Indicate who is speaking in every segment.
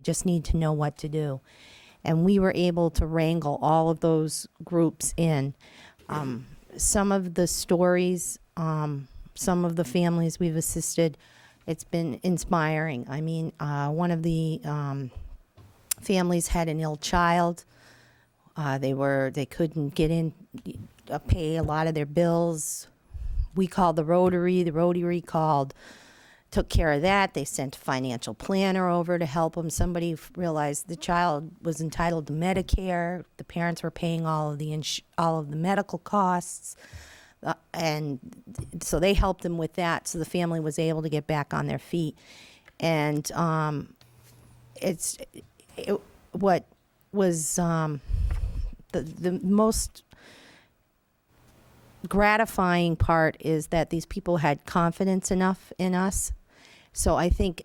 Speaker 1: just need to know what to do. And we were able to wrangle all of those groups in. Some of the stories, some of the families we've assisted, it's been inspiring. I mean, one of the families had an ill child. They couldn't get in, pay a lot of their bills. We called the Rotary called, took care of that. They sent a financial planner over to help them. Somebody realized the child was entitled to Medicare. The parents were paying all of the medical costs. And so they helped them with that, so the family was able to get back on their feet. And what was the most gratifying part is that these people had confidence enough in us. So I think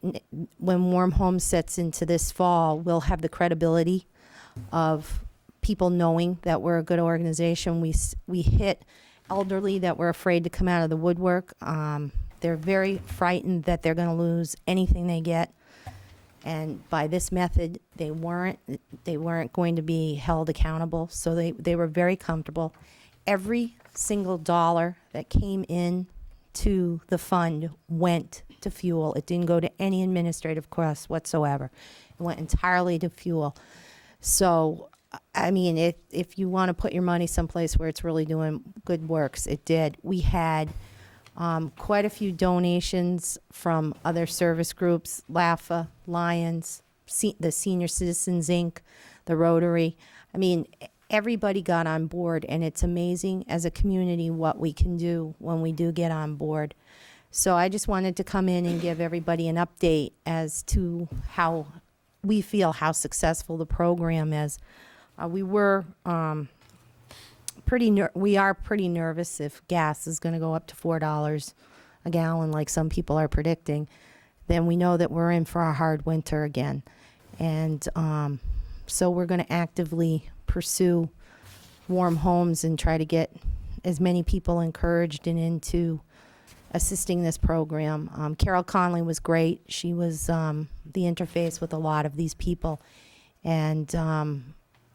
Speaker 1: when Warm Homes sets into this fall, we'll have the credibility of people knowing that we're a good organization. We hit elderly that were afraid to come out of the woodwork. They're very frightened that they're going to lose anything they get. And by this method, they weren't going to be held accountable. So they were very comfortable. Every single dollar that came in to the fund went to fuel. It didn't go to any administrative costs whatsoever. It went entirely to fuel. So, I mean, if you want to put your money someplace where it's really doing good works, it did. We had quite a few donations from other service groups, LAFA, Lions, the Senior Citizens Inc., the Rotary. I mean, everybody got on board, and it's amazing as a community what we can do when we do get on board. So I just wanted to come in and give everybody an update as to how we feel, how successful the program is. We are pretty nervous if gas is going to go up to $4 a gallon like some people are predicting. Then we know that we're in for a hard winter again. And so we're going to actively pursue Warm Homes and try to get as many people encouraged and into assisting this program. Carol Conley was great. She was the interface with a lot of these people. And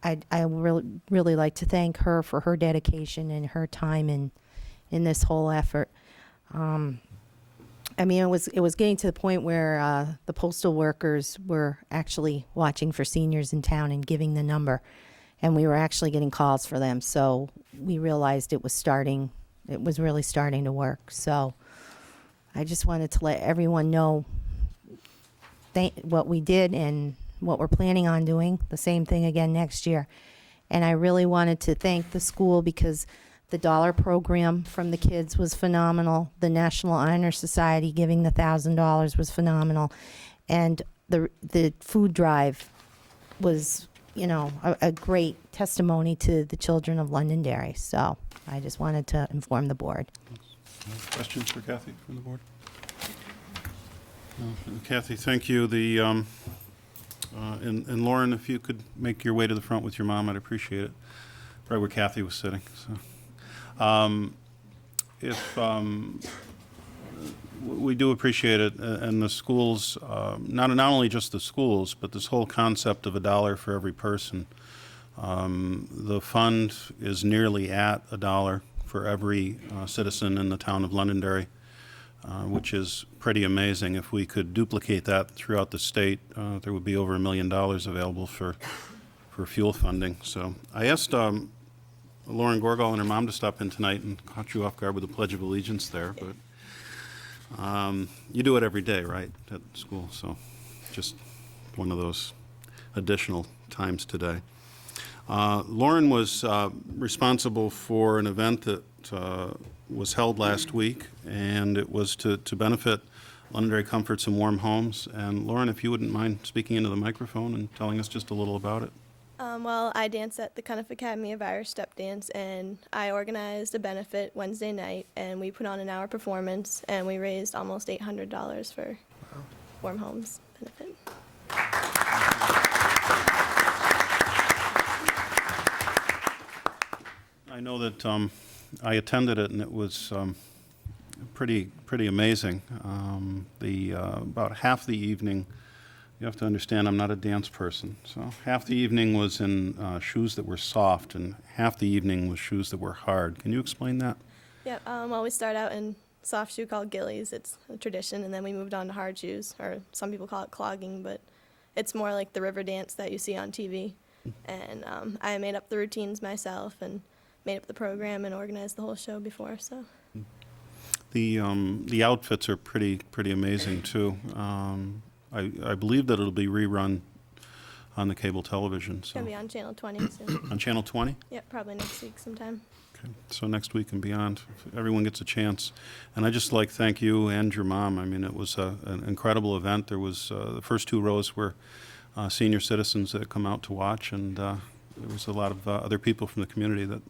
Speaker 1: I really like to thank her for her dedication and her time in this whole effort. I mean, it was getting to the point where the postal workers were actually watching for seniors in town and giving the number, and we were actually getting calls for them. So we realized it was really starting to work. So I just wanted to let everyone know what we did and what we're planning on doing, the same thing again next year. And I really wanted to thank the school because the dollar program from the kids was phenomenal. The National Honor Society giving the $1,000 was phenomenal. And the food drive was, a great testimony to the children of Londonderry. So I just wanted to inform the board.
Speaker 2: Questions for Kathy from the board? No. Kathy, thank you. And Lauren, if you could make your way to the front with your mom, I'd appreciate it. Right where Kathy was sitting. So, we do appreciate it, and the schools, not only just the schools, but this whole concept of $1 for every person. The fund is nearly at $1 for every citizen in the town of Londonderry. Which is pretty amazing. If we could duplicate that throughout the state, there would be over $1 million available for fuel funding. So I asked Lauren Gorgall and her mom to stop in tonight and caught you off guard with the Pledge of Allegiance there, but you do it every day, right, at school? So just one of those additional times today. Lauren was responsible for an event that was held last week, and it was to benefit Londonderry Comforts and Warm Homes. And Lauren, if you wouldn't mind speaking into the microphone and telling us just a little about it.
Speaker 3: Well, I dance at the Cunniff Academy of Irish Step Dance, and I organized a benefit Wednesday night, and we put on an hour performance, and we raised almost $800 for Warm Homes benefit.
Speaker 2: I know that I attended it, and it was pretty amazing. About half the evening, You have to understand, I'm not a dance person. So half the evening was in shoes that were soft, and half the evening was shoes that were hard. Can you explain that?
Speaker 3: Yeah, well, we start out in soft shoe called gillies. It's a tradition, and then we moved on to hard shoes, or some people call it clogging, but it's more like the river dance that you see on TV. And I made up the routines myself and made up the program and organized the whole show before. So
Speaker 2: The outfits are pretty amazing too. I believe that it'll be rerun on the cable television.
Speaker 3: it's
Speaker 2: So
Speaker 3: gonna be on Channel 20 soon.
Speaker 2: on Channel 20.
Speaker 3: Yep, probably next week sometime.
Speaker 2: Okay. So next week and beyond, if everyone gets a chance. And I just like thank you and your mom. I mean, it was an incredible event. There was the first 2 rows were senior citizens that had come out to watch, and there was a lot of other people from the community that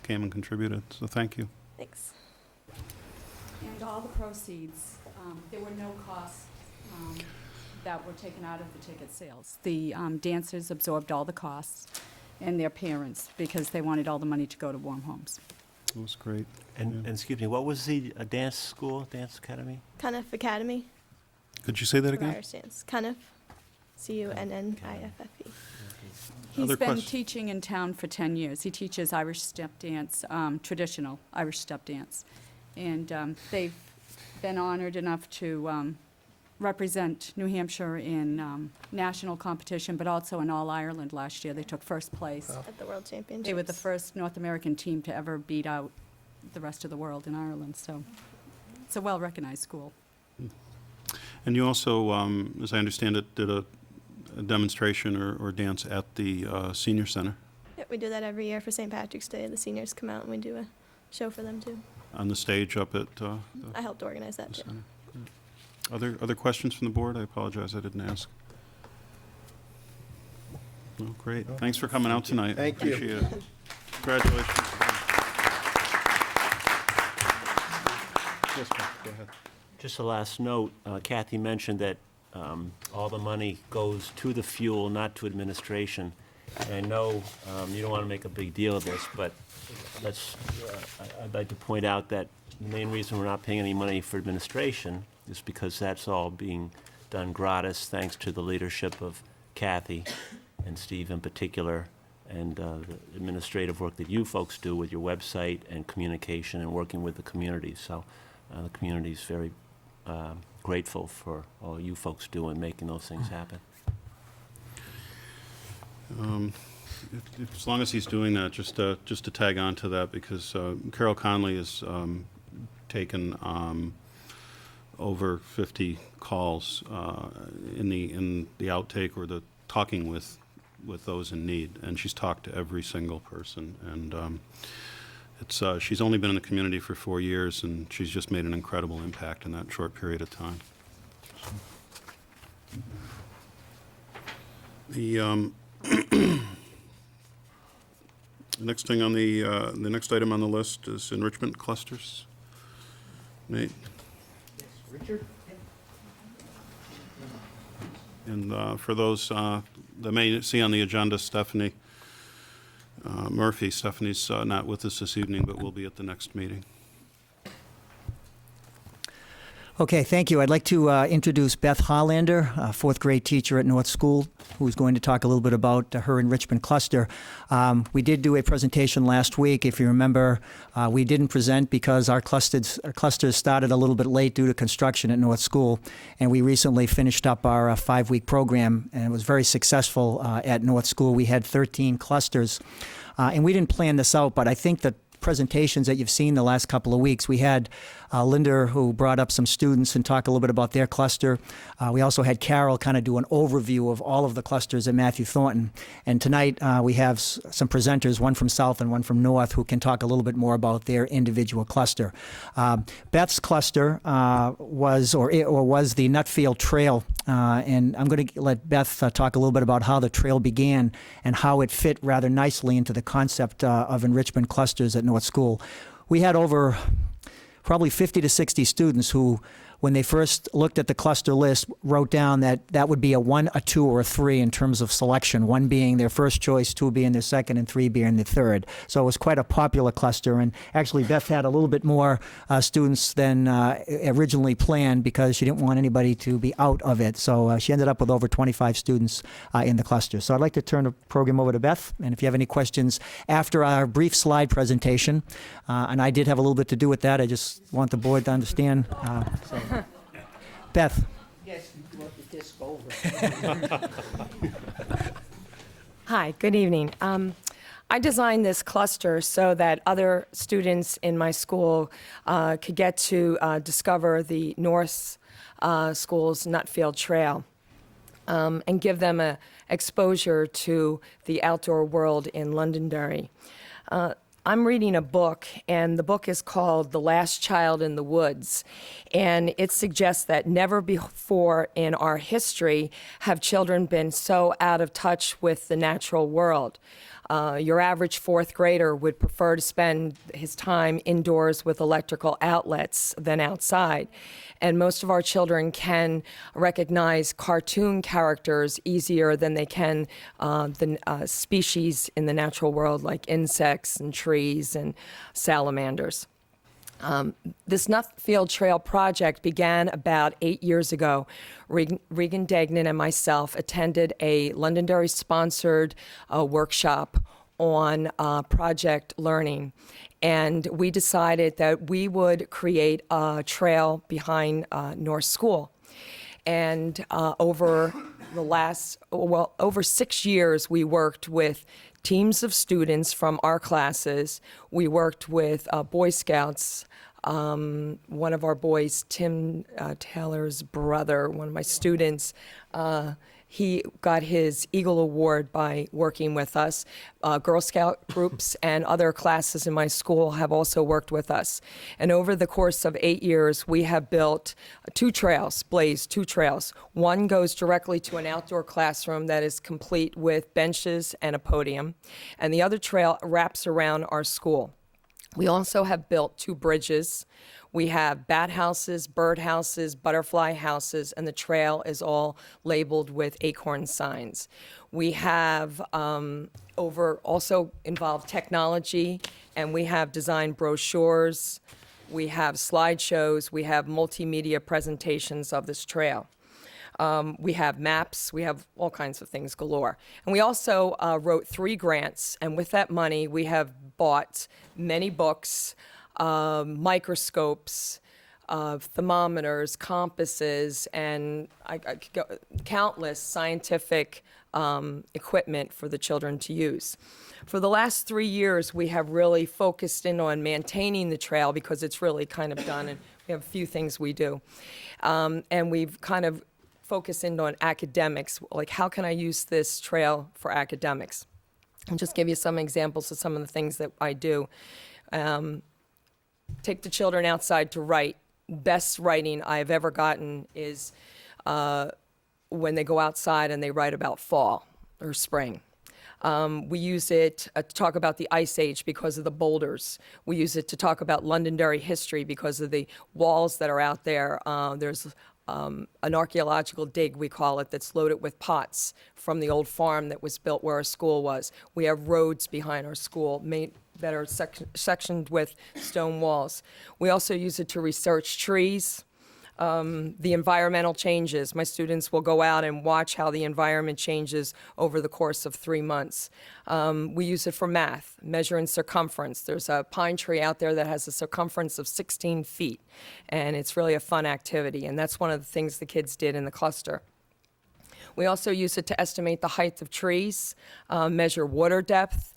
Speaker 2: came and contributed. So thank you.
Speaker 3: Thanks.
Speaker 4: And all the proceeds, there were no costs that were taken out of the ticket sales. The dancers absorbed all the costs, and their parents, because they wanted all the money to go to Warm Homes.
Speaker 2: It was great.
Speaker 5: And excuse me, what was the dance school, dance academy?
Speaker 3: Cunniffe Academy.
Speaker 2: Could you say that
Speaker 3: for
Speaker 2: again?
Speaker 3: Irish dance. Cunniffe. Cunniffe.
Speaker 4: He's
Speaker 2: Other
Speaker 4: been
Speaker 2: questions?
Speaker 4: teaching in town for 10 years. He teaches Irish step dance, traditional Irish step dance. And they've been honored enough to represent New Hampshire in national competition, but also in All Ireland last year. They took first place.
Speaker 3: At the World Championships.
Speaker 4: They were the first North American team to ever beat out the rest of the world in Ireland, so it's a well-recognized school.
Speaker 2: And you also, as I understand it, did a demonstration or dance at the senior center
Speaker 3: Yep, we do that every year for St. Patrick's Day. The seniors come out and we do a show for them too.
Speaker 2: on the stage up at the
Speaker 3: I helped organize that too.
Speaker 2: center. Other questions from the board? I apologize, I didn't ask. Oh, great. Thanks for coming out tonight.
Speaker 6: Thank you.
Speaker 2: Appreciate it. Congratulations. Yes, Pat, go ahead.
Speaker 5: Just a last note, Kathy mentioned that all the money goes to the fuel, not to administration. And I know you don't want to make a big deal of this, but I'd like to point out that the main reason we're not paying any money for administration is because that's all being done gratis, thanks to the leadership of Kathy and Steve in particular, and the administrative work that you folks do with your website and communication and working with the community. So the community is very grateful for all you folks do in making those things happen.
Speaker 2: As long as he's doing that, just to tag on to that, because Carol Conley has taken over 50 calls in the outtake or the talking with those in need, and she's talked to every single person. And she's only been in the community for 4 years, and she's just made an incredible impact in that short period of time. The next thing on the next item on the list is enrichment clusters. Nate?
Speaker 6: Yes, Richard?
Speaker 2: And for those that may see on the agenda, Stephanie Murphy. Stephanie's not with us this evening, but will be at the next meeting.
Speaker 7: Okay, thank you. I'd like to introduce Beth Hollander, a fourth grade teacher at North School, who's going to talk a little bit about her enrichment cluster. We did do a presentation last week. If you remember, we didn't present because our clusters started a little bit late due to construction at North School, and we recently finished up our 5-week program, and it was very successful at North School. We had 13 clusters, and we didn't plan this out, but I think that presentations that you've seen the last couple of weeks. We had Linda, who brought up some students and talk a little bit about their cluster. We also had Carol kind of do an overview of all of the clusters at Matthew Thornton. And tonight we have some presenters, one from South and one from North, who can talk a little bit more about their individual cluster. Beth's cluster was the Nutfield Trail, and I'm going to let Beth talk a little bit about how the trail began and how it fit rather nicely into the concept of enrichment clusters at North School. We had over probably 50 to 60 students who when they first looked at the cluster list, wrote down that that would be a 1, a 2, or a 3 in terms of selection, 1 being their first choice, 2 being their second, and 3 being their third. So it was quite a popular cluster, and actually Beth had a little bit more students than originally planned because she didn't want anybody to be out of it. So she ended up with over 25 students in the cluster. So I'd like to turn the program over to Beth, and if you have any questions after our brief slide presentation, and I did have a little bit to do with that, I just want the board to understand. Beth.
Speaker 6: Yes, you want the disc over.
Speaker 8: Hi, good evening. I designed this cluster so that other students in my school could get to discover the North School's Nutfield Trail and give them a exposure to the outdoor world in Londonderry. I'm reading a book, and the book is called The Last Child in the Woods, and it suggests that never before in our history have children been so out of touch with the natural world. Your average 4th grader would prefer to spend his time indoors with electrical outlets than outside. And most of our children can recognize cartoon characters easier than they can the species in the natural world, like insects and trees and salamanders. This Nutfield Trail project began about 8 years ago. Regan Degnan and myself attended a Londonderry-sponsored workshop on project learning, and we decided that we would create a trail behind North School. And over 6 years, we worked with teams of students from our classes. We worked with Boy Scouts. One of our boys, Tim Taylor's brother, one of my students, he got his Eagle Award by working with us. Girl Scout groups and other classes in my school have also worked with us. And over the course of 8 years, we have built 2 trails, blazed 2 trails. One goes directly to an outdoor classroom that is complete with benches and a podium. And the other trail wraps around our school. We also have built 2 bridges. We have bat houses, bird houses, butterfly houses, and the trail is all labeled with acorn signs. We have also involved technology, and we have designed brochures, we have slideshows, we have multimedia presentations of this trail. We have maps, we have all kinds of things galore. And we also wrote 3 grants, and with that money, we have bought many books, microscopes, thermometers, compasses, and countless scientific equipment for the children to use. For the last 3 years, we have really focused in on maintaining the trail because it's really kind of done, and we have a few things we do. And we've kind of focused in on academics, like how can I use this trail for academics? I'll just give you some examples of some of the things that I do. Take the children outside to write. Best writing I've ever gotten is when they go outside and they write about fall or spring. We use it to talk about the Ice Age because of the boulders. We use it to talk about Londonderry history because of the walls that are out there. There's an archaeological dig, we call it, that's loaded with pots from the old farm that was built where our school was. We have roads behind our school that are sectioned with stone walls. We also use it to research trees, the environmental changes. My students will go out and watch how the environment changes over the course of 3 months. We use it for math, measuring circumference. There's a pine tree out there that has a circumference of 16 feet, and it's really a fun activity, and that's one of the things the kids did in the cluster. We also use it to estimate the height of trees, measure water depth,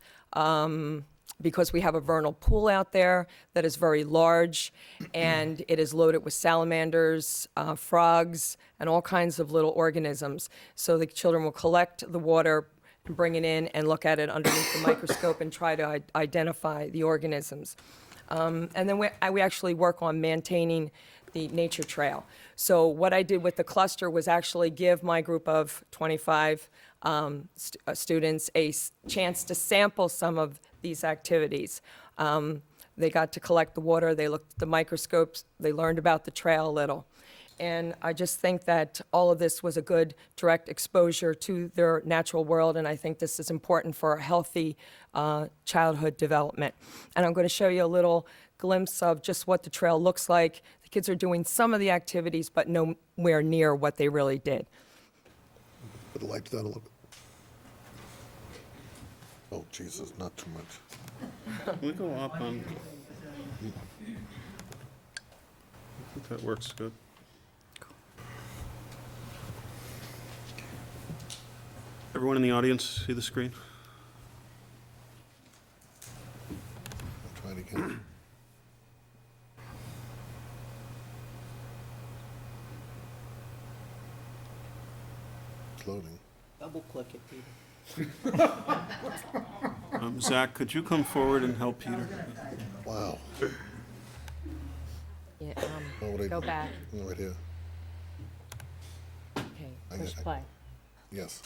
Speaker 8: because we have a vernal pool out there that is very large, and it is loaded with salamanders, frogs, and all kinds of little organisms. So the children will collect the water and bring it in and look at it underneath the microscope and try to identify the organisms. And then we actually work on maintaining the nature trail. So what I did with the cluster was actually give my group of 25 students a chance to sample some of these activities. They got to collect the water, they looked at the microscopes, they learned about the trail a little. And I just think that all of this was a good direct exposure to their natural world, and I think this is important for a healthy childhood development. And I'm going to show you a little glimpse of just what the trail looks like. The kids are doing some of the activities, but nowhere near what they really did.
Speaker 9: Put the lights down a little bit. Oh, Jesus, not too much.
Speaker 2: Can we go up on? I think that works good. Everyone in the audience see the screen?
Speaker 9: Try it again. It's loading.
Speaker 6: Double click it, Peter.
Speaker 2: Zach, could you come forward and help Peter?
Speaker 9: Wow.
Speaker 8: Yeah,
Speaker 9: Oh, what I-
Speaker 8: go back.
Speaker 9: Oh, right here.
Speaker 8: Okay,
Speaker 9: I-
Speaker 8: push
Speaker 9: I-
Speaker 8: play.
Speaker 9: Yes.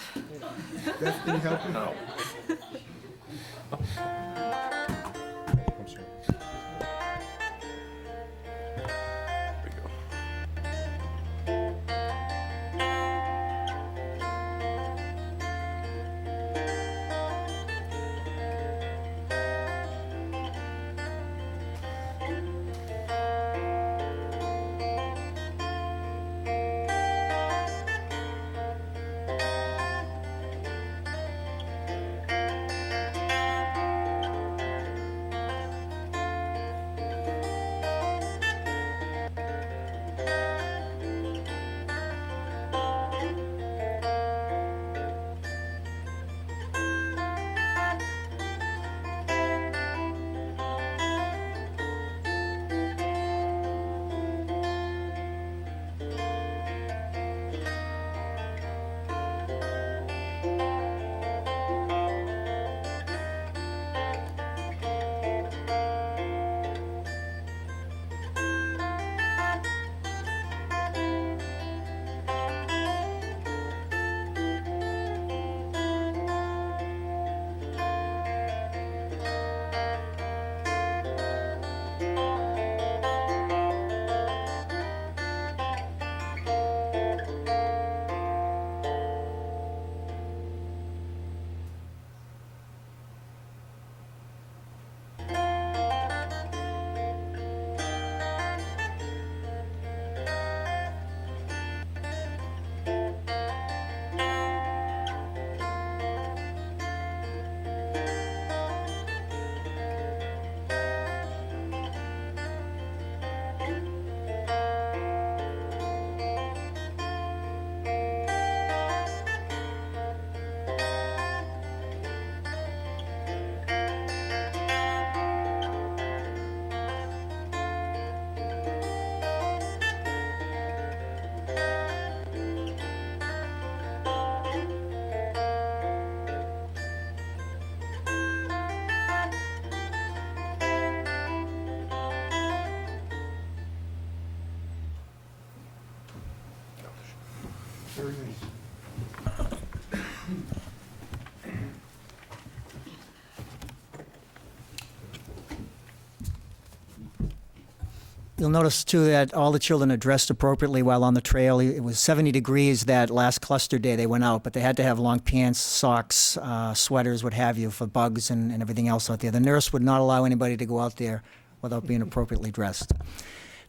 Speaker 7: You'll notice, too, that all the children are dressed appropriately while on the trail. It was 70 degrees that last cluster day they went out, but they had to have long pants, socks, sweaters, what have you, for bugs and everything else out there. The nurse would not allow anybody to go out there without being appropriately dressed.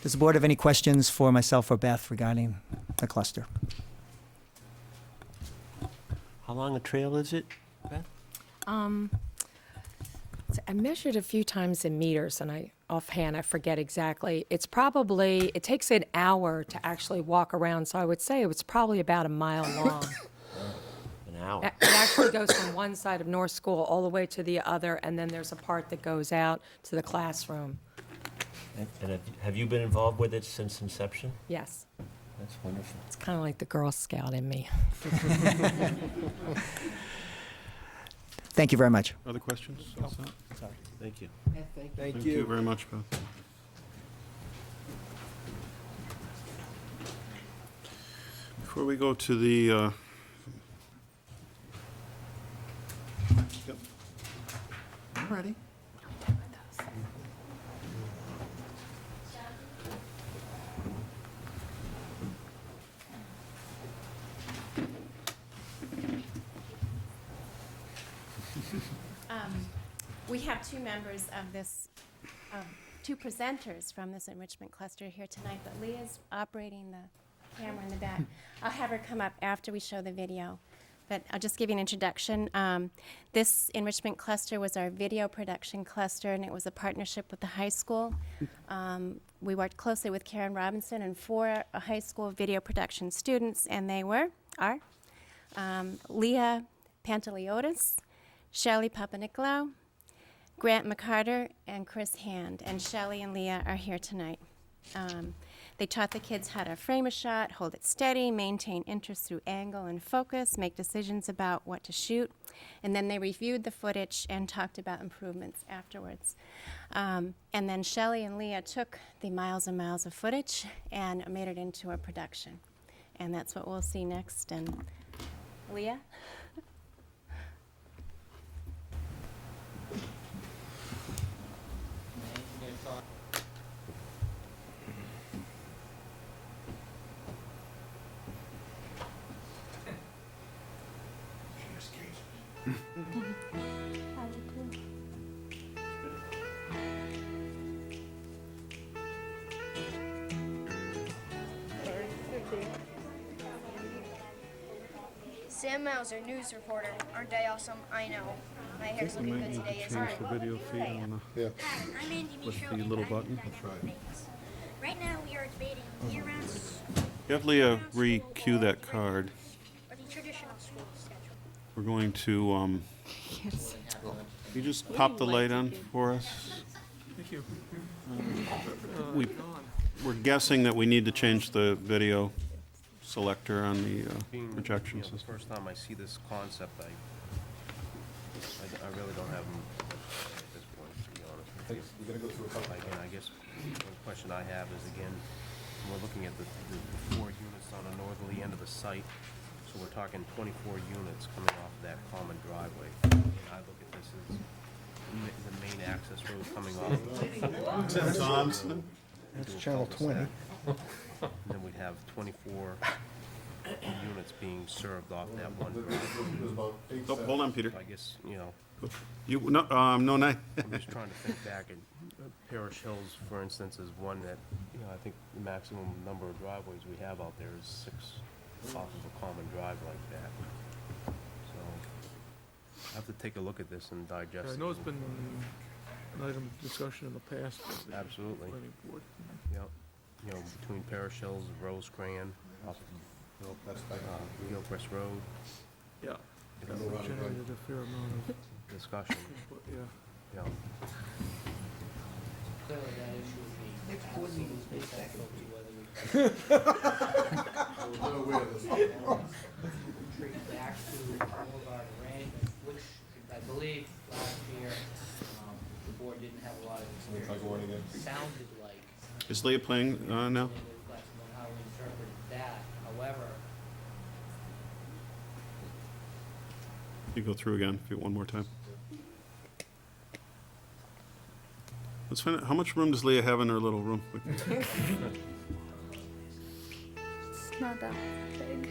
Speaker 7: Does the board have any questions for myself or Beth regarding the cluster?
Speaker 5: How long a trail is it, Beth?
Speaker 8: I measured a few times in meters, and offhand, I forget exactly. It takes an hour to actually walk around, so I would say it's probably about a mile long.
Speaker 5: An hour?
Speaker 8: It actually goes from one side of North School all the way to the other, and then there's a part that goes out to the classroom.
Speaker 5: And have you been involved with it since inception?
Speaker 8: Yes.
Speaker 5: That's wonderful.
Speaker 8: It's kind of like the Girl Scout in me.
Speaker 7: Thank you very much.
Speaker 2: Other questions? All set?
Speaker 5: Thank you.
Speaker 6: Yeah, thank you.
Speaker 2: Thank you very much, Beth. Before we go to the, yep.
Speaker 6: I'm ready.
Speaker 10: We have two members of this, two presenters from this enrichment cluster here tonight, but Leah's operating the camera in the back. I'll have her come up after we show the video, but I'll just give you an introduction. This enrichment cluster was our video production cluster, and it was a partnership with the high school. We worked closely with Karen Robinson and 4 high school video production students, and they are Leah Pantaliotis, Shelley Papanikolaou, Grant McCarter, and Chris Hand. And Shelley and Leah are here tonight. They taught the kids how to frame a shot, hold it steady, maintain interest through angle and focus, make decisions about what to shoot, and then they reviewed the footage and talked about improvements afterwards. And then Shelley and Leah took the miles and miles of footage and made it into a production. And that's what we'll see next. And Leah?
Speaker 11: Sam Mauser, news reporter. Aren't they awesome? I know. My hair's looking good today, isn't it?
Speaker 2: video feed on
Speaker 9: Yeah.
Speaker 11: I'm Andy
Speaker 2: with
Speaker 11: Michaud,
Speaker 2: the little
Speaker 11: and
Speaker 2: button.
Speaker 11: I'm Dynamic Vegas. Right now, we are debating year-round
Speaker 2: Have Leah re-cue that card.
Speaker 11: or the traditional school schedule.
Speaker 2: We're going to, you just pop the light on for us? Thank you. We're guessing that we need to change the video selector on the projection
Speaker 12: The
Speaker 2: system.
Speaker 12: first time I see this concept, I really don't have them at this point, to be honest with you.
Speaker 9: We're gonna go through a couple.
Speaker 12: Again, I guess one question I have is, again, we're looking at the 4 units on the northerly end of the site, so we're talking 24 units coming off that common driveway. And I look at this as the main access road coming off.
Speaker 2: Thompson.
Speaker 12: That's Channel 20. And then we'd have 24 units being served off that one driveway.
Speaker 2: Oh, hold on, Peter.
Speaker 12: I guess, you know,
Speaker 2: No, no.
Speaker 12: I'm just trying to think back, and Parish Hills, for instance, is one that, you know, I think the maximum number of driveways we have out there is 6 off of a common drive like that. So, I have to take a look at this and digest
Speaker 6: I
Speaker 12: it.
Speaker 6: know it's been an item of discussion in the past. with the
Speaker 12: Absolutely.
Speaker 6: planning board.
Speaker 12: Yep. You know, between Parish Hills, Rosecran, off of Gilchrist Road,
Speaker 6: Yeah.
Speaker 12: you
Speaker 6: That
Speaker 12: know,
Speaker 6: would generated a fair amount of,
Speaker 12: discussion,
Speaker 6: but yeah.
Speaker 12: you know.
Speaker 13: Clearly, that issue would be absolutely central to whether we retreat back to Boulevard arrangement, which I believe last year, the board didn't have a lot of experience. Sounded like
Speaker 2: Is Leah playing now?
Speaker 13: they were flexible on how we interpreted that. However,
Speaker 2: You go through again, if you one more time. Let's find out, how much room does Leah have in her little room?
Speaker 11: It's not that big.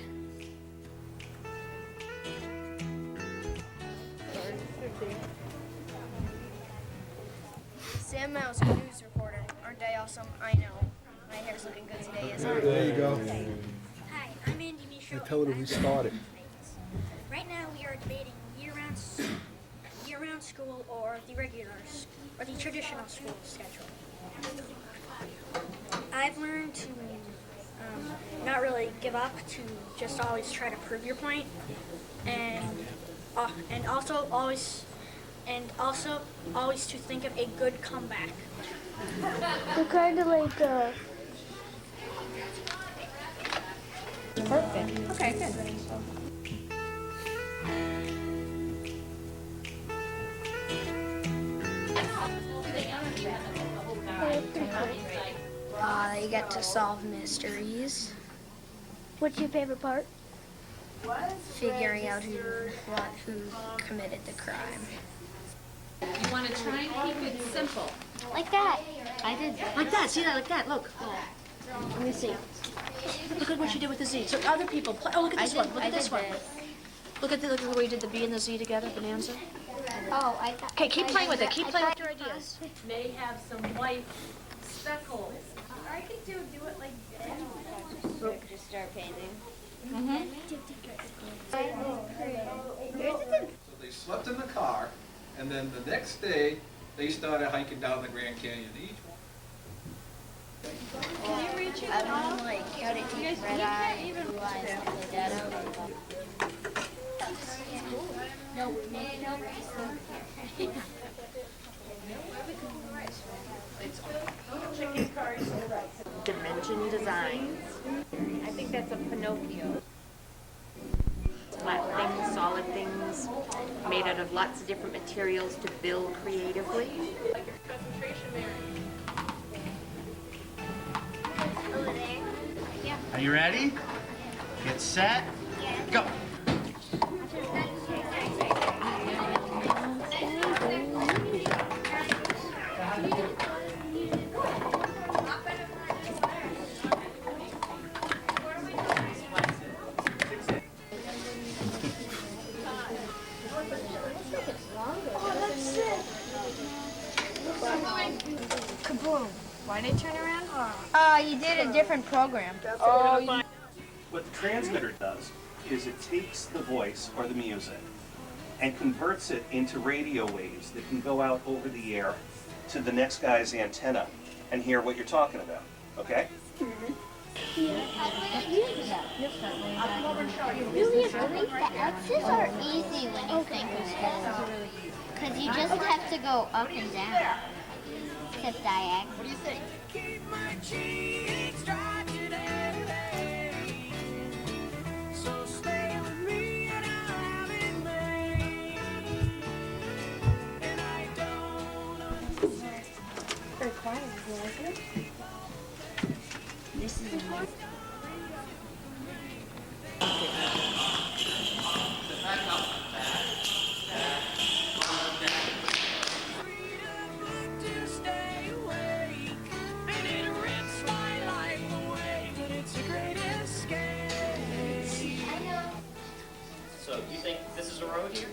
Speaker 11: Sam Mauser, news reporter. Aren't they awesome? I know. My hair's looking good today, isn't it?
Speaker 9: There you go.
Speaker 11: Hi, I'm Andy Michaud.
Speaker 9: I told her we started.
Speaker 11: Right now, we are debating year-round school or the or the traditional school schedule. I've learned to not really give up, to just always try to prove your point, and also always to think of a good comeback.
Speaker 14: They're kind of like
Speaker 10: Perfect. Okay, good.
Speaker 11: You get to solve mysteries,
Speaker 14: What's your favorite part?
Speaker 11: figuring out who committed the crime.
Speaker 10: You want to try and keep it simple.
Speaker 14: Like that.
Speaker 10: I did.
Speaker 15: Like that, see that, like that, look.
Speaker 14: Let me see.
Speaker 15: Look at what you did with the Z. So other people play, oh, look at this one, look at this one. Look at the way you did the B and the Z together, Bonanza.
Speaker 14: Oh, I thought.
Speaker 15: Okay, keep playing with it. Keep playing with your ideas.
Speaker 11: May have some white speckles. I could do it like this.
Speaker 14: Just start painting.
Speaker 16: So they slept in the car, and then the next day, they started hiking down the Grand Canyon. Each
Speaker 14: Can you reach it at all? Like, how to teach red eye, blue eyes, stuff like that. No,
Speaker 1: Dimension designs. I think that's a Pinocchio. Flat things, solid things, made out of lots of different materials to build creatively.
Speaker 3: Like your concentration, Mary.
Speaker 14: Over there. Yeah.
Speaker 13: Are you ready? Get set, go.
Speaker 11: Kaboom. Why did it turn around?
Speaker 14: You did a different program.
Speaker 17: What the transmitter does is it takes the voice or the music and converts it into radio waves that can go out over the air to the next guy's antenna and hear what you're talking about, okay?
Speaker 14: Really? The X's are easy when you think of it. Because you just have to go up and down. Except diagonal. What do you think?
Speaker 11: Very quiet, isn't it?
Speaker 14: This is more.
Speaker 13: So you think this is a road here?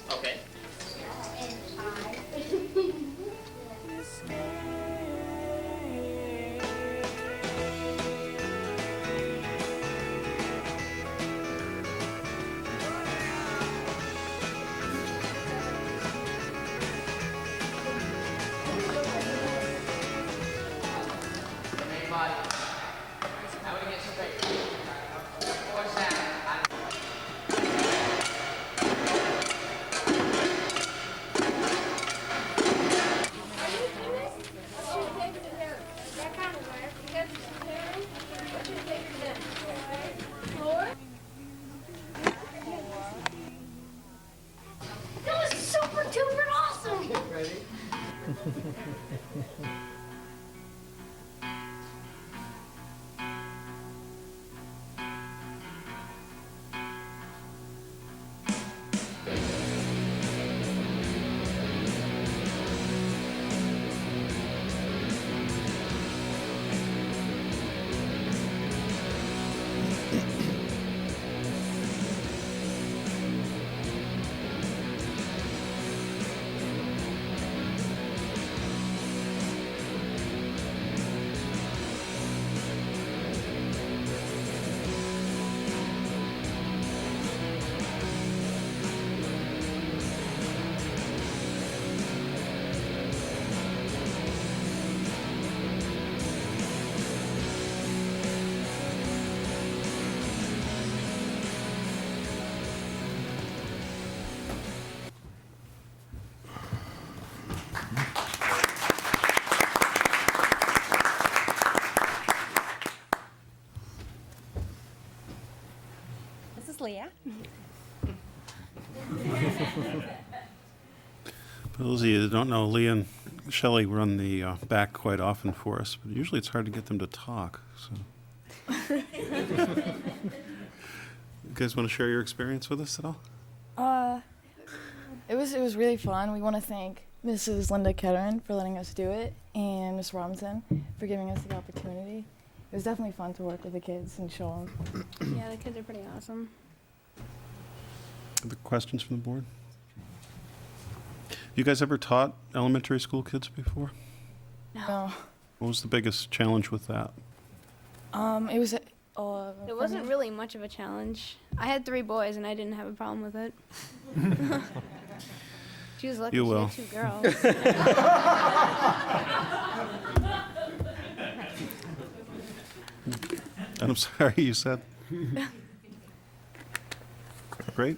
Speaker 13: Okay.
Speaker 11: That was super duper awesome!
Speaker 16: ready?
Speaker 1: This is Leah.
Speaker 2: For those of you that don't know, Leah and Shelley run the back quite often for us, but usually it's hard to get them to talk. So, you guys want to share your experience with us at all?
Speaker 18: It was really fun. We want to thank Mrs. Linda Ketterin for letting us do it, and Ms. Robinson for giving us the opportunity. It was definitely fun to work with the kids and show them.
Speaker 11: Yeah, the kids are pretty awesome.
Speaker 2: Other questions from the board? You guys ever taught elementary school kids before?
Speaker 18: No.
Speaker 2: What was the biggest challenge with that?
Speaker 18: It was.
Speaker 11: It wasn't really much of a challenge. I had 3 boys and I didn't have a problem with it. She was lucky
Speaker 2: You
Speaker 11: she
Speaker 2: will.
Speaker 11: had 2 girls.
Speaker 2: And I'm sorry, you said? Great.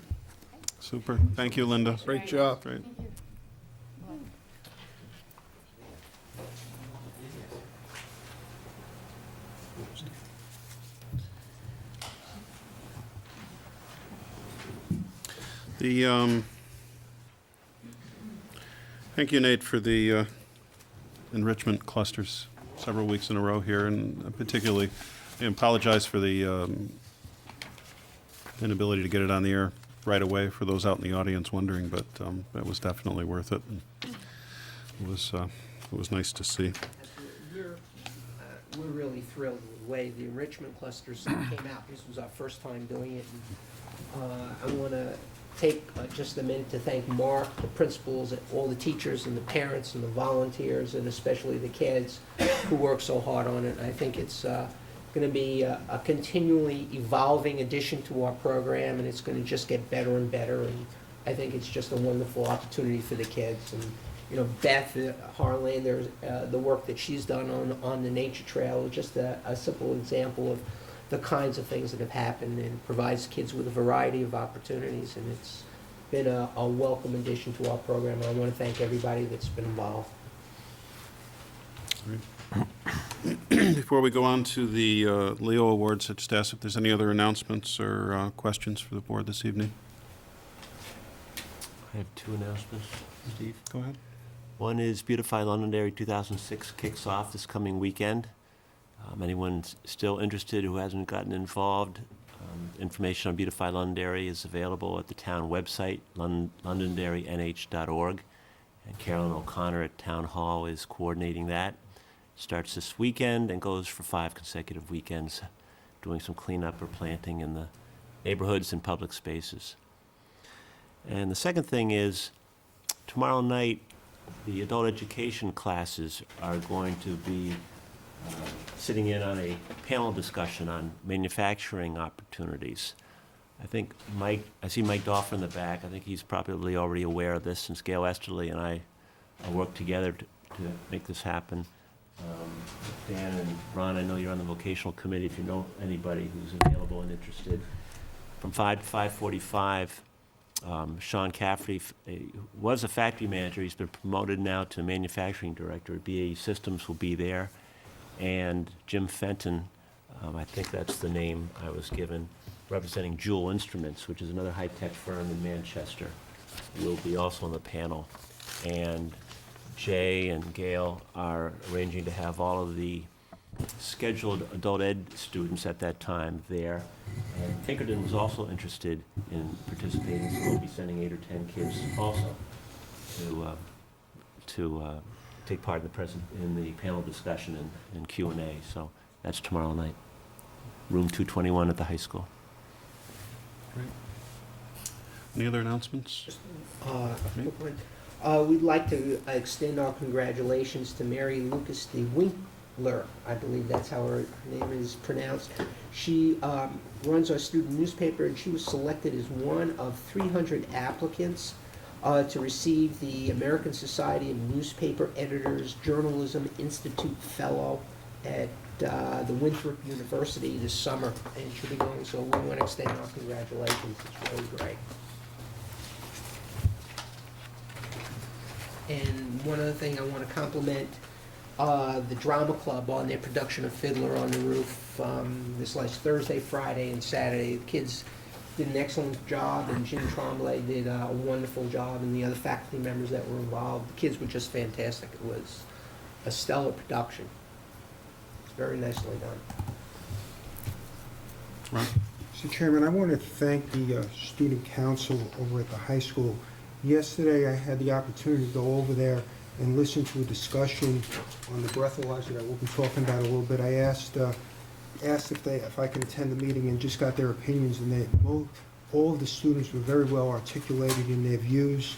Speaker 2: Super. Thank you, Linda.
Speaker 6: Great job.
Speaker 2: Great. Thank you, Nate, for the enrichment clusters several weeks in a row here, and particularly, I apologize for the inability to get it on the air right away for those out in the audience wondering, but that was definitely worth it. And it was nice to see.
Speaker 13: We're really thrilled with the way the enrichment clusters came out. This was our first time doing it. And, I want to take just a minute to thank Mark, the principals, all the teachers and the parents and the volunteers, and especially the kids who work so hard on it. I think it's going to be a continually evolving addition to our program, and it's going to just get better and better. And I think it's just a wonderful opportunity for the kids. And you know, Beth Harlander, the work that she's done on the nature trail is just a simple example of the kinds of things that have happened, and provides kids with a variety of opportunities. And it's been a welcome addition to our program. And I want to thank everybody that's been involved.
Speaker 2: Before we go on to the Leo Awards, I just ask if there's any other announcements or questions for the board this evening.
Speaker 5: I have 2 announcements, Steve.
Speaker 2: Go ahead.
Speaker 5: One is Beautify Londonderry 2006 kicks off this coming weekend. Anyone still interested who hasn't gotten involved, information on Beautify Londonderry is available at the town website, londonderrynh.org. And Carolyn O'Connor at Town Hall is coordinating that. Starts this weekend and goes for 5 consecutive weekends, doing some cleanup or planting in the neighborhoods and public spaces. And the second thing is, tomorrow night, the adult education classes are going to be sitting in on a panel discussion on manufacturing opportunities. I think I see Mike Doffer in the back. I think he's probably already aware of this, since Gail Esterly and I work together to make this happen. Dan and Ron, I know you're on the vocational committee. If you know anybody who's available and interested, from 5 to 5:45, Sean Cafferty was a factory manager. He's been promoted now to manufacturing director at BAE Systems, will be there. And Jim Fenton, I think that's the name I was given, representing Jewel Instruments, which is another high-tech firm in Manchester, will be also on the panel. And Jay and Gail are arranging to have all of the scheduled adult ed students at that time there. And Pinkerton was also interested in participating, so we'll be sending 8 or 10 kids also to take part in the panel discussion and Q&A. So that's tomorrow night, room 221 at the high school.
Speaker 2: Great. Any other announcements?
Speaker 13: Quick one. We'd like to extend our congratulations to Mary Lucas de Winkler. I believe that's how her name is pronounced. She runs our student newspaper, and she was selected as one of 300 applicants to receive the American Society of Newspaper Editors Journalism Institute Fellow at the Winthrop University this summer, and she'll be going, so we want to extend our congratulations. It's really great. And one other thing, I want to compliment the Drama Club on their production of Fiddler on the Roof this last Thursday, Friday, and Saturday. The kids did an excellent job, and Jim Tremblay did a wonderful job, and the other faculty members that were involved. The kids were just fantastic. It was a stellar production. It's very nicely done.
Speaker 2: Ron?
Speaker 19: Mr. Chairman, I want to thank the student council over at the high school. Yesterday, I had the opportunity to go over there and listen to a discussion on the breathalyzer that we'll be talking about a little bit. I asked if I could attend the meeting and just got their opinions, and all of the students were very well articulated in their views.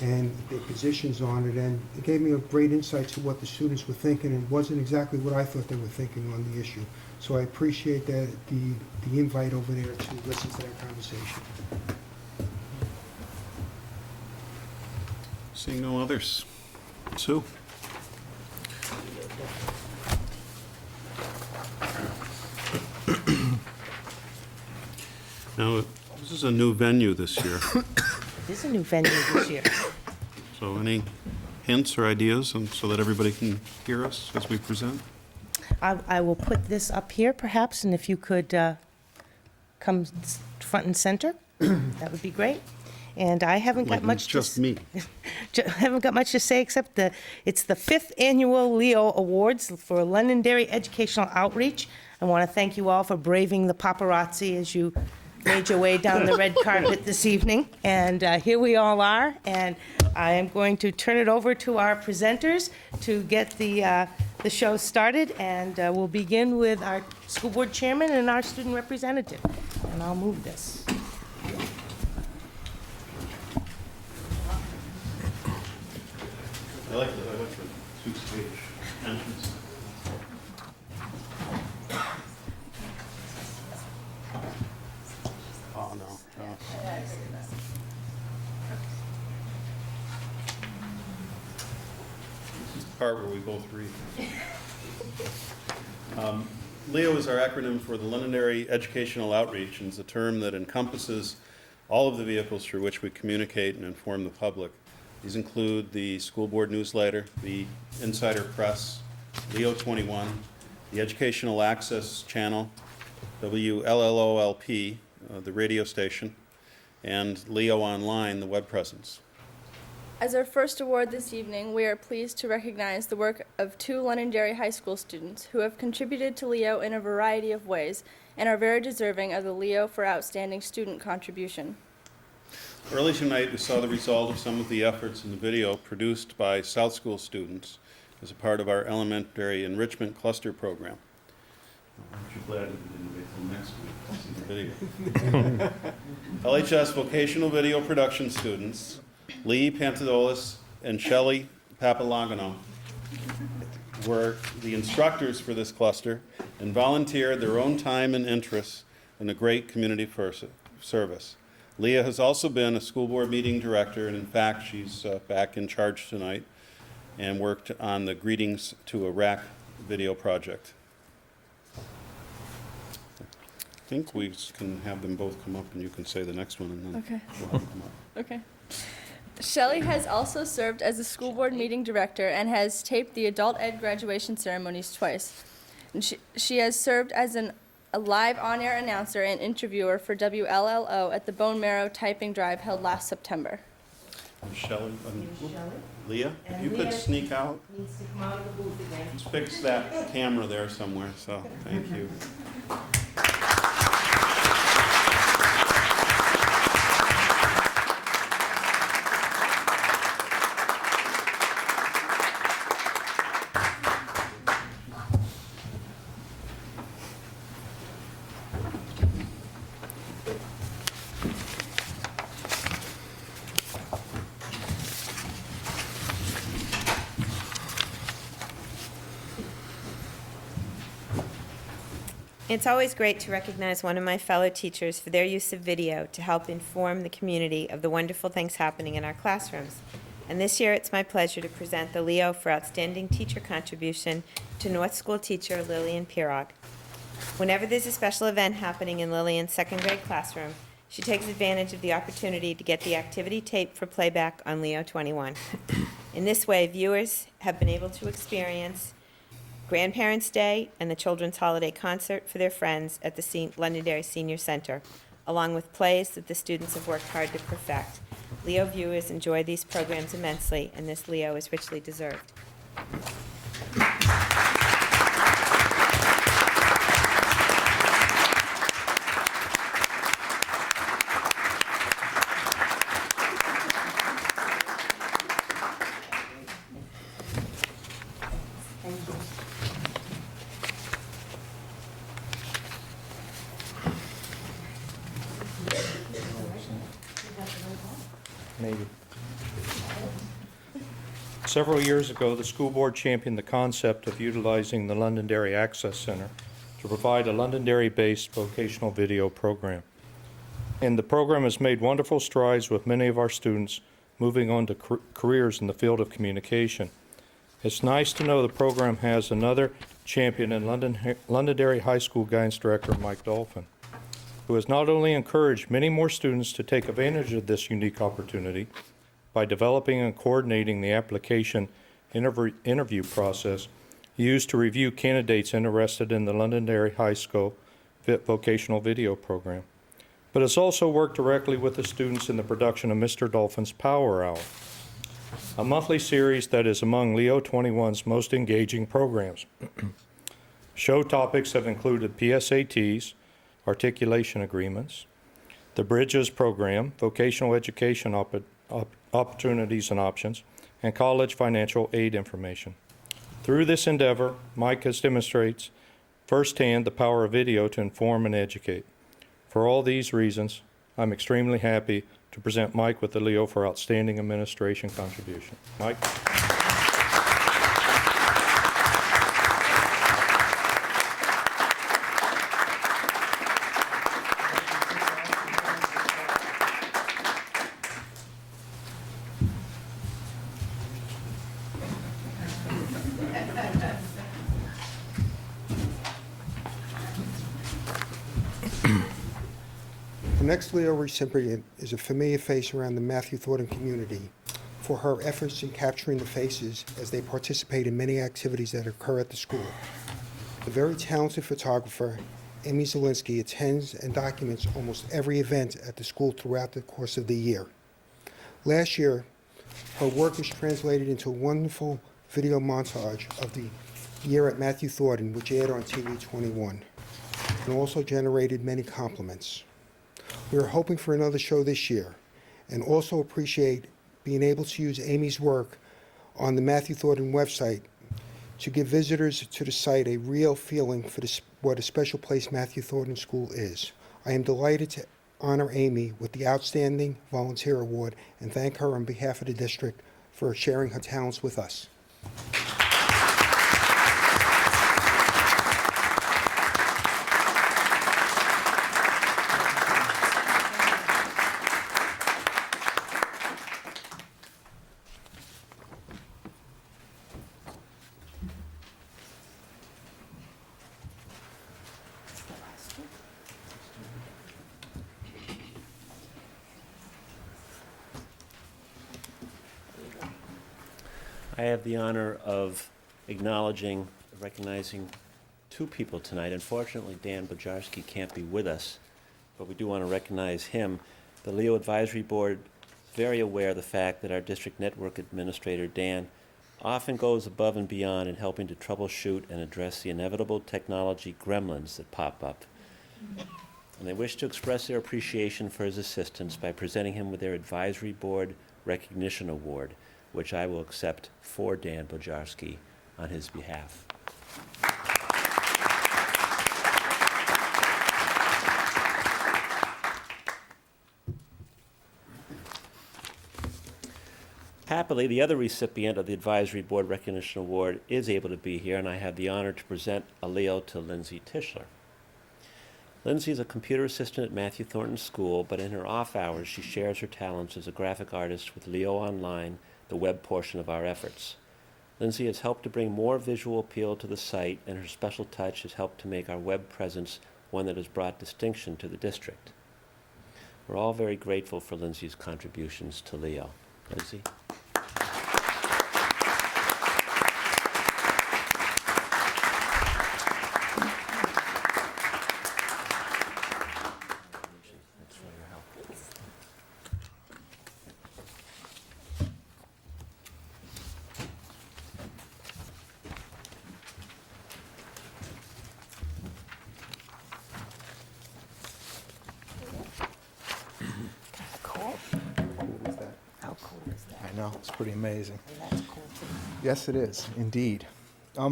Speaker 19: and their positions on it, and it gave me a great insight to what the students were thinking, and it wasn't exactly what I thought they were thinking on the issue. So I appreciate that, the invite over there to listen to that conversation.
Speaker 2: Seeing no others. Sue? Now, this is a new venue this year,
Speaker 20: This is a new venue this year.
Speaker 2: so any hints or ideas so that everybody can hear us as we present?
Speaker 20: I will put this up here perhaps, and if you could come front and center, that would be great. And I haven't got
Speaker 2: Like
Speaker 20: much
Speaker 2: just me.
Speaker 20: haven't got much to say except it's the 5th annual Leo Awards for Londonderry Educational Outreach. I want to thank you all for braving the paparazzi as you made your way down the red carpet this evening. And here we all are, and I am going to turn it over to our presenters to get the show started, and we'll begin with our school board chairman and our student representative. And I'll move this.
Speaker 2: I like the two-stage entrance. Oh, no. This is the part where we both read. LEO is our acronym for the Londonderry Educational Outreach, and is a term that encompasses all of the vehicles through which we communicate and inform the public. These include the school board newsletter, the Insider Press, Leo 21, the Educational Access Channel, WLLOLP, the radio station, and Leo Online, the web presence.
Speaker 3: As our first award this evening, we are pleased to recognize the work of 2 Londonderry High School students who have contributed to Leo in a variety of ways and are very deserving of the Leo for Outstanding Student Contribution.
Speaker 2: Early tonight, we saw the result of some of the efforts in the video produced by South School students as a part of our elementary enrichment cluster program. Aren't you glad that we didn't wait till next week to see the video? LHS vocational video production students, Lee Pantadolis and Shelley Papalagano, were the instructors for this cluster and volunteered their own time and interests in a great community service. Leah has also been a school board meeting director, and in fact, she's back in charge tonight and worked on the Greetings to Iraq video project. I think we can have them both come up and you can say the next one and then
Speaker 3: Okay.
Speaker 2: we'll have them come up.
Speaker 3: Okay. Shelley has also served as a school board meeting director and has taped the adult ed graduation ceremonies twice. And she has served as a live on-air announcer and interviewer for WLLO at the Bone Marrow Typing Drive held last September.
Speaker 2: Shelley, Leah, if you could sneak out. Just fix that camera there somewhere, so thank you.
Speaker 21: It's always great to recognize one of my fellow teachers for their use of video to help inform the community of the wonderful things happening in our classrooms. And this year, it's my pleasure to present the Leo for Outstanding Teacher Contribution to North School teacher Lillian Pirog. Whenever there's a special event happening in Lillian's second grade classroom, she takes advantage of the opportunity to get the activity tape for playback on Leo 21. In this way, viewers have been able to experience Grandparents' Day and the Children's Holiday Concert for their friends at the Londonderry Senior Center, along with plays that the students have worked hard to perfect. Leo viewers enjoy these programs immensely, and this Leo is richly deserved.
Speaker 7: Maybe.
Speaker 4: Several years ago, the school board championed the concept of utilizing the Londonderry Access Center to provide a Londonderry-based vocational video program. And the program has made wonderful strides with many of our students moving on to careers in the field of communication. It's nice to know the program has another champion in Londonderry High School Guidance Director Mike Dolphin, who has not only encouraged many more students to take advantage of this unique opportunity by developing and coordinating the application interview process used to review candidates interested in the Londonderry High School vocational video program, but has also worked directly with the students in the production of Mr. Dolphin's Power Hour, a monthly series that is among Leo 21's most engaging programs. Show topics have included PSATs, articulation agreements, the Bridges program, vocational education opportunities and options, and college financial aid information. Through this endeavor, Mike has demonstrates firsthand the power of video to inform and educate. For all these reasons, I'm extremely happy to present Mike with the Leo for Outstanding Administration Contribution. Mike?
Speaker 19: The next Leo recipient is a familiar face around the Matthew Thornton community for her efforts in capturing the faces as they participate in many activities that occur at the school. The very talented photographer, Amy Zielinski, attends and documents almost every event at the school throughout the course of the year. Last year, her work was translated into a wonderful video montage of the year at Matthew Thornton, which aired on TV 21, and also generated many compliments. We are hoping for another show this year, and also appreciate being able to use Amy's work on the Matthew Thornton website to give visitors to the site a real feeling for what a special place Matthew Thornton School is. I am delighted to honor Amy with the Outstanding Volunteer Award and thank her on behalf of the district for sharing her talents with us.
Speaker 5: I have the honor of acknowledging, recognizing two people tonight. Unfortunately, Dan Bojarski can't be with us, but we do want to recognize him. The Leo Advisory Board is very aware of the fact that our district network administrator, Dan, often goes above and beyond in helping to troubleshoot and address the inevitable technology gremlins that pop up. And they wish to express their appreciation for his assistance by presenting him with their Advisory Board Recognition Award, which I will accept for Dan Bojarski on his behalf. Happily, the other recipient of the Advisory Board Recognition Award is able to be here, and I have the honor to present a Leo to Lindsay Tischler. Lindsay is a computer assistant at Matthew Thornton School, but in her off hours, she shares her talents as a graphic artist with Leo Online, the web portion of our efforts. Lindsay has helped to bring more visual appeal to the site, and her special touch has helped to make our web presence one that has brought distinction to the district. We're all very grateful for Lindsay's contributions to Leo. Lindsay?
Speaker 22: I know, it's pretty amazing. Yes, it is, indeed.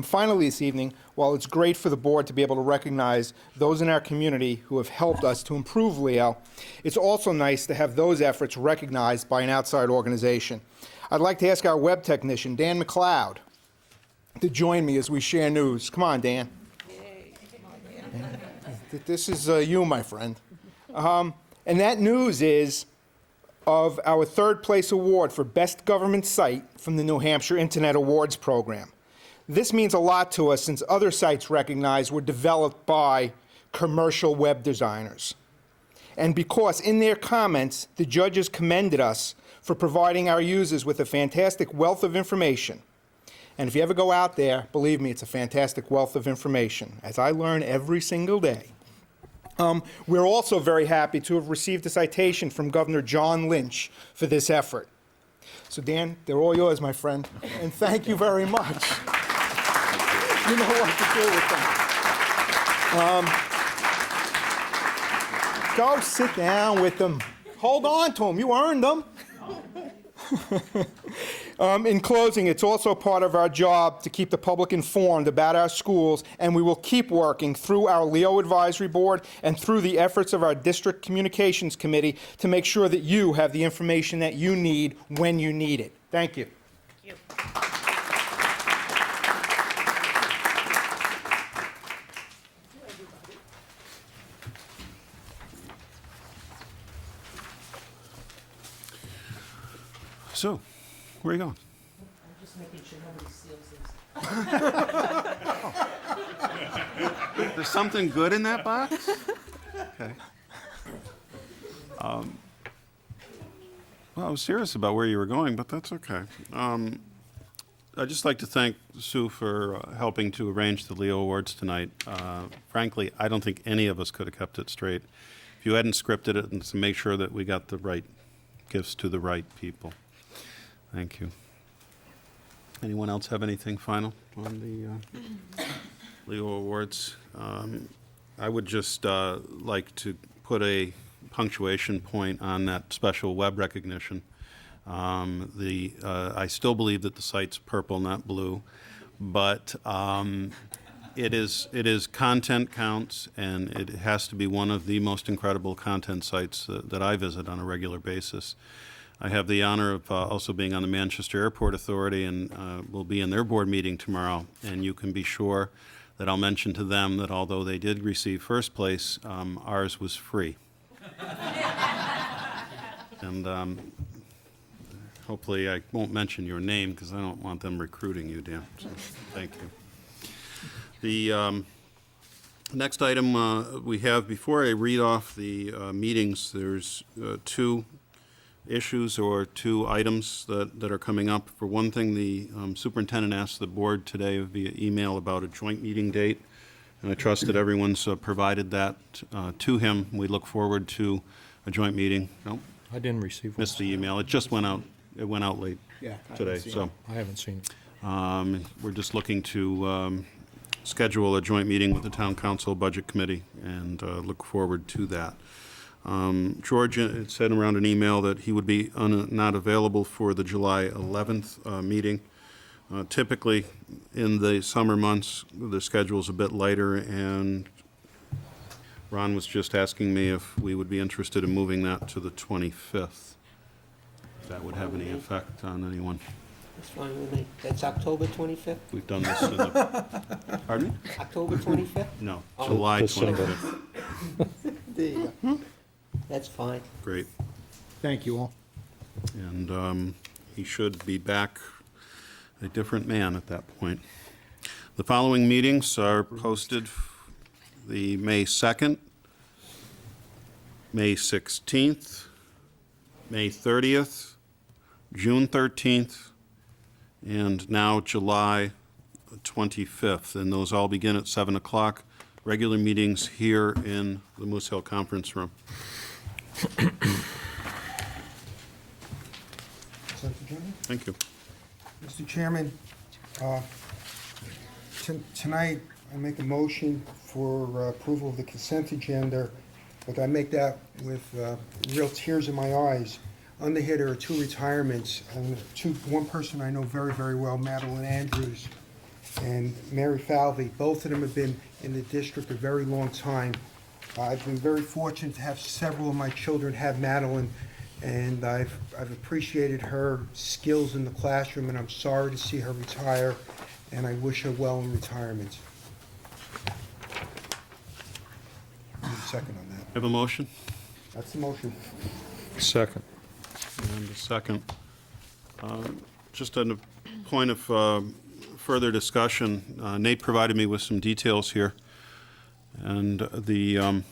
Speaker 8: Finally, this evening, while it's great for the board to be able to recognize those in our community who have helped us to improve Leo, it's also nice to have those efforts recognized by an outside organization. I'd like to ask our web technician, Dan McLeod, to join me as we share news. Come on, Dan. This is you, my friend. And that news is of our third place award for Best Government Site from the New Hampshire Internet Awards Program. This means a lot to us since other sites recognized were developed by commercial web designers. And because in their comments, the judges commended us for providing our users with a fantastic wealth of information. And if you ever go out there, believe me, it's a fantastic wealth of information, as I learn every single day. We're also very happy to have received a citation from Governor John Lynch for this effort. So Dan, they're all yours, my friend, and thank you very much. You know what to do with them. Go sit down with them. Hold on to them. You earned them. In closing, it's also part of our job to keep the public informed about our schools, and we will keep working through our Leo Advisory Board and through the efforts of our District Communications Committee to make sure that you have the information that you need when you need it. Thank you.
Speaker 21: Thank you.
Speaker 2: So, where are you going?
Speaker 13: I'm just making sure nobody steals this.
Speaker 2: There's something good in that box? Okay. Well, I was serious about where you were going, but that's okay. I'd just like to thank Sue for helping to arrange the Leo Awards tonight. Frankly, I don't think any of us could have kept it straight if you hadn't scripted it and to make sure that we got the right gifts to the right people. Thank you. Anyone else have anything final on the Leo Awards? I would just like to put a punctuation point on that special web recognition. I still believe that the site's purple, not blue, but it is content counts, and it has to be one of the most incredible content sites that I visit on a regular basis. I have the honor of also being on the Manchester Airport Authority, and will be in their board meeting tomorrow. And you can be sure that I'll mention to them that although they did receive first place, ours was free. And hopefully I won't mention your name because I don't want them recruiting you, Dan. So, thank you. The next item we have, before I read off the meetings, there's two issues or two items that are coming up. For one thing, the superintendent asked the board today via email about a joint meeting date, and I trust that everyone's provided that to him. We look forward to a joint meeting. No,
Speaker 4: I didn't receive one.
Speaker 2: missed the email. It just went out. It went out late today. So
Speaker 4: I haven't seen it.
Speaker 2: we're just looking to schedule a joint meeting with the Town Council Budget Committee and look forward to that. George had said around an email that he would be not available for the July 11th meeting. Typically, in the summer months, the schedule's a bit lighter, and Ron was just asking me if we would be interested in moving that to the 25th. If that would have any effect on anyone.
Speaker 13: That's fine with me. That's October 25th?
Speaker 2: We've done this in the... Pardon me?
Speaker 13: October 25th?
Speaker 2: No,
Speaker 13: Oh.
Speaker 2: July
Speaker 4: December.
Speaker 2: 25th.
Speaker 13: There you go. That's fine.
Speaker 2: Great.
Speaker 19: Thank you all.
Speaker 2: And he should be back a different man at that point. The following meetings are posted the May 2nd, May 16th, May 30th, June 13th, and now July 25th. And those all begin at 7 o'clock. Regular meetings here in the Moose Hill Conference Room. Thank you.
Speaker 19: Mr. Chairman, tonight I make a motion for approval of the consent agenda, but I make that with real tears in my eyes. Under here, there are two retirements, and one person I know very, very well, Madeline Andrews, and Mary Falvey. Both of them have been in the district a very long time. I've been very fortunate to have several of my children have Madeline, and I've appreciated her skills in the classroom, and I'm sorry to see her retire, and I wish her well in retirement. Need a second on that.
Speaker 2: Have a motion?
Speaker 19: That's the motion.
Speaker 4: Second.
Speaker 2: And a second. Just on a point of further discussion, Nate provided me with some details here. And the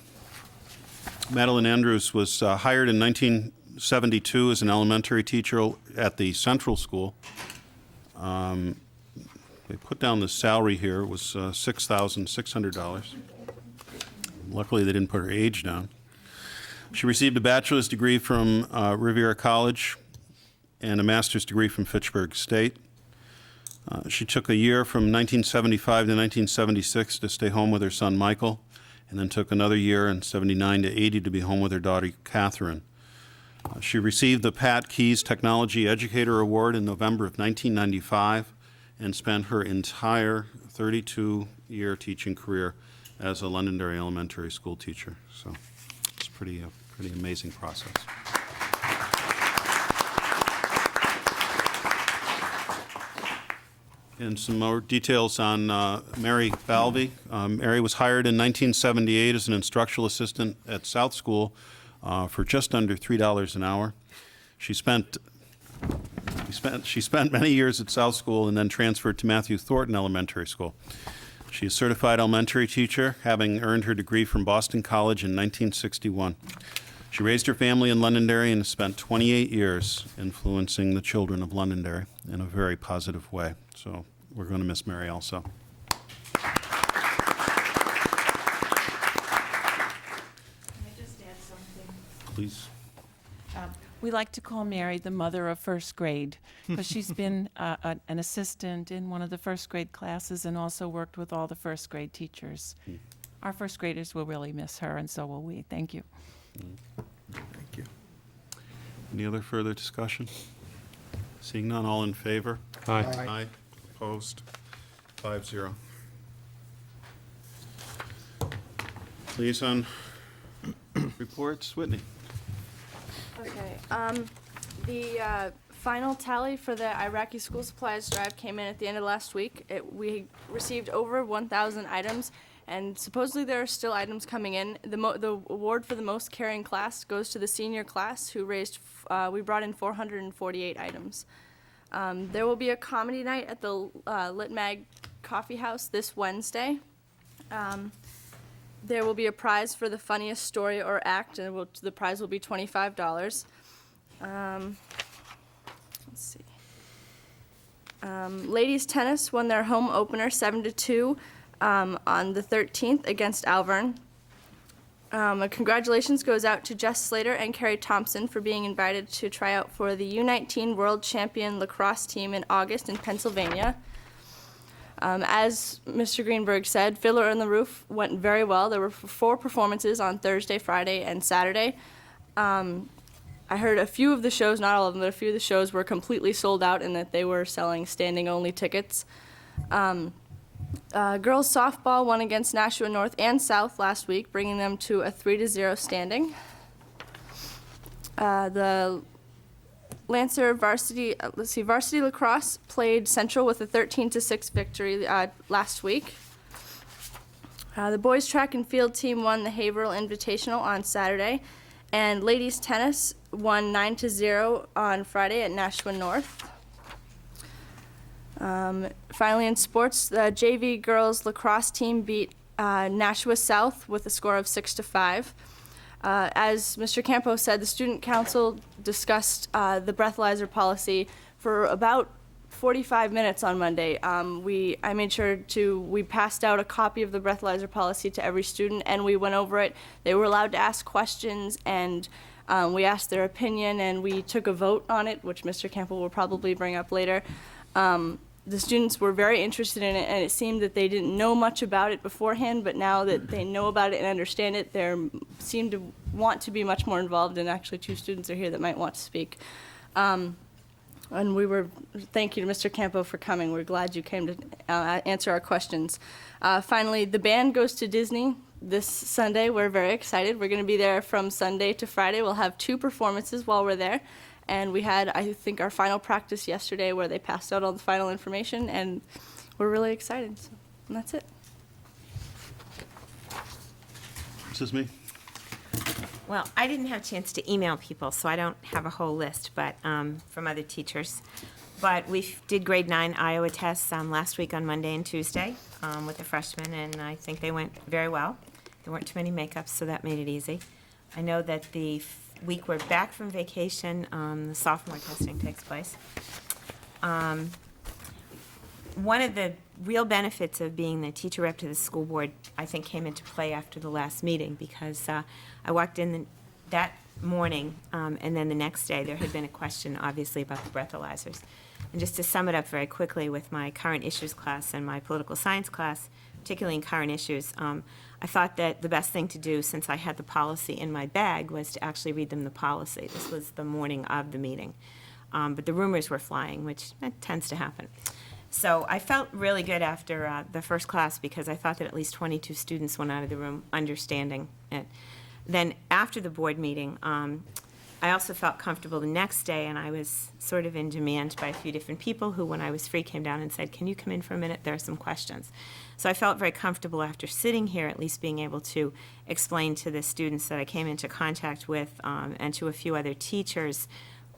Speaker 2: Madeline Andrews was hired in 1972 as an elementary teacher at the Central School. They put down the salary here. It was $6,600. Luckily, they didn't put her age down. She received a bachelor's degree from Riviera College and a master's degree from Fitchburg State. She took a year from 1975 to 1976 to stay home with her son Michael, and then took another year in 79 to 80 to be home with her daughter Catherine. She received the Pat Keyes Technology Educator Award in November of 1995 and spent her entire 32-year teaching career as a Londonderry Elementary School teacher. So it's a pretty amazing process. And some more details on Mary Falvey. Mary was hired in 1978 as an instructional assistant at South School for just under $3 an hour. She spent many years at South School and then transferred to Matthew Thornton Elementary School. She is a certified elementary teacher, having earned her degree from Boston College in 1961. She raised her family in Londonderry and has spent 28 years influencing the children of Londonderry in a very positive way. So we're going to miss Mary also.
Speaker 18: Can I just add something?
Speaker 2: Please.
Speaker 12: We like to call Mary the mother of first grade because she's been an assistant in one of the first grade classes and also worked with all the first grade teachers. Our first graders will really miss her, and so will we. Thank you.
Speaker 2: Thank you. Any other further discussion? Seeing none, all in favor?
Speaker 4: Aye.
Speaker 2: Aye. Opposed? 5-0. Liaison reports, Whitney.
Speaker 18: Okay. The final tally for the Iraqi school supplies drive came in at the end of last week. We received over 1,000 items, and supposedly there are still items coming in. The award for the most caring class goes to the senior class, who raised. We brought in 448 items. There will be a comedy night at the Lit Mag Coffee House this Wednesday. There will be a prize for the funniest story or act, and the prize will be $25. Let's see. Ladies tennis won their home opener 7-2 on the 13th against Alvern. Congratulations goes out to Jess Slater and Carrie Thompson for being invited to try out for the U19 World Champion Lacrosse team in August in Pennsylvania. As Mr. Greenberg said, Fiddler on the Roof went very well. There were 4 performances on Thursday, Friday, and Saturday. I heard a few of the shows, not all of them, but a few of the shows were completely sold out and that they were selling standing-only tickets. Girls softball won against Nashua North and South last week, bringing them to a 3-0 standing. The Lancer varsity lacrosse played Central with a 13-6 victory last week. The boys track and field team won the Haverhill Invitational on Saturday, and ladies tennis won 9-0 on Friday at Nashua North. Finally, in sports, the JV girls lacrosse team beat Nashua South with a score of 6-5. As Mr. Campo said, the student council discussed the breathalyzer policy for about 45 minutes on Monday. I made sure we passed out a copy of the breathalyzer policy to every student, and we went over it. They were allowed to ask questions, and we asked their opinion, and we took a vote on it, which Mr. Campo will probably bring up later. The students were very interested in it, and it seemed that they didn't know much about it beforehand, but now that they know about it and understand it, they seem to want to be much more involved, and actually 2 students are here that might want to speak. And thank you to Mr. Campo for coming. We're glad you came to answer our questions. Finally, the band goes to Disney this Sunday. We're very excited. We're going to be there from Sunday to Friday. We'll have 2 performances while we're there. And we had, I think, our final practice yesterday where they passed out all the final information, and we're really excited. So, and that's it.
Speaker 2: This is me.
Speaker 21: Well, I didn't have a chance to email people, so I don't have a whole list, but from other teachers. But we did grade 9 Iowa tests last week on Monday and Tuesday with the freshmen, and I think they went very well. There weren't too many makeups, so that made it easy. I know that the week we're back from vacation, the sophomore testing takes place. One of the real benefits of being the teacher rep to the school board, I think, came into play after the last meeting, because I walked in that morning, and then the next day there had been a question, obviously, about the breathalyzers. And just to sum it up very quickly, with my current issues class and my political science class, particularly in current issues, I thought that the best thing to do, since I had the policy in my bag, was to actually read them the policy. This was the morning of the meeting. But the rumors were flying, which tends to happen. So I felt really good after the first class, because I thought that at least 22 students went out of the room understanding it. Then after the board meeting, I also felt comfortable the next day, and I was sort of in demand by a few different people who, when I was free, came down and said, "Can you come in for a minute? There are some questions." So I felt very comfortable after sitting here, at least being able to explain to the students that I came into contact with, and to a few other teachers,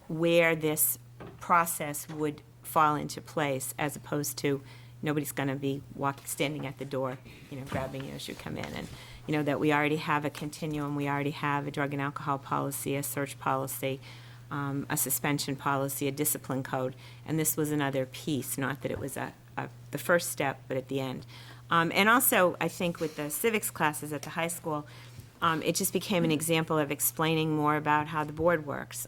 Speaker 21: where this process would fall into place, as opposed to nobody's going to be standing at the door, grabbing you as you come in. And that we already have a continuum, we already have a drug and alcohol policy, a search policy, a suspension policy, a discipline code, and this was another piece, not that it was the first step, but at the end. And also, I think with the civics classes at the high school, it just became an example of explaining more about how the board works.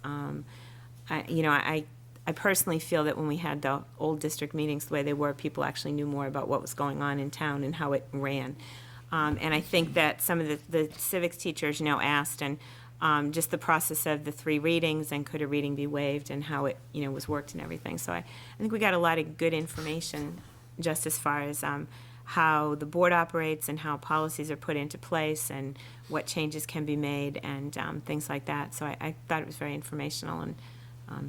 Speaker 21: I personally feel that when we had the old district meetings the way they were, people actually knew more about what was going on in town and how it ran. And I think that some of the civics teachers, asked, and just the process of the 3 readings and could a reading be waived and how it, was worked and everything. So I think we got a lot of good information just as far as how the board operates and how policies are put into place and what changes can be made and things like that. So I thought it was very informational, and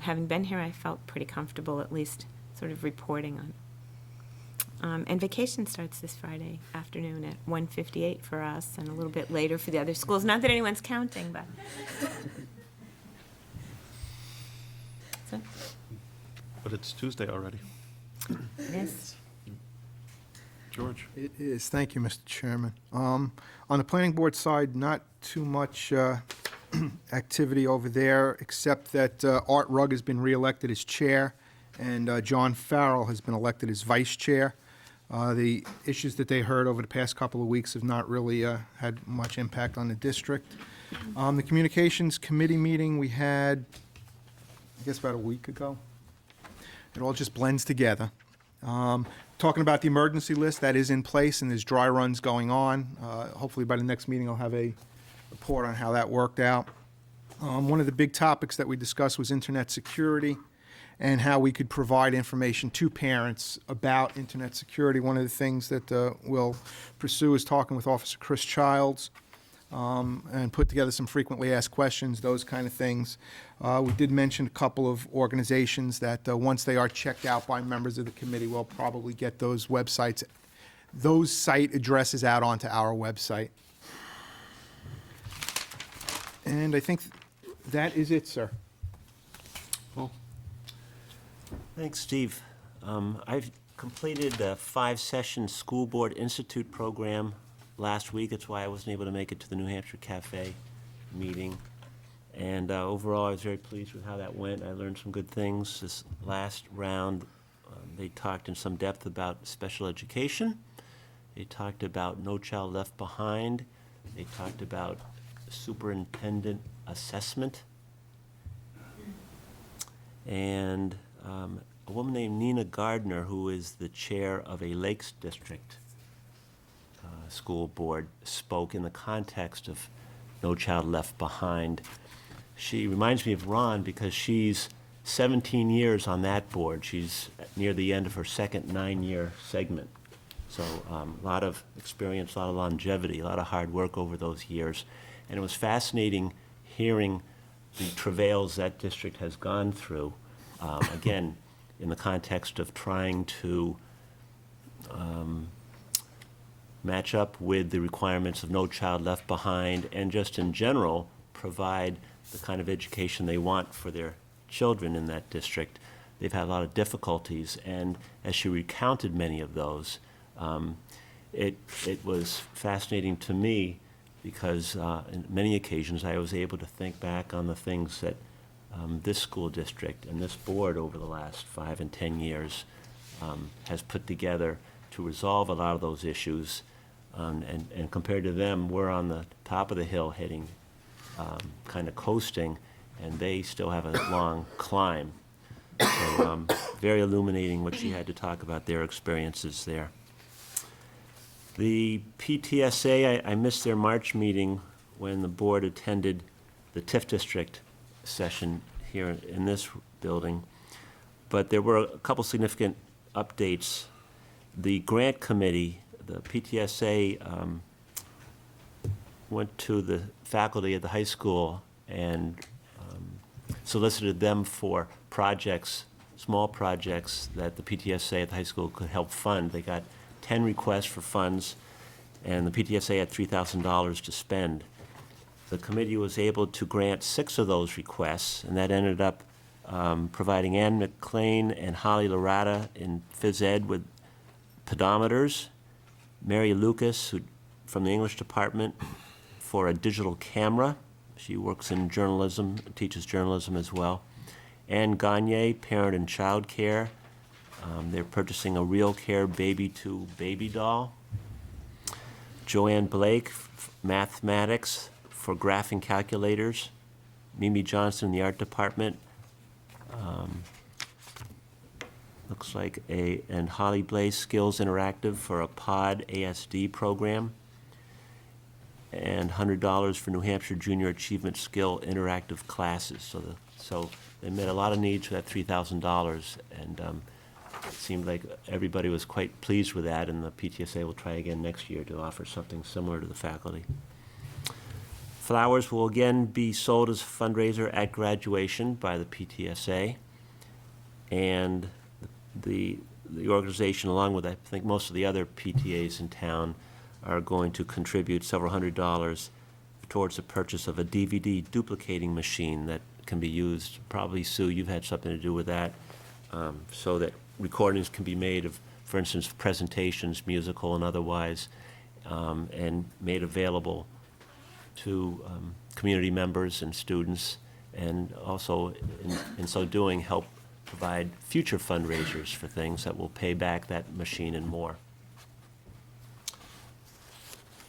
Speaker 21: having been here, I felt pretty comfortable at least sort of reporting on. And vacation starts this Friday afternoon at 1:58 for us, and a little bit later for the other schools. Not that anyone's counting, but. So.
Speaker 2: But it's Tuesday already.
Speaker 21: Yes.
Speaker 2: George?
Speaker 19: It is. Thank you, Mr. Chairman. On the planning board side, not too much activity over there, except that Art Rugg has been reelected as chair, and John Farrell has been elected as vice chair. The issues that they heard over the past couple of weeks have not really had much impact on the district. The communications committee meeting we had, I guess, about a week ago. It all just blends together. Talking about the emergency list, that is in place, and there's dry runs going on. Hopefully by the next meeting I'll have a report on how that worked out. One of the big topics that we discussed was internet security and how we could provide information to parents about internet security. One of the things that we'll pursue is talking with Officer Chris Childs and put together some frequently asked questions, those kind of things. We did mention a couple of organizations that once they are checked out by members of the committee, we'll probably get those websites, those site addresses out onto our website. And I think that is it, sir.
Speaker 2: Cool.
Speaker 5: Thanks, Steve. I've completed the 5-session School Board Institute program last week. That's why I wasn't able to make it to the New Hampshire Cafe meeting. And overall, I was very pleased with how that went. I learned some good things. This last round, they talked in some depth about special education. They talked about No Child Left Behind. They talked about superintendent assessment. And a woman named Nina Gardner, who is the chair of a Lakes District school board, spoke in the context of No Child Left Behind. She reminds me of Ron because she's 17 years on that board. She's near the end of her second 9-year segment. So a lot of experience, a lot of longevity, a lot of hard work over those years. And it was fascinating hearing the travails that district has gone through, again, in the context of trying to match up with the requirements of No Child Left Behind, and just in general provide the kind of education they want for their children in that district. They've had a lot of difficulties, and as she recounted many of those, it was fascinating to me because in many occasions I was able to think back on the things that this school district and this board over the last 5 and 10 years has put together to resolve a lot of those issues. And compared to them, we're on the top of the hill heading, kind of coasting, and they still have a long climb. So very illuminating what she had to talk about their experiences there. The PTSA, I missed their March meeting when the board attended the TIF district session here in this building, but there were a couple significant updates. The grant committee, the PTSA, went to the faculty at the high school and solicited them for projects, small projects that the PTSA at the high school could help fund. They got 10 requests for funds, and the PTSA had $3,000 to spend. The committee was able to grant 6 of those requests, and that ended up providing Ann McLean and Holly Larata in phys ed with pedometers, Mary Lucas from the English department for a digital camera. She works in journalism, teaches journalism as well. Ann Gagne, parent and child care. They're purchasing a Real Care Baby to Baby doll. Joanne Blake, mathematics for graphing calculators. Mimi Johnson in the art department. Looks like and Holly Blaze, Skills Interactive for a POD ASD program. And $100 for New Hampshire Junior Achievement Skill Interactive Classes. So they met a lot of needs for that $3,000, and it seemed like everybody was quite pleased with that, and the PTSA will try again next year to offer something similar to the faculty. Flowers will again be sold as a fundraiser at graduation by the PTSA, and the organization, along with I think most of the other PTAs in town, are going to contribute several $100s towards the purchase of a DVD duplicating machine that can be used. Probably, Sue, you've had something to do with that, so that recordings can be made of, for instance, presentations, musical and otherwise, and made available to community members and students, and also in so doing help provide future fundraisers for things that will pay back that machine and more.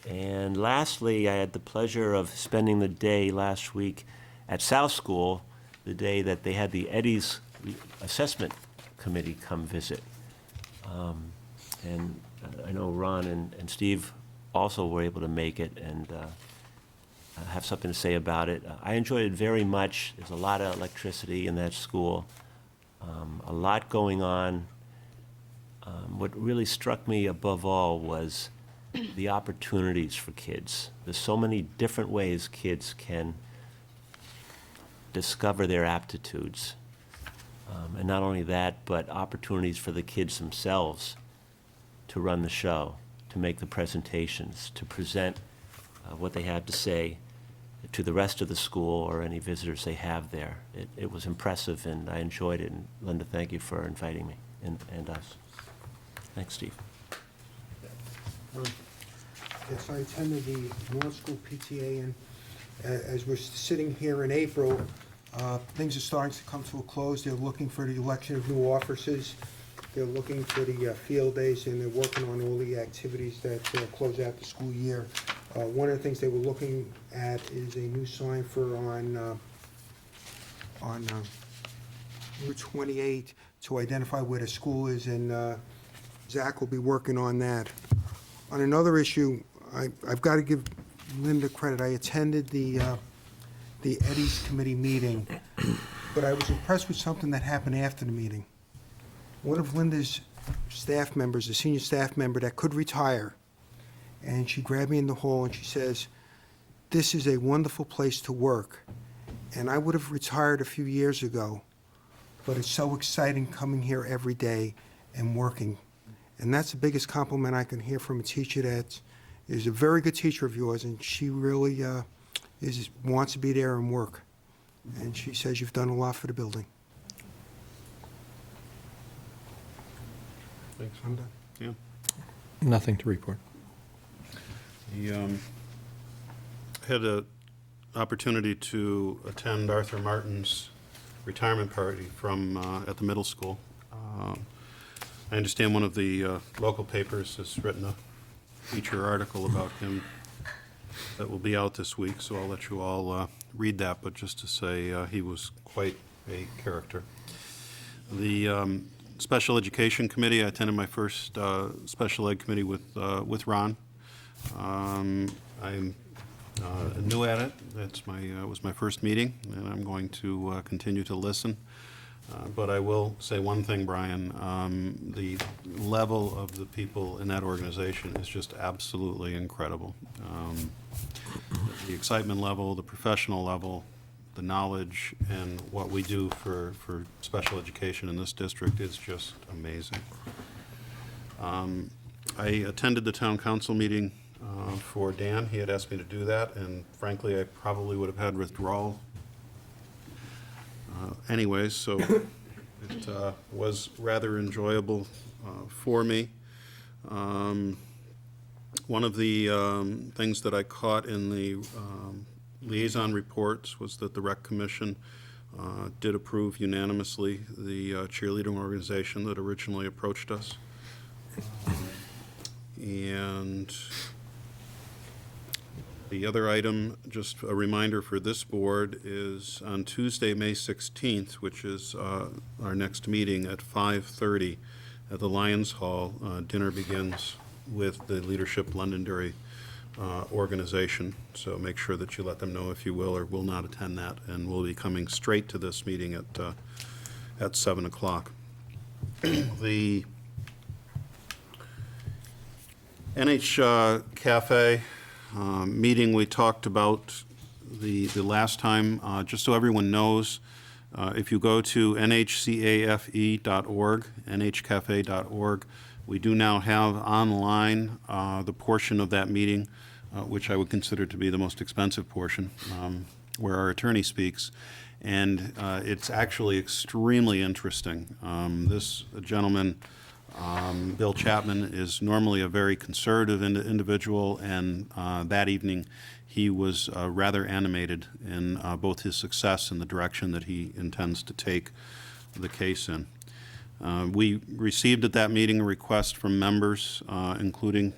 Speaker 5: And lastly, I had the pleasure of spending the day last week at South School, the day that they had the Eddie's Assessment Committee come visit. And I know Ron and Steve also were able to make it and have something to say about it. I enjoyed it very much. There's a lot of electricity in that school, a lot going on. What really struck me above all was the opportunities for kids. There's so many different ways kids can discover their aptitudes. And not only that, but opportunities for the kids themselves to run the show, to make the presentations, to present what they have to say to the rest of the school or any visitors they have there. It was impressive, and I enjoyed it. And Linda, thank you for inviting me and us. Thanks, Steve.
Speaker 19: Yes, I attended the North School PTA, and as we're sitting here in April, things are starting to come to a close. They're looking for the election of new officers. They're looking for the field days, and they're working on all the activities that close out the school year. One of the things they were looking at is a new sign for on Route 28 to identify where the school is, and Zach will be working on that. On another issue, I've got to give Linda credit. I attended the Eddie's committee meeting, but I was impressed with something that happened after the meeting. One of Linda's staff members, a senior staff member that could retire, and she grabbed me in the hall and she says, "This is a wonderful place to work. And I would have retired a few years ago, but it's so exciting coming here every day and working." And that's the biggest compliment I can hear from a teacher that is a very good teacher of yours, and she really wants to be there and work. And she says you've done a lot for the building.
Speaker 2: Thanks.
Speaker 19: I'm done.
Speaker 2: Yeah.
Speaker 4: Nothing to report.
Speaker 2: He had an opportunity to attend Arthur Martin's retirement party from at the middle school. I understand one of the local papers has written a feature article about him that will be out this week, so I'll let you all read that, but just to say he was quite a character. The Special Education Committee, I attended my first Special Ed Committee with Ron. I'm new at it. It was my first meeting, and I'm going to continue to listen. But I will say one thing, Brian. The level of the people in that organization is just absolutely incredible. The excitement level, the professional level, the knowledge, and what we do for special education in this district is just amazing. I attended the town council meeting for Dan. He had asked me to do that, and frankly, I probably would have had withdrawal anyways, so it was rather enjoyable for me. One of the things that I caught in the liaison reports was that the Rec Commission did approve unanimously the cheerleading organization that originally approached us. And the other item, just a reminder for this board, is on Tuesday, May 16th, which is our next meeting at 5:30 at the Lions Hall. Dinner begins with the Leadership Londonderry organization, so make sure that you let them know if you will or will not attend that, and we'll be coming straight to this meeting at 7 o'clock. The NH Cafe meeting, we talked about the last time. Just so everyone knows, if you go to nhcafe.org, nhcafe.org, we do now have online the portion of that meeting, which I would consider to be the most expensive portion, where our attorney speaks. And it's actually extremely interesting. This gentleman, Bill Chapman, is normally a very conservative individual, and that evening he was rather animated in both his success and the direction that he intends to take the case in. We received at that meeting a request from members, including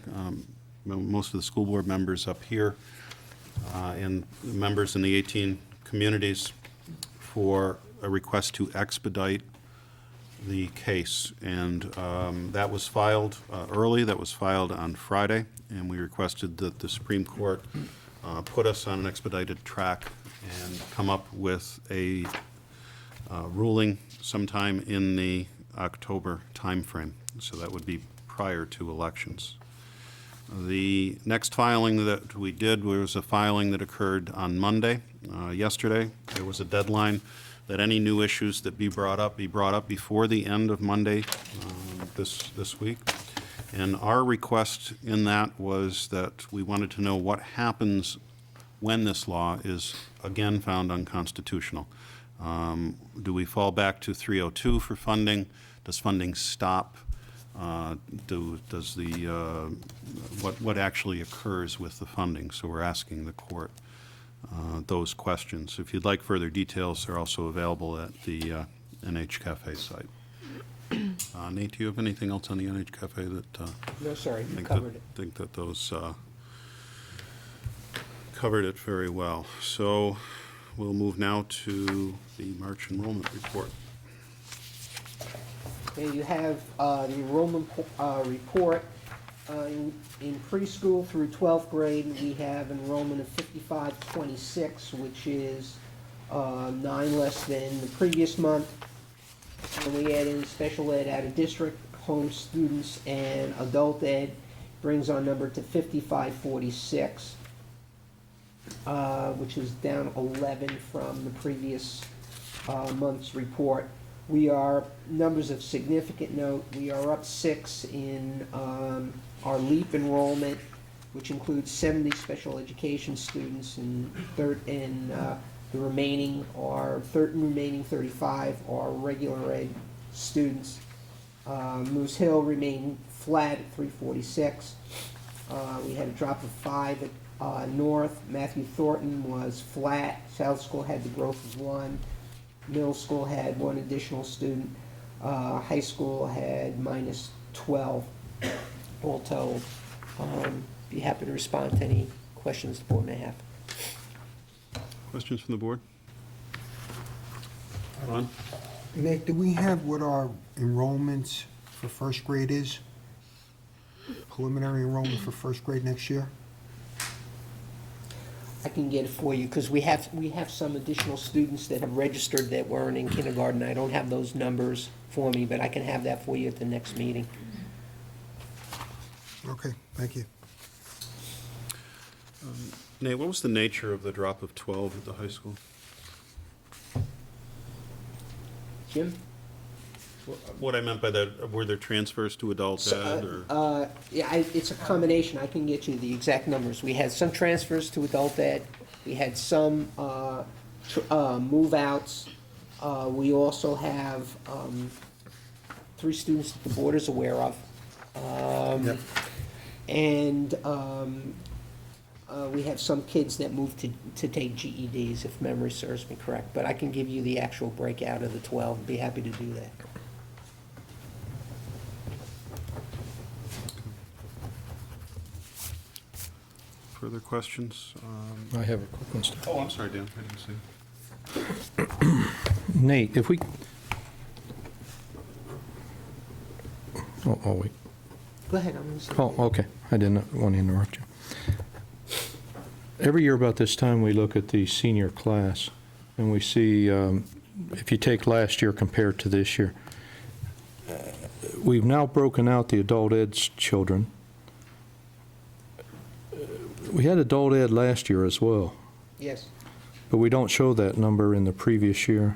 Speaker 2: most of the school board members up here and members in the 18 communities, for a request to expedite the case, and that was filed early. That was filed on Friday, and we requested that the Supreme Court put us on an expedited track and come up with a ruling sometime in the October timeframe. So that would be prior to elections. The next filing that we did was a filing that occurred on Monday. Yesterday, there was a deadline that any new issues that be brought up before the end of Monday this week. And our request in that was that we wanted to know what happens when this law is again found unconstitutional. Do we fall back to 302 for funding? Does funding stop? What actually occurs with the funding? So we're asking the court those questions. If you'd like further details, they're also available at the NH Cafe site. Nate, do you have anything else on the NH Cafe that?
Speaker 13: No, sorry, you covered it.
Speaker 2: I think that those covered it very well. So we'll move now to the March enrollment report.
Speaker 13: Okay, you have the enrollment report. In preschool through 12th grade, we have enrollment of 5526, which is 9 less than the previous month. And we add in special ed out of district, home students, and adult ed, brings our number to 5546, which is down 11 from the previous month's report. We are, numbers of significant note, we are up 6 in our LEAP enrollment, which includes 70 special education students, and the remaining 35 are regular ed students. Moose Hill remained flat at 346. We had a drop of 5 at North. Matthew Thornton was flat. South School had the growth of 1. Middle School had 1 additional student. High School had minus 12 all told. Be happy to respond to any questions the board may have.
Speaker 2: Questions from the board? Ron?
Speaker 19: Nate, do we have what our enrollments for first grade is? Preliminary enrollment for first grade next year?
Speaker 13: I can get it for you, because we have some additional students that have registered that weren't in kindergarten. I don't have those numbers for me, but I can have that for you at the next meeting.
Speaker 19: Okay, thank you.
Speaker 2: Nate, what was the nature of the drop of 12 at the high school?
Speaker 13: Jim?
Speaker 2: What I meant by that, were there transfers to adult ed, or?
Speaker 13: Yeah, it's a combination. I can get you the exact numbers. We had some transfers to adult ed. We had some move-outs. We also have 3 students that the board is aware of.
Speaker 2: Yep.
Speaker 13: And we have some kids that moved to take GEDs, if memory serves me correct. But I can give you the actual breakout of the 12. Be happy to do that.
Speaker 2: Further questions?
Speaker 4: I have a quick one, Steve.
Speaker 2: Oh, I'm sorry, Dan, I didn't see.
Speaker 4: Nate, if we... Oh, wait.
Speaker 13: Go ahead, I'm listening.
Speaker 4: Oh, okay. I didn't want to interrupt you. Every year about this time, we look at the senior class, and we see, if you take last year compared to this year, we've now broken out the adult ed children. We had adult ed last year as well,
Speaker 13: Yes.
Speaker 4: but we don't show that number in the previous year.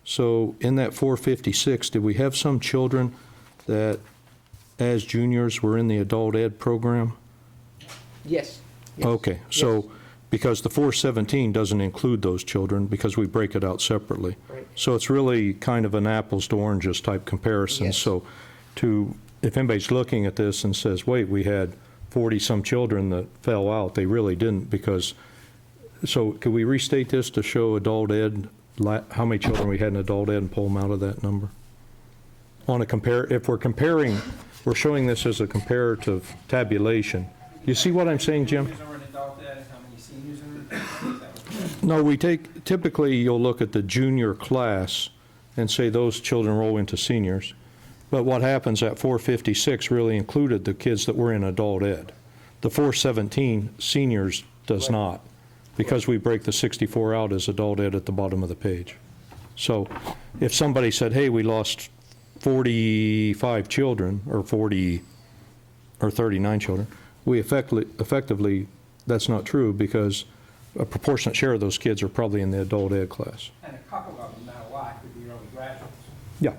Speaker 4: So in that 456, did we have some children that, as juniors, were in the adult ed program?
Speaker 13: Yes. Yes.
Speaker 4: Okay, so, because the 417 doesn't include those children, because we break it out separately.
Speaker 13: Right.
Speaker 4: So it's really kind of an apples to oranges type comparison.
Speaker 13: Yes.
Speaker 4: So if anybody's looking at this and says, wait, we had 40-some children that fell out, they really didn't, because, so could we restate this to show adult ed, how many children we had in adult ed and pull them out of that number? If we're comparing, we're showing this as a comparative tabulation. You see what I'm saying, Jim? No, typically you'll look at the junior class and say those children roll into seniors. But what happens at 456 really included the kids that were in adult ed. The 417 seniors does not, because we break the 64 out as adult ed at the bottom of the page. So if somebody said, hey, we lost 45 children, or 40, or 39 children, we effectively, that's not true, because a proportionate share of those kids are probably in the adult ed class.
Speaker 9: And a couple of them, not a lot, could be early graduates.
Speaker 4: Yeah.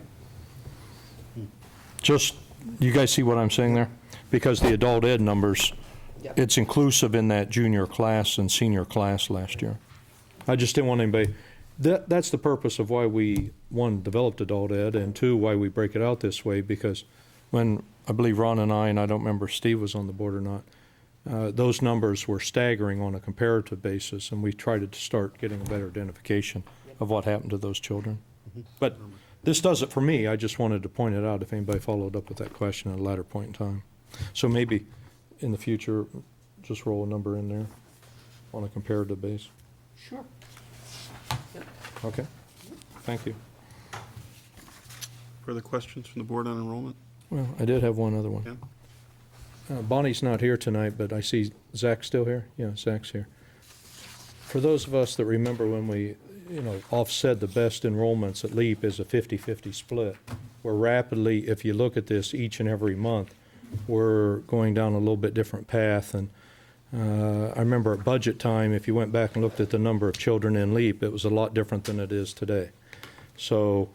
Speaker 4: Just, you guys see what I'm saying there? Because the adult ed numbers, it's inclusive in that junior class and senior class last year. I just didn't want anybody, that's the purpose of why we, 1, developed adult ed, and 2, why we break it out this way, because when I believe Ron and I don't remember if Steve was on the board or not, those numbers were staggering on a comparative basis, and we tried to start getting a better identification of what happened to those children. But this does it for me. I just wanted to point it out if anybody followed up with that question at a later point in time. So maybe in the future, just roll a number in there on a comparative base.
Speaker 13: Sure.
Speaker 4: Okay, thank you.
Speaker 2: Further questions from the board on enrollment?
Speaker 4: Well, I did have one other one. Bonnie's not here tonight, but I see Zach's still here. Yeah, Zach's here. For those of us that remember when off said the best enrollments at LEAP is a 50-50 split. Where rapidly, if you look at this each and every month, we're going down a little bit different path. And I remember at budget time, if you went back and looked at the number of children in LEAP, it was a lot different than it is today. So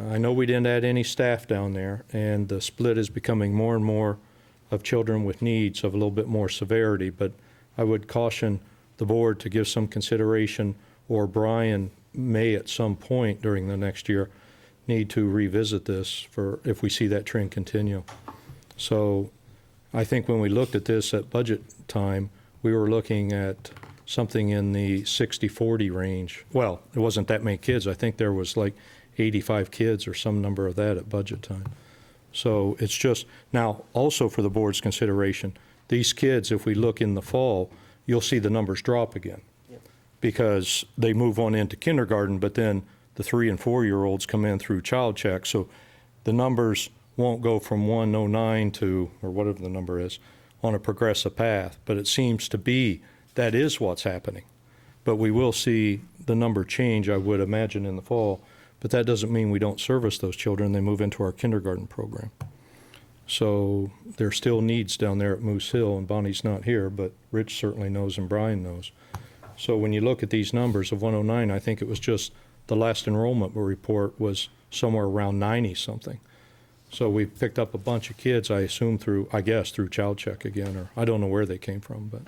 Speaker 4: I know we didn't add any staff down there, and the split is becoming more and more of children with needs of a little bit more severity, but I would caution the board to give some consideration, or Brian may at some point during the next year need to revisit this for if we see that trend continue. So I think when we looked at this at budget time, we were looking at something in the 60-40 range. Well, it wasn't that many kids. I think there was like 85 kids or some number of that at budget time. So it's just, now also for the board's consideration, these kids, if we look in the fall, you'll see the numbers drop again. Because they move on into kindergarten, but then the 3- and 4-year-olds come in through child check. So the numbers won't go from 109 to, or whatever the number is, on a progressive path. But it seems to be that is what's happening. But we will see the number change, I would imagine, in the fall. But that doesn't mean we don't service those children. They move into our kindergarten program. So there are still needs down there at Moose Hill, and Bonnie's not here, but Rich certainly knows and Brian knows. So when you look at these numbers of 109, I think it was just the last enrollment report was somewhere around 90-something. So we picked up a bunch of kids, I assume through child check again, or I don't know where they came from. But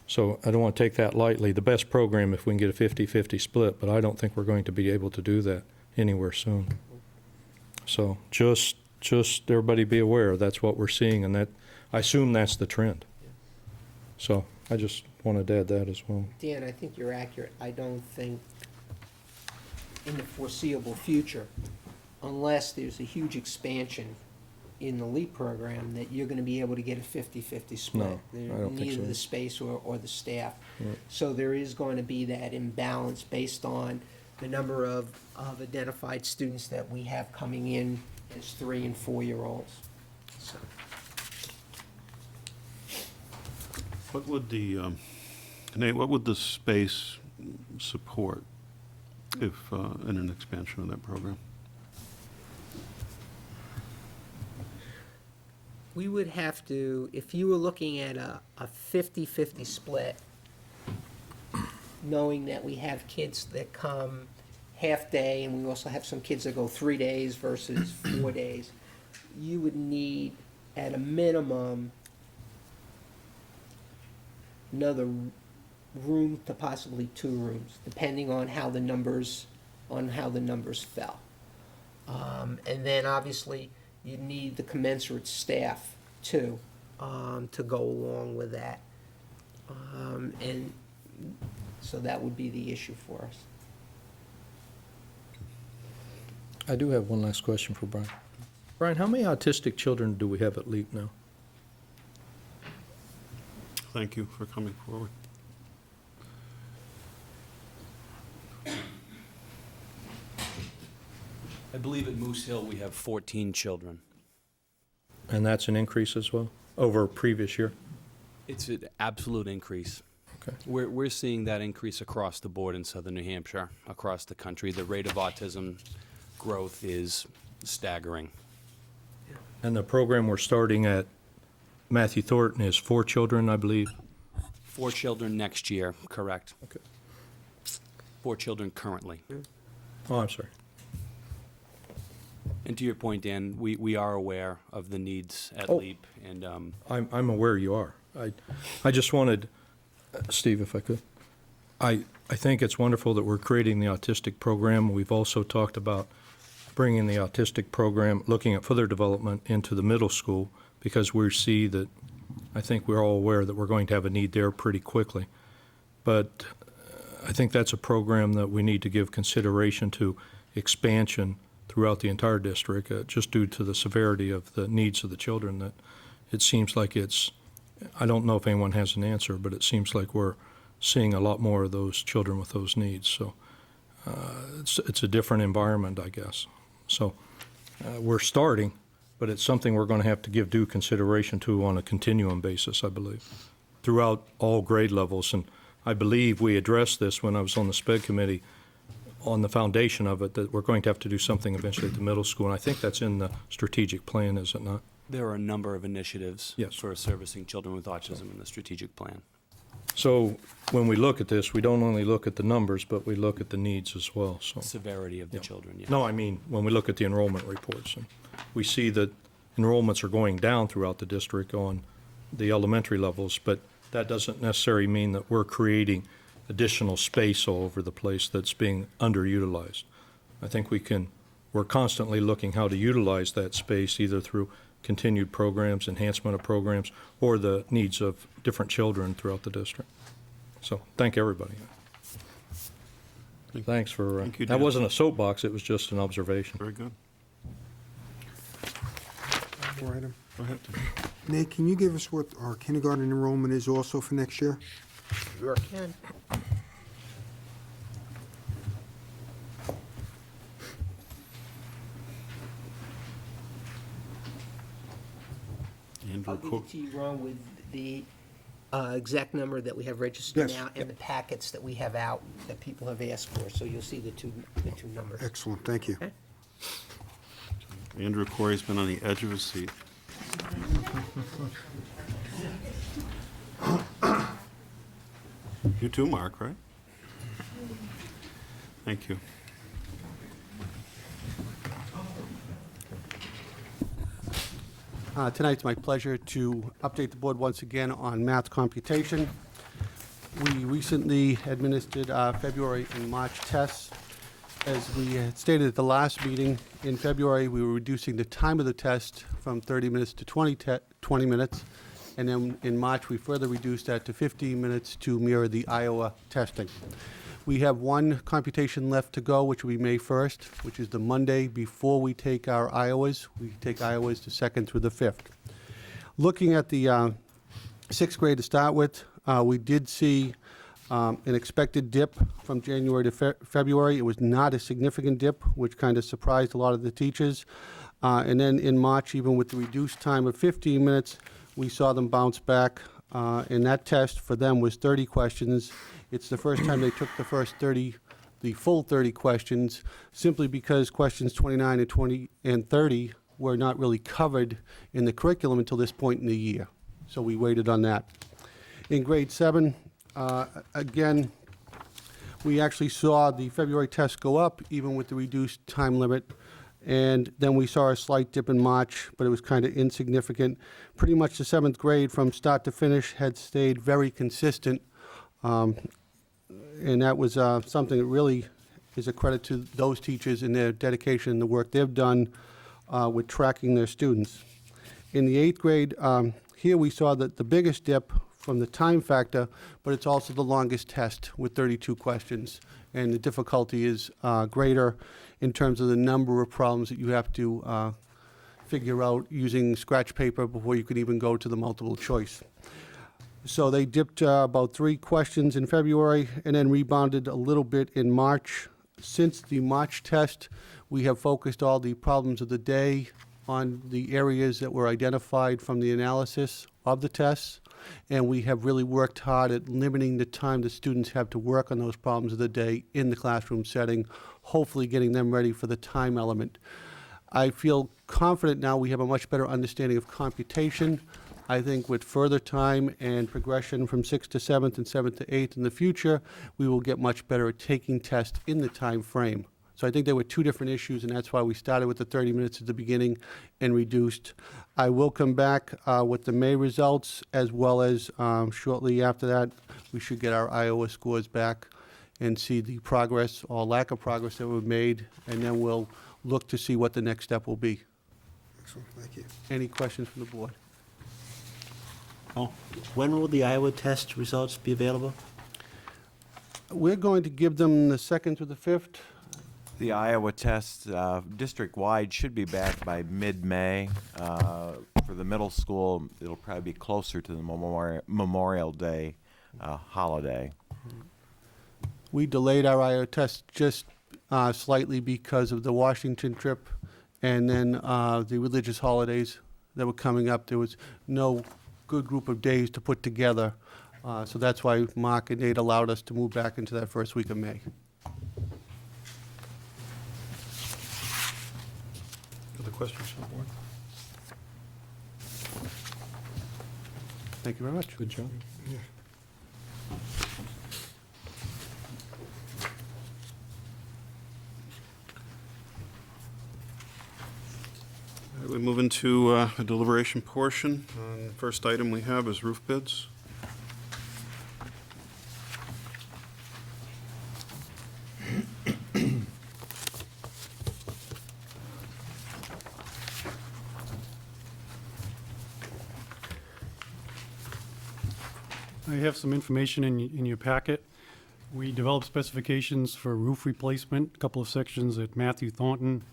Speaker 4: so I don't want to take that lightly. The best program if we can get a 50-50 split, but I don't think we're going to be able to do that anywhere soon. So just everybody be aware that's what we're seeing, and that I assume that's the trend. So I just wanted to add that as well.
Speaker 13: Dan, I think you're accurate. I don't think in the foreseeable future, unless there's a huge expansion in the LEAP program, that you're going to be able to get a 50-50 split.
Speaker 4: No, I don't think
Speaker 13: Neither
Speaker 4: so.
Speaker 13: the space or the staff.
Speaker 4: Right.
Speaker 13: So there is going to be that imbalance based on the number of identified students that we have coming in as 3- and 4-year-olds. So.
Speaker 2: What would the, Nate, what would the space support if, in an expansion of that program?
Speaker 13: We would have to, if you were looking at a 50-50 split, knowing that we have kids that come half day, and we also have some kids that go 3 days versus 4 days, you would need, at a minimum, another room to possibly 2 rooms, depending on how the numbers fell. And then obviously you need the commensurate staff too, to go along with that. And so that would be the issue for us.
Speaker 4: I do have one last question for Brian. Brian, how many autistic children do we have at LEAP now?
Speaker 2: Thank you for coming forward.
Speaker 10: I believe at Moose Hill we have 14 children.
Speaker 4: And that's an increase as well, over a previous year?
Speaker 10: It's an absolute increase.
Speaker 4: Okay.
Speaker 10: We're seeing that increase across the board in southern New Hampshire, across the country. The rate of autism growth is staggering.
Speaker 4: And the program we're starting at Matthew Thornton is 4 children, I believe?
Speaker 10: 4 children next year, correct.
Speaker 4: Okay.
Speaker 10: 4 children currently.
Speaker 4: Oh, I'm sorry.
Speaker 10: And to your point, Dan, we are aware of the needs at
Speaker 4: Oh.
Speaker 10: LEAP, and
Speaker 4: I'm aware you are. I just wanted, Steve, if I could, I think it's wonderful that we're creating the autistic program. We've also talked about bringing the autistic program, looking at further development into the middle school, because we see that, I think we're all aware that we're going to have a need there pretty quickly. But I think that's a program that we need to give consideration to expansion throughout the entire district, just due to the severity of the needs of the children. That it seems like I don't know if anyone has an answer, but it seems like we're seeing a lot more of those children with those needs. So it's a different environment, I guess. So we're starting, but it's something we're going to have to give due consideration to on a continuum basis, I believe, throughout all grade levels. And I believe we addressed this when I was on the SPED committee. on the foundation of it, that we're going to have to do something eventually at the middle school, and I think that's in the strategic plan, is it not?
Speaker 10: There are a number of initiatives
Speaker 4: Yes.
Speaker 10: for servicing children with autism in the strategic plan.
Speaker 4: So when we look at this, we don't only look at the numbers, but we look at the needs as well, so.
Speaker 10: Severity of the
Speaker 4: Yeah.
Speaker 10: children, yeah.
Speaker 4: No, I mean, when we look at the enrollment reports, and we see that enrollments are going down throughout the district on the elementary levels, but that doesn't necessarily mean that we're creating additional space all over the place that's being underutilized. I think we're constantly looking how to utilize that space, either through continued programs, enhancement of programs, or the needs of different children throughout the district. So, thank everybody. Thanks for,
Speaker 2: Thank you,
Speaker 4: that
Speaker 2: Dan.
Speaker 4: wasn't a soapbox, it was just an observation.
Speaker 2: Very good.
Speaker 19: More item.
Speaker 2: Go ahead.
Speaker 19: Nate, can you give us what our kindergarten enrollment is also for next year?
Speaker 13: Sure can.
Speaker 2: Andrew
Speaker 13: I'll give
Speaker 2: Cook.
Speaker 13: it to you, Ron, with the exact number that we have registered
Speaker 19: Yes.
Speaker 13: now and the packets that we have out that people have asked for, so you'll see the two numbers.
Speaker 19: Excellent, thank you.
Speaker 13: Okay.
Speaker 2: Andrew Corey's been on the edge of his seat. You too, Mark, right? Thank you.
Speaker 15: Tonight's my pleasure to update the board once again on math computation. We recently administered our February and March tests. As we had stated at the last meeting, in February, we were reducing the time of the test from 30 minutes to 20 minutes. And then in March, we further reduced that to 15 minutes to mirror the Iowa testing. We have one computation left to go, which will be May 1st, which is the Monday before we take our Iowas. We take Iowas the 2nd through the 5th. Looking at the 6th grade to start with, we did see an expected dip from January to February. It was not a significant dip, which kind of surprised a lot of the teachers. And then in March, even with the reduced time of 15 minutes, we saw them bounce back. And that test for them was 30 questions. It's the first time they took the full 30 questions, simply because questions 29 and 20 and 30 were not really covered in the curriculum until this point in the year. So we waited on that. In grade 7, again, we actually saw the February test go up, even with the reduced time limit. And then we saw a slight dip in March, but it was kind of insignificant. Pretty much the 7th grade from start to finish had stayed very consistent. And that was something that really is a credit to those teachers and their dedication and the work they've done with tracking their students. In the 8th grade, here we saw that the biggest dip from the time factor, but it's also the longest test with 32 questions. And the difficulty is greater in terms of the number of problems that you have to figure out using scratch paper before you could even go to the multiple choice. So they dipped about 3 questions in February and then rebounded a little bit in March. Since the March test, we have focused all the problems of the day on the areas that were identified from the analysis of the tests. And we have really worked hard at limiting the time the students have to work on those problems of the day in the classroom setting, hopefully getting them ready for the time element. I feel confident now we have a much better understanding of computation. I think with further time and progression from 6th to 7th and 7th to 8th in the future, we will get much better at taking tests in the time frame. So I think there were 2 different issues, and that's why we started with the 30 minutes at the beginning and reduced. I will come back with the May results, as well as shortly after that, we should get our Iowa scores back and see the progress or lack of progress that we've made, and then we'll look to see what the next step will be.
Speaker 19: Excellent, thank you.
Speaker 15: Any questions from the board?
Speaker 5: Oh, when will the Iowa test results be available?
Speaker 15: We're going to give them the 2nd through the 5th.
Speaker 22: The Iowa test, district-wide, should be back by mid-May. For the middle school, it'll probably be closer to the Memorial Day holiday.
Speaker 15: We delayed our Iowa test just slightly because of the Washington trip and then the religious holidays that were coming up. There was no good group of days to put together. So that's why Mark and Nate allowed us to move back into that first week of May.
Speaker 4: questions from the board?
Speaker 15: Thank you very much.
Speaker 4: Good job.
Speaker 2: All right, we move into the deliberation portion. First item we have is roof bids.
Speaker 14: I have some information in your packet. We developed specifications for roof replacement, a couple of sections at Matthew Thornton.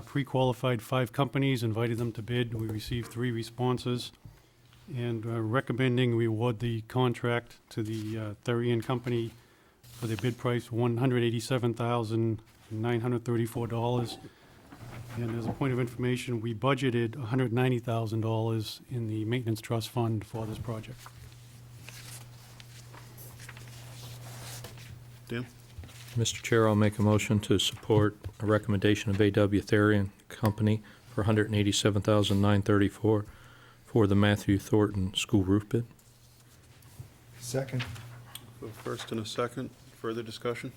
Speaker 14: Pre-qualified 5 companies, invited them to bid. We received 3 responses. And recommending we award the contract to the Therian Company for their bid price, $187,934. And as a point of information, we budgeted $190,000 in the maintenance trust fund for this project.
Speaker 2: Dan?
Speaker 4: Mr. Chair, I'll make a motion to support a recommendation of A.W. Therian Company for $187,934 for the Matthew Thornton School roof bid.
Speaker 19: Second.
Speaker 2: A first and a second. Further discussion?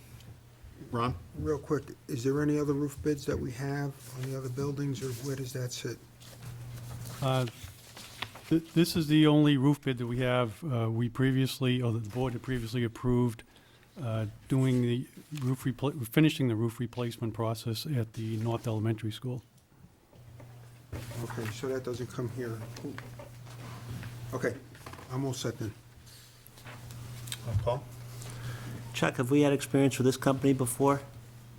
Speaker 2: Ron?
Speaker 19: Real quick, is there any other roof bids that we have on the other buildings, or where does that sit?
Speaker 14: This is the only roof bid that we have. We previously, or the board had previously approved doing the finishing the roof replacement process at the North Elementary School.
Speaker 19: Okay, so that doesn't come here. Okay, I'm all set then.
Speaker 2: Paul?
Speaker 5: Chuck, have we had experience with this company before?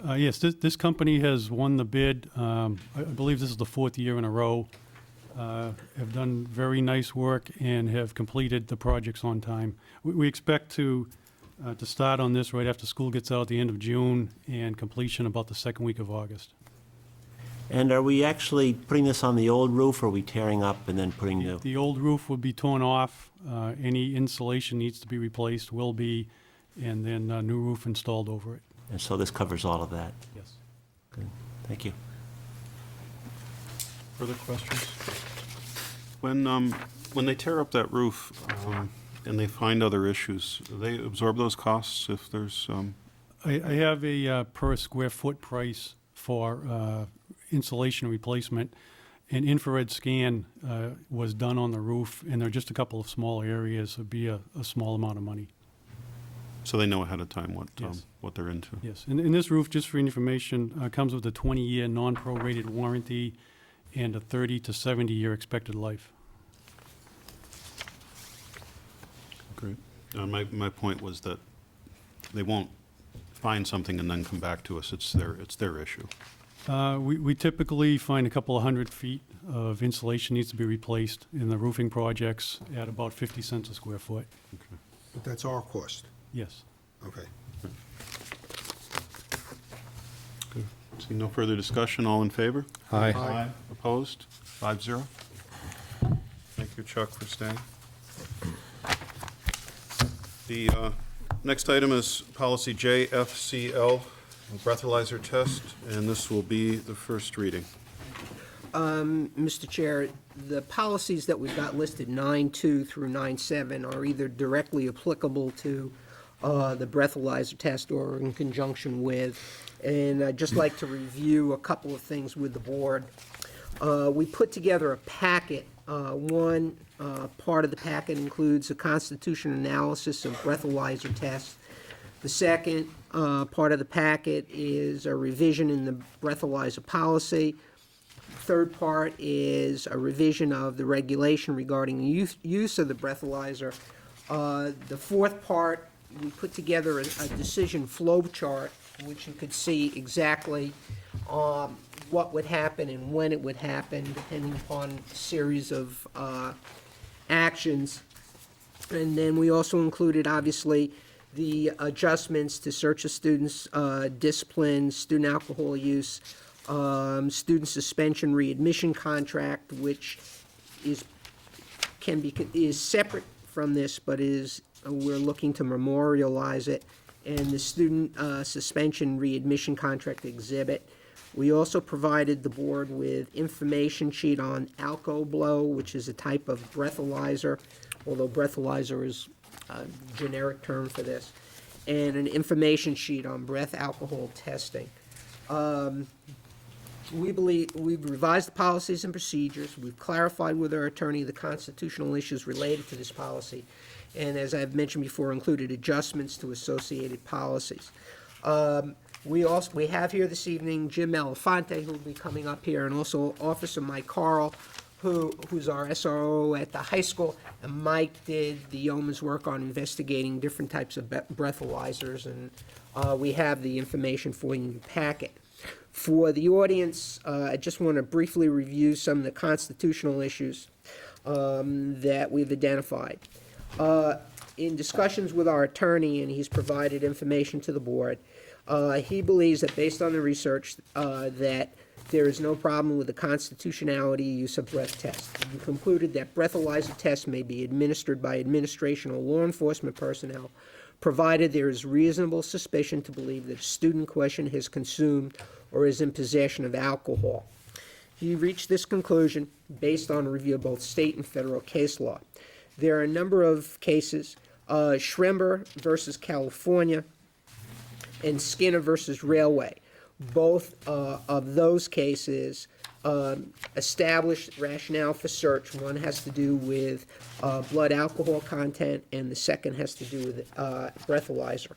Speaker 14: Yes, this company has won the bid. I believe this is the 4th year in a row. Have done very nice work and have completed the projects on time. We expect to start on this right after school gets out at the end of June and completion about the 2nd week of August.
Speaker 5: And are we actually putting this on the old roof, or are we tearing up and then putting new?
Speaker 14: The old roof will be torn off. Any insulation needs to be replaced, will be, and then a new roof installed over it.
Speaker 5: And so this covers all of that?
Speaker 14: Yes.
Speaker 5: Good, thank you.
Speaker 2: Further questions? When they tear up that roof and they find other issues, do they absorb those costs if there's?
Speaker 14: I have a per square foot price for insulation replacement. An infrared scan was done on the roof, and there are just a couple of small areas. It'd be a small amount of money.
Speaker 2: So they know ahead of time
Speaker 14: Yes.
Speaker 2: what they're into?
Speaker 14: Yes, and this roof, just for information, comes with a 20-year non-prorated warranty and a 30 to 70-year expected life.
Speaker 2: Great. My point was that they won't find something and then come back to us. It's their issue.
Speaker 14: We typically find a couple of 100 feet of insulation needs to be replaced in the roofing projects at about 50 cents a square foot.
Speaker 2: Okay.
Speaker 19: But that's our cost.
Speaker 14: Yes.
Speaker 19: Okay.
Speaker 2: Good. See no further discussion. All in favor?
Speaker 4: Aye.
Speaker 2: Aye. Opposed? 5-0. Thank you, Chuck, for staying. The next item is policy JFCL, breathalyzer test, and this will be the first reading.
Speaker 13: Mr. Chair, the policies that we've got listed, 9.2 through 9.7, are either directly applicable to the breathalyzer test or in conjunction with. And I'd just like to review a couple of things with the board. We put together a packet. One part of the packet includes a constitution analysis of breathalyzer tests. The second part of the packet is a revision in the breathalyzer policy. Third part is a revision of the regulation regarding the use of the breathalyzer. The fourth part, we put together a decision flow chart, which you could see exactly what would happen and when it would happen, depending upon a series of actions. And then we also included, obviously, the adjustments to search a student's discipline, student alcohol use, student suspension readmission contract, which is separate from this, but we're looking to memorialize it, and the student suspension readmission contract exhibit. We also provided the board with information sheet on AlcoBlow, which is a type of breathalyzer, although breathalyzer is a generic term for this, and an information sheet on breath alcohol testing. We believe we've revised the policies and procedures. We've clarified with our attorney the constitutional issues related to this policy, and as I've mentioned before, included adjustments to associated policies. We have here this evening Jim Elefante, who will be coming up here, and also Officer Mike Carl, who's our SRO at the high school. And Mike did the yeoman's work on investigating different types of breathalyzers, and we have the information for you in your packet. For the audience, I just want to briefly review some of the constitutional issues that we've identified. In discussions with our attorney, and he's provided information to the board, he believes that based on the research that there is no problem with the constitutionality use of breath tests. He concluded that breathalyzer tests may be administered by administration or law enforcement personnel, provided there is reasonable suspicion to believe that a student in question has consumed or is in possession of alcohol. He reached this conclusion based on a review of both state and federal case law. There are a number of cases, Schrember versus California and Skinner versus Railway. Both of those cases established rationale for search. One has to do with blood alcohol content, and the second has to do with breathalyzer.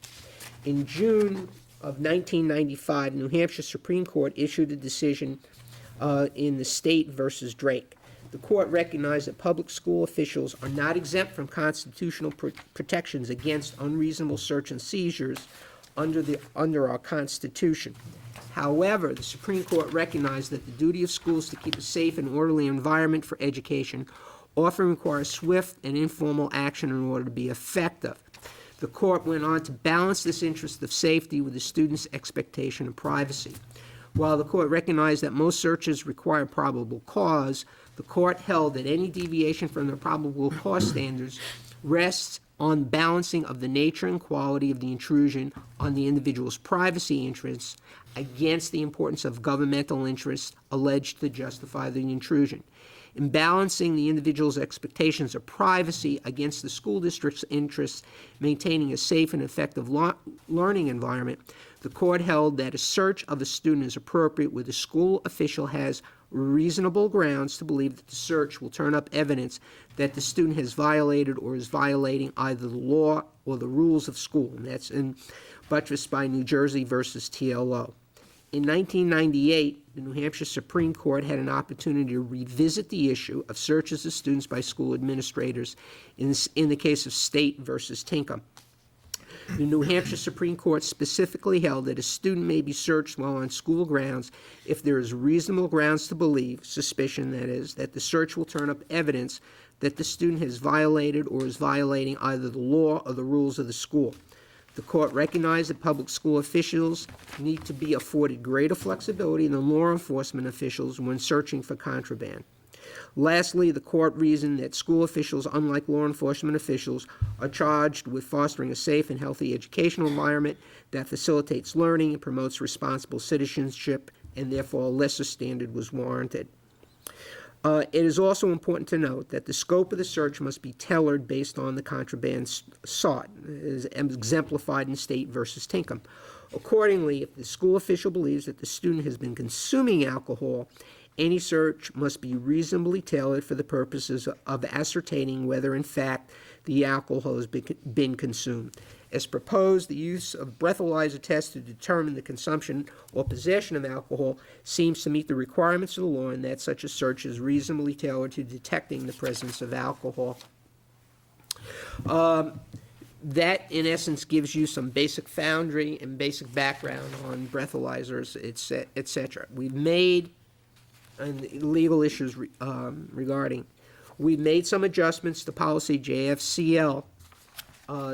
Speaker 13: In June of 1995, New Hampshire Supreme Court issued a decision in the State versus Drake. The court recognized that public school officials are not exempt from constitutional protections against unreasonable search and seizures under our Constitution. However, the Supreme Court recognized that the duty of schools to keep a safe and orderly environment for education often requires swift and informal action in order to be effective. The court went on to balance this interest of safety with the student's expectation of privacy. While the court recognized that most searches require probable cause, the court held that any deviation from the probable cause standards rests on balancing of the nature and quality of the intrusion on the individual's privacy interests against the importance of governmental interests alleged to justify the intrusion. In balancing the individual's expectations of privacy against the school district's interests, maintaining a safe and effective learning environment, the court held that a search of a student is appropriate where the school official has reasonable grounds to believe that the search will turn up evidence that the student has violated or is violating either the law or the rules of school. And that's buttressed by New Jersey versus TLO. In 1998, the New Hampshire Supreme Court had an opportunity to revisit the issue of searches of students by school administrators in the case of State versus Tinkham. The New Hampshire Supreme Court specifically held that a student may be searched while on school grounds if there is reasonable grounds to believe, suspicion that is, that the search will turn up evidence that the student has violated or is violating either the law or the rules of the school. The court recognized that public school officials need to be afforded greater flexibility than law enforcement officials when searching for contraband. Lastly, the court reasoned that school officials, unlike law enforcement officials, are charged with fostering a safe and healthy educational environment that facilitates learning and promotes responsible citizenship, and therefore a lesser standard was warranted. It is also important to note that the scope of the search must be tailored based on the contraband sought, as exemplified in State versus Tinkham. Accordingly, if the school official believes that the student has been consuming alcohol, any search must be reasonably tailored for the purposes of ascertaining whether, in fact, the alcohol has been consumed. As proposed, the use of breathalyzer tests to determine the consumption or possession of alcohol seems to meet the requirements of the law, and that such a search is reasonably tailored to detecting the presence of alcohol. That, in essence, gives you some basic foundry and basic background on breathalyzers, etc. We've made, and legal issues regarding, we've made some adjustments to policy JFCL,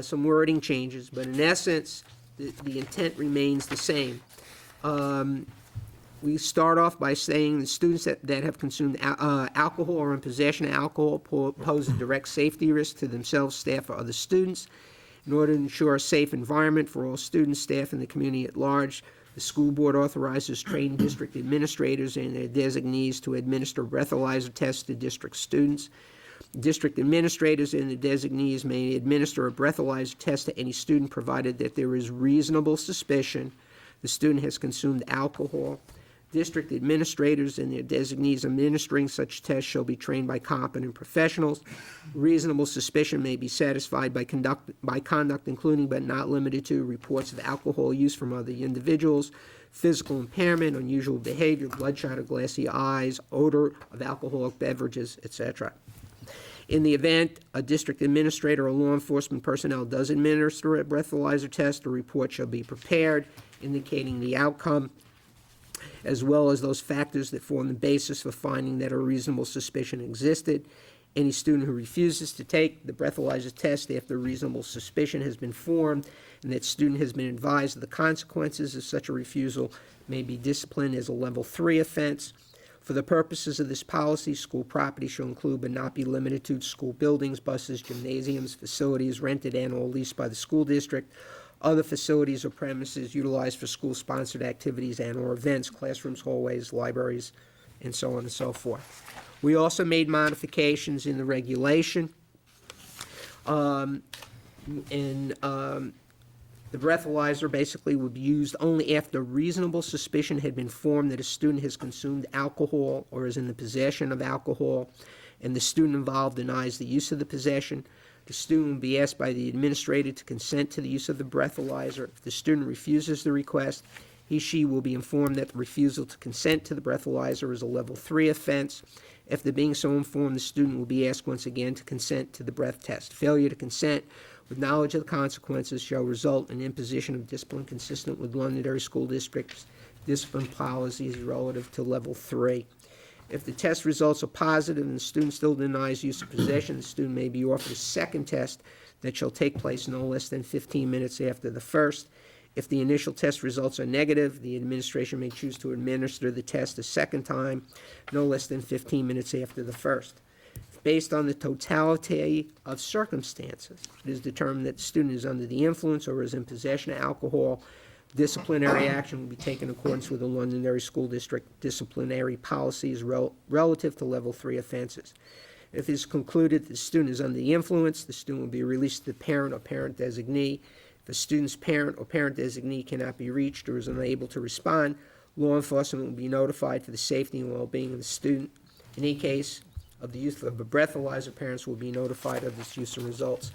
Speaker 13: some wording changes, but in essence, the intent remains the same. We start off by saying the students that have consumed alcohol or in possession of alcohol pose a direct safety risk to themselves, staff, or other students. In order to ensure a safe environment for all students, staff, and the community at large, The school board authorizes trained district administrators and their designees to administer breathalyzer tests to district students. District administrators and the designees may administer a breathalyzer test to any student provided that there is reasonable suspicion the student has consumed alcohol. District administrators and their designees administering such tests shall be trained by competent professionals. Reasonable suspicion may be satisfied by conduct including but not limited to reports of alcohol use from other individuals, physical impairment, unusual behavior, bloodshot or glassy eyes, odor of alcoholic beverages, etc. In the event a district administrator or law enforcement personnel does administer a breathalyzer test, a report shall be prepared indicating the outcome, as well as those factors that form the basis for finding that a reasonable suspicion existed. Any student who refuses to take the breathalyzer test after reasonable suspicion has been formed and that student has been advised of the consequences of such a refusal may be disciplined as a level 3 offense. For the purposes of this policy, school property shall include but not be limited to school buildings, buses, gymnasiums, facilities rented and or leased by the school district, other facilities or premises utilized for school-sponsored activities and or events, classrooms, hallways, libraries, and so on and so forth. We also made modifications in the regulation. The breathalyzer basically would be used only after reasonable suspicion had been formed that a student has consumed alcohol or is in the possession of alcohol, and the student involved denies the use of the possession. The student will be asked by the administrator to consent to the use of the breathalyzer. If the student refuses the request, he/she will be informed that the refusal to consent to the breathalyzer is a level 3 offense. After being so informed, the student will be asked once again to consent to the breath test. Failure to consent with knowledge of the consequences shall result in imposition of discipline consistent with Londonderry School District's discipline policies relative to level 3. If the test results are positive and the student still denies use of possession, the student may be offered a second test that shall take place no less than 15 minutes after the first. If the initial test results are negative, the administration may choose to administer the test a second time, no less than 15 minutes after the first. Based on the totality of circumstances, it is determined that the student is under the influence or is in possession of alcohol, disciplinary action will be taken in accordance with the Londonderry School District disciplinary policies relative to level 3 offenses. If it is concluded that the student is under the influence, the student will be released to the parent or parent designee. If a student's parent or parent designee cannot be reached or is unable to respond, law enforcement will be notified for the safety and well-being of the student. In any case of the use of a breathalyzer, parents will be notified of this use and results.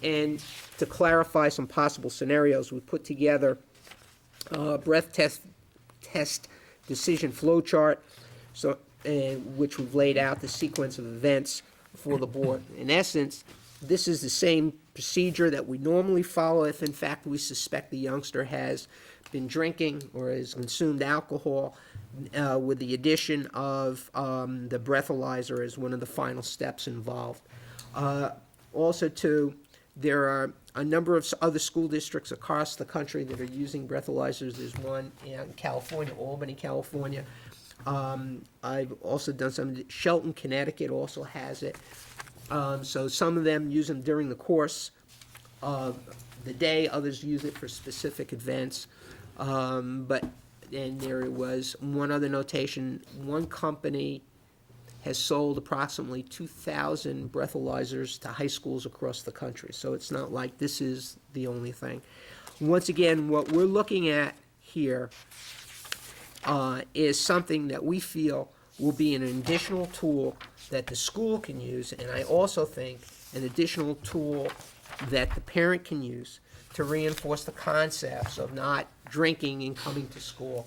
Speaker 13: And to clarify some possible scenarios, we put together breath test decision flow chart, which we've laid out the sequence of events for the board. In essence, this is the same procedure that we normally follow if in fact we suspect the youngster has been drinking or has consumed alcohol, with the addition of the breathalyzer as one of the final steps involved. Also, too, there are a number of other school districts across the country that are using breathalyzers. There's one in California, Albany, California. I've also done some, Shelton, Connecticut also has it. So some of them use them during the course of the day, others use it for specific events. And there was one other notation. One company has sold approximately 2,000 breathalyzers to high schools across the country. So it's not like this is the only thing. Once again, what we're looking at here is something that we feel will be an additional tool that the school can use, and I also think an additional tool that the parent can use to reinforce the concepts of not drinking and coming to school.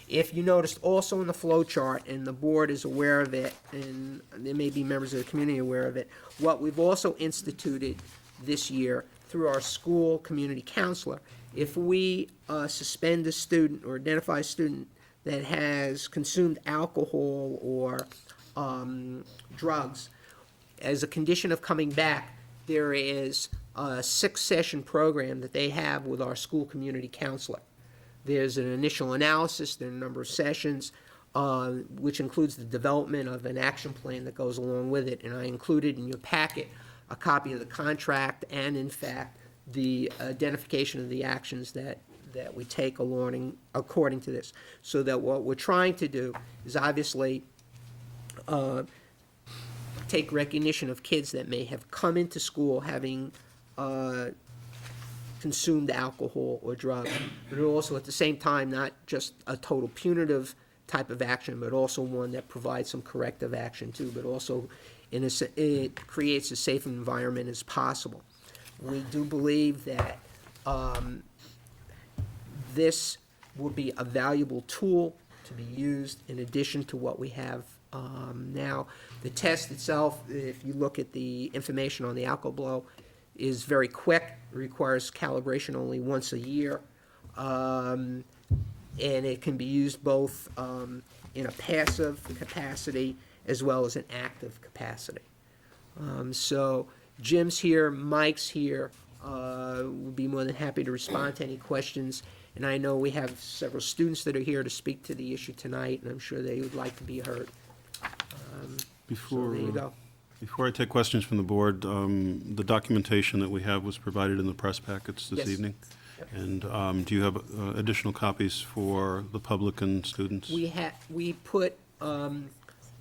Speaker 13: If you noticed also in the flow chart, and the board is aware of it, and there may be members of the community aware of it, what we've also instituted this year through our school community counselor, if we suspend a student or identify a student that has consumed alcohol or drugs, as a condition of coming back, there is a 6-session program that they have with our school community counselor. There's an initial analysis, there are a number of sessions, which includes the development of an action plan that goes along with it. And I included in your packet a copy of the contract and, in fact, the identification of the actions that that we take according to this. So that what we're trying to do is obviously take recognition of kids that may have come into school having consumed alcohol or drugs, but also at the same time not just a total punitive type of action, but also one that provides some corrective action too, but also it creates as safe an environment as possible. We do believe that this will be a valuable tool to be used in addition to what we have now. The test itself, if you look at the information on the alcohol blow, is very quick, requires calibration only once a year, and it can be used both in a passive capacity as well as an active capacity. So Jim's here, Mike's here, we'll be more than happy to respond to any questions. And I know we have several students that are here to speak to the issue tonight, and I'm sure they would like to be heard.
Speaker 2: Before,
Speaker 13: so there you go.
Speaker 2: Before I take questions from the board, the documentation that we have was provided in the press packets this
Speaker 13: Yes.
Speaker 2: evening.
Speaker 13: Yep.
Speaker 2: And do you have additional copies for the public and students?
Speaker 13: We put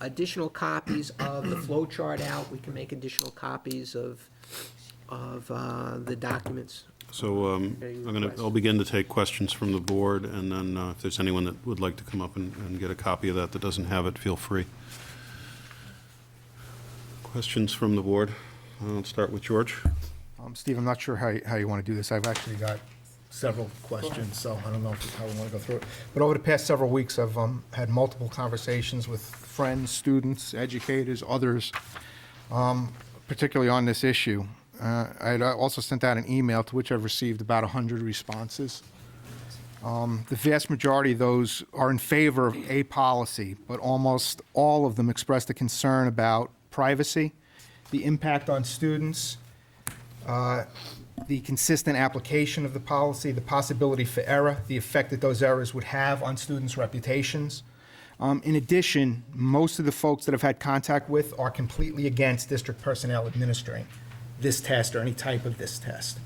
Speaker 13: additional copies of the flow chart out. We can make additional copies of the documents.
Speaker 2: So I'll begin to take questions from the board, and then if there's anyone that would like to come up and get a copy of that doesn't have it, feel free. Questions from the board? I'll start with George.
Speaker 8: Steve, I'm not sure how you want to do this. I've actually got several questions, so I don't know how we want to go through it. But over the past several weeks, I've had multiple conversations with friends, students, educators, others, particularly on this issue. I had also sent out an email to which I've received about 100 responses. The vast majority of those are in favor of a policy, but almost all of them expressed a concern about privacy, the impact on students, the consistent application of the policy, the possibility for error, the effect that those errors would have on students' reputations. In addition, most of the folks that I've had contact with are completely against district personnel administering this test or any type of this test.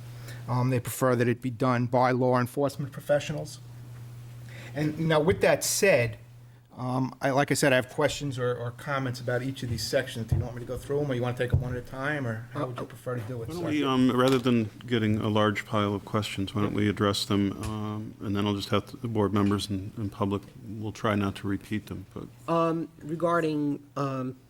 Speaker 8: They prefer that it be done by law enforcement professionals. And now with that said, like I said, I have questions or comments about each of these sections. Do you want me to go through them, or you want to take them one at a time, or how would you prefer to do it?
Speaker 2: Why don't we, rather than getting a large pile of questions, why don't we address them, and then I'll just have the board members and public, we'll try not to repeat them. But
Speaker 13: Regarding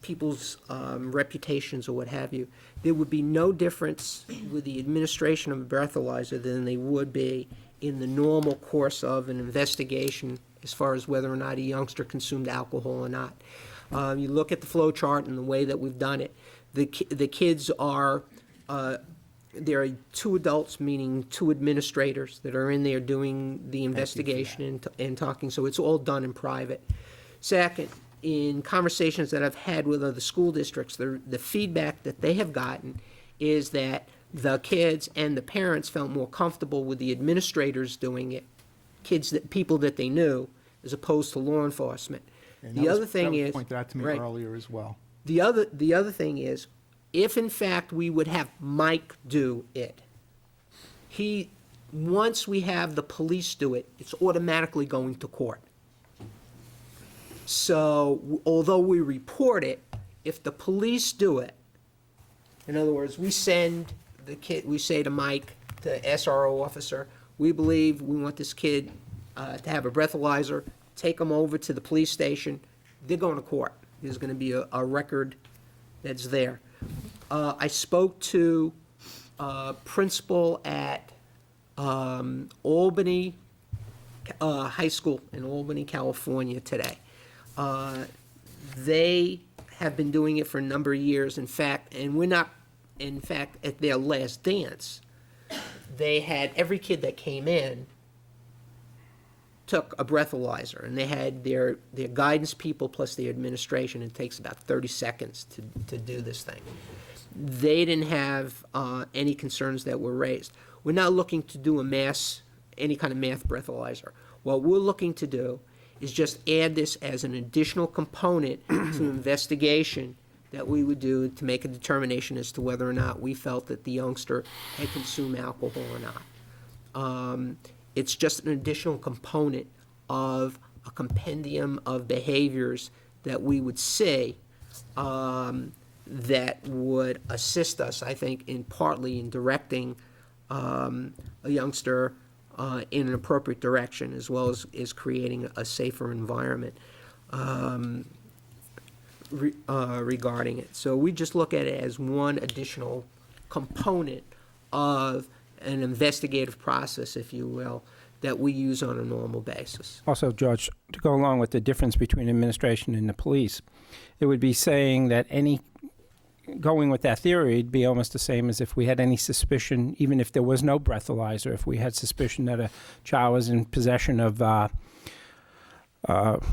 Speaker 13: people's reputations or what have you, there would be no difference with the administration of a breathalyzer than they would be in the normal course of an investigation as far as whether or not a youngster consumed alcohol or not. You look at the flow chart and the way that we've done it, the kids are, there are two adults, meaning two administrators, that are in there doing the investigation and talking, so it's all done in private. Second, in conversations that I've had with other school districts, the feedback that they have gotten is that the kids and the parents felt more comfortable with the administrators doing it, people that they knew, as opposed to law enforcement.
Speaker 8: And
Speaker 13: The other thing
Speaker 8: that was
Speaker 13: is,
Speaker 8: pointed out to me
Speaker 13: right.
Speaker 8: earlier as well.
Speaker 13: The other thing is, if in fact we would have Mike do it, once we have the police do it, it's automatically going to court. So although we report it, if the police do it, in other words, we send the kid, we say to Mike, the SRO officer, we believe we want this kid to have a breathalyzer, take him over to the police station, they're going to court. There's going to be a record that's there. I spoke to a principal at Albany High School in Albany, California today. They have been doing it for a number of years, in fact, and we're not, in fact, at their last dance, they had every kid that came in took a breathalyzer, and they had their guidance people plus their administration. It takes about 30 seconds to do this thing. They didn't have any concerns that were raised. We're not looking to do any kind of math breathalyzer. What we're looking to do is just add this as an additional component to investigation that we would do to make a determination as to whether or not we felt that the youngster had consumed alcohol or not. It's just an additional component of a compendium of behaviors that we would see that would assist us, I think, partly in directing a youngster in an appropriate direction, as well as creating a safer environment regarding it. So we just look at it as one additional component of an investigative process, if you will, that we use on a normal basis.
Speaker 9: Also, George, to go along with the difference between administration and the police, it would be saying that going with that theory, it'd be almost the same as if we had any suspicion, even if there was no breathalyzer, if we had suspicion that a child was in possession of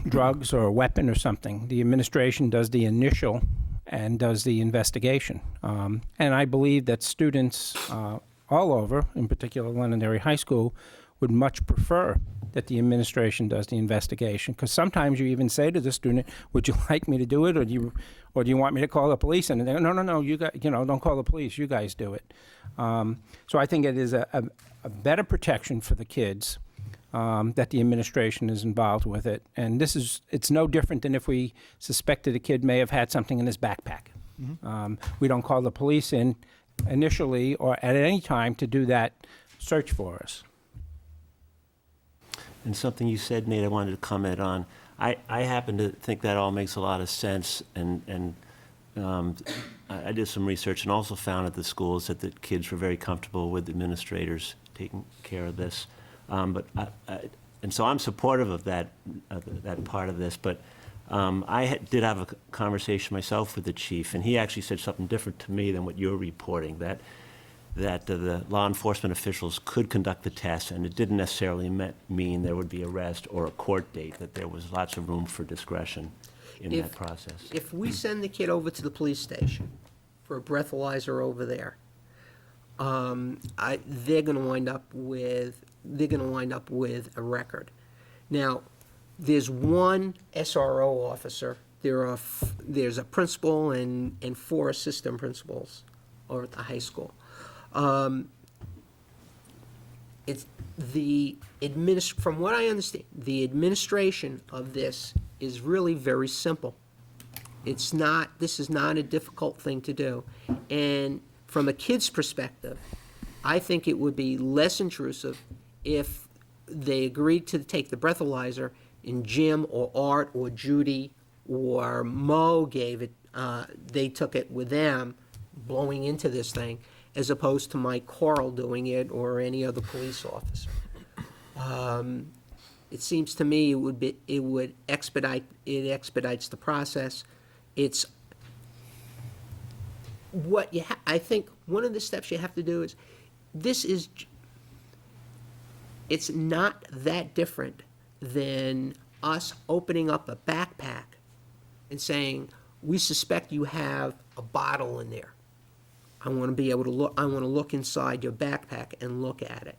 Speaker 9: drugs or a weapon or something. The administration does the initial and does the investigation. And I believe that students all over, in particular Londonderry High School, would much prefer that the administration does the investigation, because sometimes you even say to the student, "Would you like me to do it, or do you want me to call the police?" And they go, "No, you guys, don't call the police. You guys do it." So I think it is a better protection for the kids that the administration is involved with it, and it's no different than if we suspected a kid may have had something in his backpack. We don't call the police in initially or at any time to do that search for us.
Speaker 5: And something you said, Nate, I wanted to comment on. I happen to think that all makes a lot of sense, and I did some research and also found at the schools that the kids were very comfortable with administrators taking care of this. And so I'm supportive of that part of this, but did have a conversation myself with the chief, and he actually said something different to me than what you're reporting, that the law enforcement officials could conduct the test, and it didn't necessarily mean there would be arrest or a court date, that there was lots of room for discretion in that process.
Speaker 13: If we send the kid over to the police station for a breathalyzer over there, they're going to wind up with a record. Now, there's one SRO officer. There's a principal and 4 assistant principals over at the high school. From what I understand, the administration of this is really very simple. This is not a difficult thing to do. And from a kid's perspective, I think it would be less intrusive if they agreed to take the breathalyzer and Jim or Art or Judy or Mo they took it with them, blowing into this thing, as opposed to Mike Coral doing it or any other police officer. It seems to me it expedites the process. I think one of the steps you have to do is, it's not that different than us opening up a backpack and saying, "We suspect you have a bottle in there. I want to be able to look. I want to look inside your backpack and look at it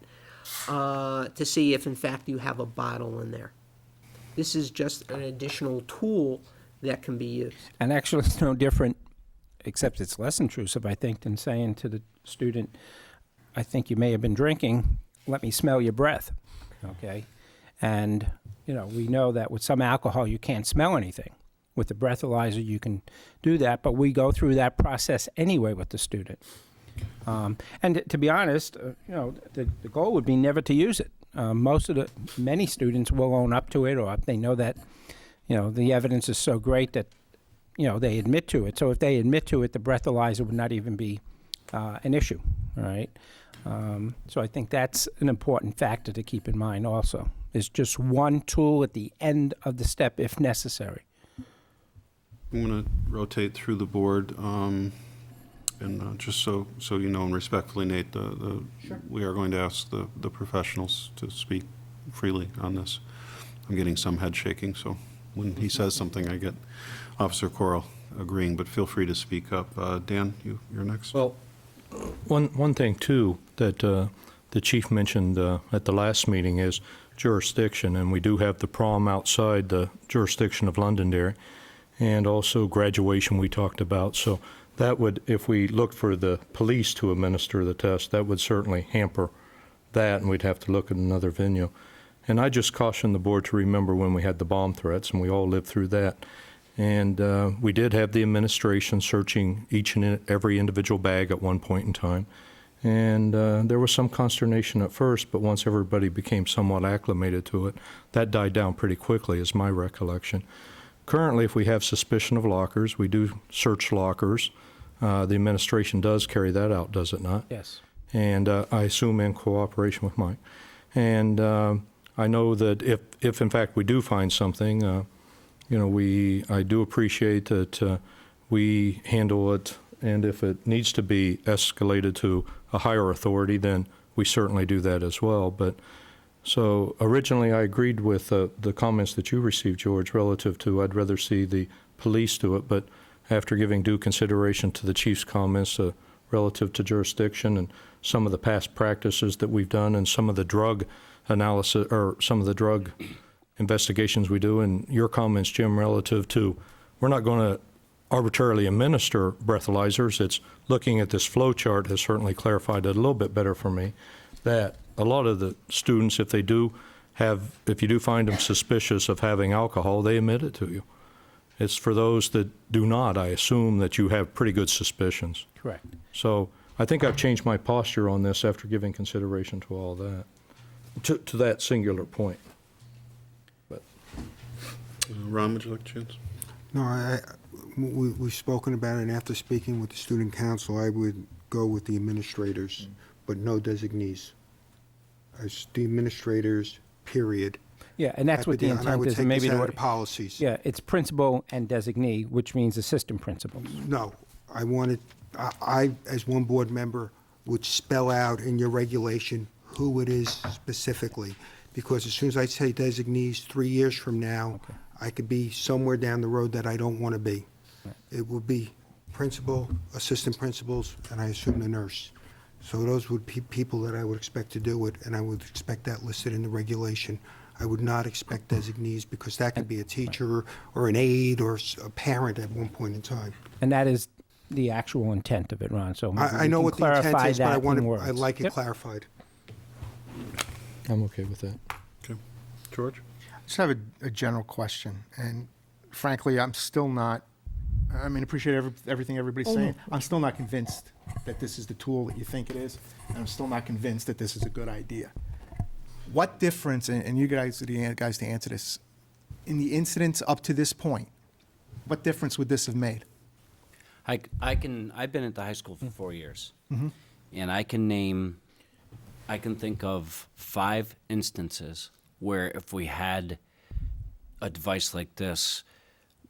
Speaker 13: to see if, in fact, you have a bottle in there." This is just an additional tool that can be used.
Speaker 9: And actually, it's no different, except it's less intrusive, I think, than saying to the student, "I think you may have been drinking. Let me smell your breath." Okay? And, we know that with some alcohol, you can't smell anything. With the breathalyzer, you can do that, but we go through that process anyway with the student. And to be honest, the goal would be never to use it. Many students will own up to it, or they know that, the evidence is so great that, they admit to it. So if they admit to it, the breathalyzer would not even be an issue, all right? So I think that's an important factor to keep in mind also. It's just one tool at the end of the step if necessary.
Speaker 2: I'm going to rotate through the board, and just so you know, and respectfully, Nate,
Speaker 13: Sure.
Speaker 2: we are going to ask the professionals to speak freely on this. I'm getting some head shaking, so when he says something, I get Officer Coral agreeing, but feel free to speak up. Dan, you're next.
Speaker 4: Well, one thing, too, that the chief mentioned at the last meeting is jurisdiction, and we do have the prom outside the jurisdiction of Londonderry, and also graduation we talked about. So that would, if we looked for the police to administer the test, that would certainly hamper that, and we'd have to look at another venue. And I just caution the board to remember when we had the bomb threats, and we all lived through that. And we did have the administration searching each and every individual bag at one point in time. And there was some consternation at first, but once everybody became somewhat acclimated to it, that died down pretty quickly, is my recollection. Currently, if we have suspicion of lockers, we do search lockers. The administration does carry that out, does it not?
Speaker 9: Yes.
Speaker 4: And I assume in cooperation with Mike. And I know that if in fact we do find something, I do appreciate that we handle it, and if it needs to be escalated to a higher authority, then we certainly do that as well. But so originally I agreed with the comments that you received, George, relative to I'd rather see the police do it, but after giving due consideration to the chief's comments relative to jurisdiction and some of the past practices that we've done and some of the drug analysis or some of the drug investigations we do, and your comments, Jim, relative to we're not going to arbitrarily administer breathalyzers. It's looking at this flow chart has certainly clarified it a little bit better for me, that a lot of the students, if you do find them suspicious of having alcohol, they admit it to you. It's for those that do not, I assume that you have pretty good suspicions.
Speaker 9: Correct.
Speaker 4: So I think I've changed my posture on this after giving consideration to all that, to that singular point. But
Speaker 2: Ron, would you like to chance?
Speaker 19: No, we've spoken about it, and after speaking with the student council, I would go with the administrators, but no designees. As the administrators, period.
Speaker 9: Yeah, and that's what the
Speaker 19: And I
Speaker 9: intent
Speaker 19: would
Speaker 9: is.
Speaker 19: take
Speaker 9: And maybe
Speaker 19: this
Speaker 9: the
Speaker 19: out of
Speaker 9: word-
Speaker 19: the policies.
Speaker 9: Yeah, it's principal and designee, which means assistant principals.
Speaker 19: No, I, as one board member, would spell out in your regulation who it is specifically, because as soon as I say designees 3 years from now, I could be somewhere down the road that I don't want to be. It would be principal, assistant principals, and I assume the nurse. So those would be people that I would expect to do it, and I would expect that listed in the regulation. I would not expect designees, because that could be a teacher or an aide or a parent at one point in time.
Speaker 9: And that is the actual intent of it, Ron. So maybe
Speaker 19: I
Speaker 9: we
Speaker 19: know
Speaker 9: can
Speaker 19: what the intent
Speaker 9: clarify
Speaker 19: is, but
Speaker 9: that in words.
Speaker 19: I'd like it
Speaker 9: Yep.
Speaker 19: clarified.
Speaker 4: I'm okay with that.
Speaker 2: Okay. George?
Speaker 8: I just have a general question, and frankly, I'm still not, appreciate everything everybody's saying. I'm still not convinced that this is the tool that you think it is, and I'm still not convinced that this is a good idea. What difference, and you guys are the guys to answer this, in the incidents up to this point, what difference would this have made?
Speaker 10: I've been at the high school for 4 years,
Speaker 8: Mhm.
Speaker 10: and I can think of 5 instances where if we had a device like this,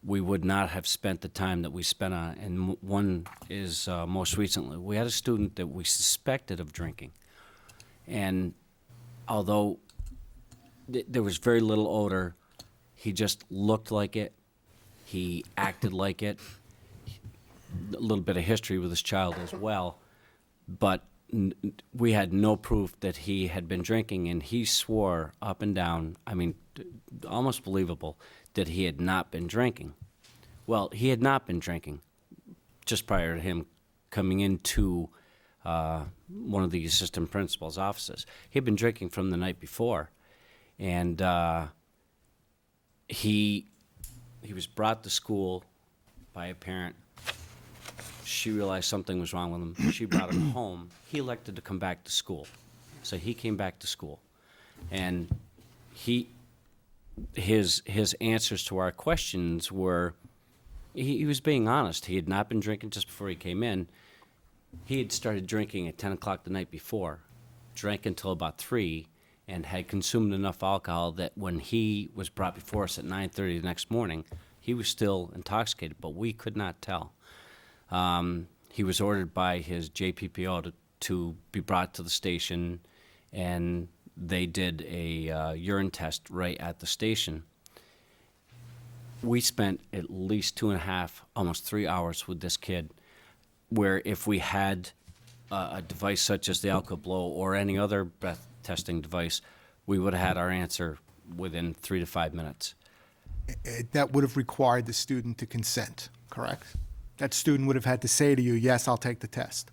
Speaker 10: we would not have spent the time that we spent on. And one is most recently, we had a student that we suspected of drinking, and although there was very little odor, he just looked like it, he acted like it. A little bit of history with this child as well, but we had no proof that he had been drinking, and he swore up and down, almost believable, that he had not been drinking. Well, he had not been drinking just prior to him coming into one of the assistant principal's offices. He had been drinking from the night before, and he was brought to school by a parent. She realized something was wrong with him. She brought him home. He elected to come back to school. So he came back to school. And his answers to our questions were, he was being honest. He had not been drinking just before he came in. He had started drinking at 10 o'clock the night before, drank until about 3, and had consumed enough alcohol that when he was brought before us at 9:30 the next morning, he was still intoxicated, but we could not tell. He was ordered by his JPPO to be brought to the station, and they did a urine test right at the station. We spent at least 2.5, almost 3 hours with this kid, where if we had a device such as the AlcoBlow or any other breath testing device, we would have had our answer within 3 to 5 minutes.
Speaker 8: That would have required the student to consent, correct? That student would have had to say to you, yes, I'll take the test.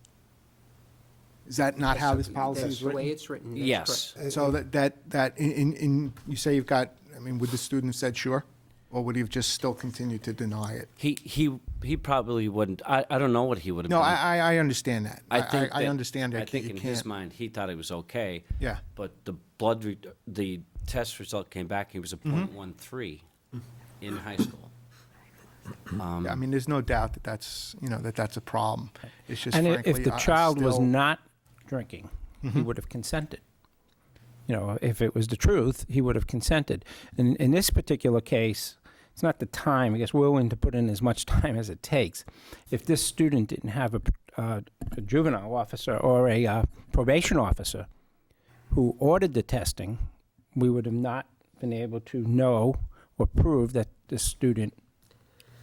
Speaker 8: Is that not how this policy
Speaker 13: That's
Speaker 8: is
Speaker 13: the way
Speaker 8: written?
Speaker 13: it's written. That's
Speaker 10: Yes.
Speaker 13: correct.
Speaker 8: So you say you've got, I mean, would the student have said sure? Or would he have just still continued to deny it?
Speaker 10: He probably wouldn't. I don't know what he would have
Speaker 8: No,
Speaker 10: done.
Speaker 8: I understand that.
Speaker 10: I think
Speaker 8: I
Speaker 10: that-
Speaker 8: understand that.
Speaker 10: I think
Speaker 8: you
Speaker 10: in his
Speaker 8: can't-
Speaker 10: mind, he thought it was okay.
Speaker 8: Yeah.
Speaker 10: But the test result came back, he was a
Speaker 8: Mhm.
Speaker 10: .13 in high school.
Speaker 8: Yeah, I mean, there's no doubt that that's a problem. It's just
Speaker 9: And
Speaker 8: frankly,
Speaker 9: if the
Speaker 8: I
Speaker 9: child was
Speaker 8: still-
Speaker 9: not drinking, he
Speaker 8: Mhm.
Speaker 9: would have consented. You know, if it was the truth, he would have consented. In this particular case, it's not the time. I guess we're willing to put in as much time as it takes. If this student didn't have a juvenile officer or a probation officer who ordered the testing, we would have not been able to know or prove that this student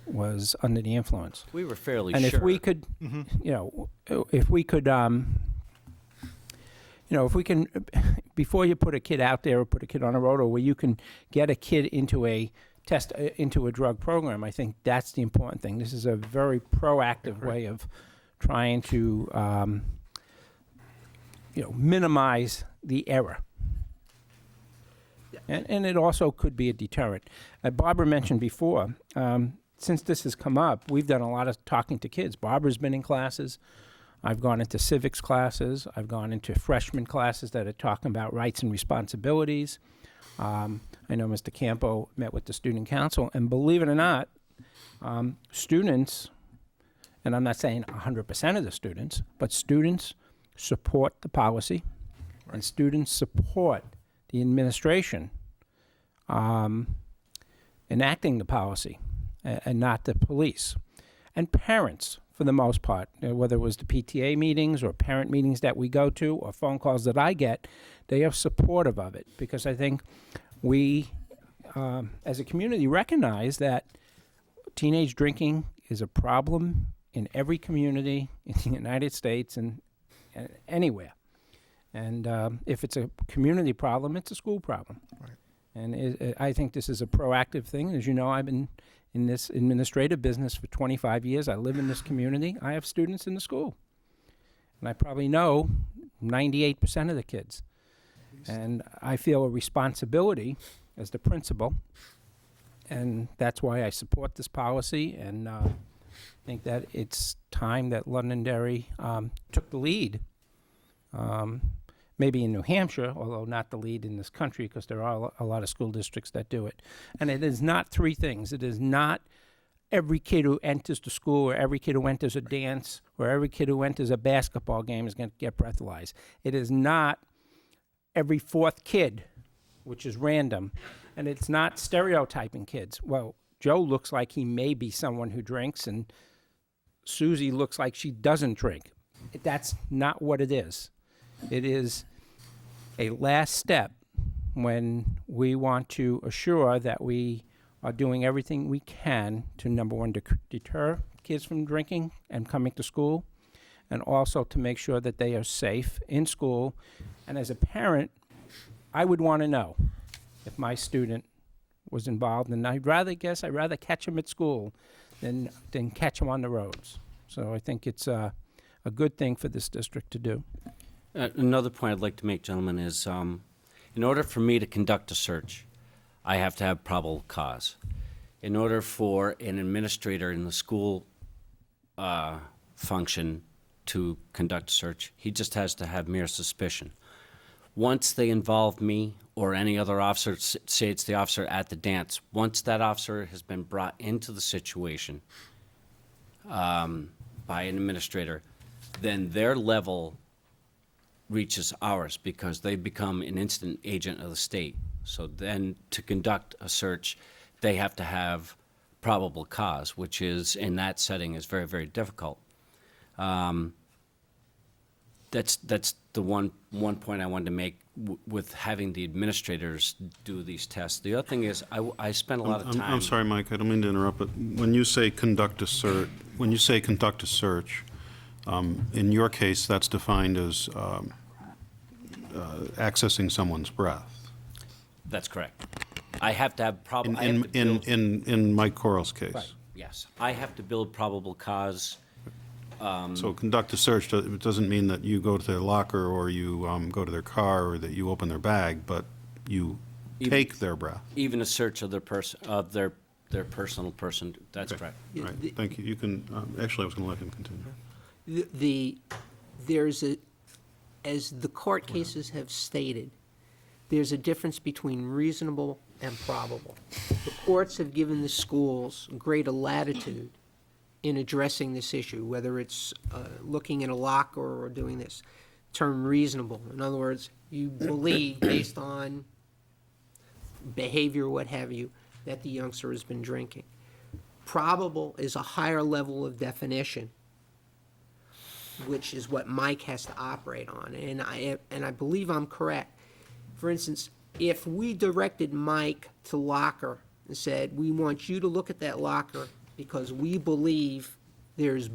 Speaker 9: was under the influence.
Speaker 10: We were fairly
Speaker 9: and
Speaker 10: sure.
Speaker 9: if we could,
Speaker 8: Mhm.
Speaker 9: you know, if we could, if we can, before you put a kid out there or put a kid on a road, or where you can get a kid into a into a drug program, I think that's the important thing. This is a very proactive way of trying to, minimize the error. And it also could be a deterrent. Barbara mentioned before, since this has come up, we've done a lot of talking to kids. Barbara's been in classes. I've gone into civics classes. I've gone into freshman classes that are talking about rights and responsibilities. I know Mr. Campo met with the student council, and believe it or not, students, and I'm not saying 100% of the students, but students support the policy, and students support the administration enacting the policy, and not the police. And parents, for the most part, whether it was the PTA meetings or parent meetings that we go to or phone calls that I get, they are supportive of it, because I think we, as a community, recognize that teenage drinking is a problem in every community in the United States and anywhere. And if it's a community problem, it's a school problem.
Speaker 8: Right.
Speaker 9: And I think this is a proactive thing. As you know, I've been in this administrative business for 25 years. I live in this community. I have students in the school. And I probably know 98% of the kids. And I feel a responsibility as the principal. And that's why I support this policy. And I think that it's time that Londonderry took the lead. Maybe in New Hampshire, although not the lead in this country, because there are a lot of school districts that do it. And it is not three things. It is not every kid who enters the school, or every kid who enters a dance, or every kid who enters a basketball game is going to get breathalyzed. It is not every fourth kid, which is random. And it's not stereotyping kids. Well, Joe looks like he may be someone who drinks, and Susie looks like she doesn't drink. That's not what it is. It is a last step when we want to assure that we are doing everything we can to, number one, deter kids from drinking and coming to school, and also to make sure that they are safe in school. And as a parent, I would want to know if my student was involved, and I'd rather catch him at school than catch him on the roads. So I think it's a good thing for this district to do.
Speaker 10: Another point I'd like to make, gentlemen, is in order for me to conduct a search, I have to have probable cause. In order for an administrator in the school function to conduct a search, he just has to have mere suspicion. Once they involve me or any other officer, say it's the officer at the dance, once that officer has been brought into the situation by an administrator, then their level reaches ours, because they become an instant agent of the state. So then to conduct a search, they have to have probable cause, which is, in that setting, is very, very difficult. That's the one point I wanted to make with having the administrators do these tests. The other thing is, I spent a lot of time.
Speaker 2: I'm sorry, Mike, I don't mean to interrupt, but when you say conduct a search, in your case, that's defined as accessing someone's breath.
Speaker 10: That's correct. I have to have probable.
Speaker 2: In Mike Corral's case.
Speaker 10: Right. Yes, I have to build probable cause
Speaker 2: So conduct a search, it doesn't mean that you go to their locker or you go to their car or that you open their bag, but you take their breath.
Speaker 10: Even a search of their personal person, that's correct.
Speaker 2: Right, thank you. You can, actually, I was going to let him continue.
Speaker 13: There's a, as the court cases have stated, there's a difference between reasonable and probable. The courts have given the schools greater latitude in addressing this issue, whether it's looking in a locker or doing this. Term reasonable. In other words, you believe, based on behavior, what have you, that the youngster has been drinking. Probable is a higher level of definition, which is what Mike has to operate on. And I believe I'm correct. For instance, if we directed Mike to locker and said, we want you to look at that locker because we believe there's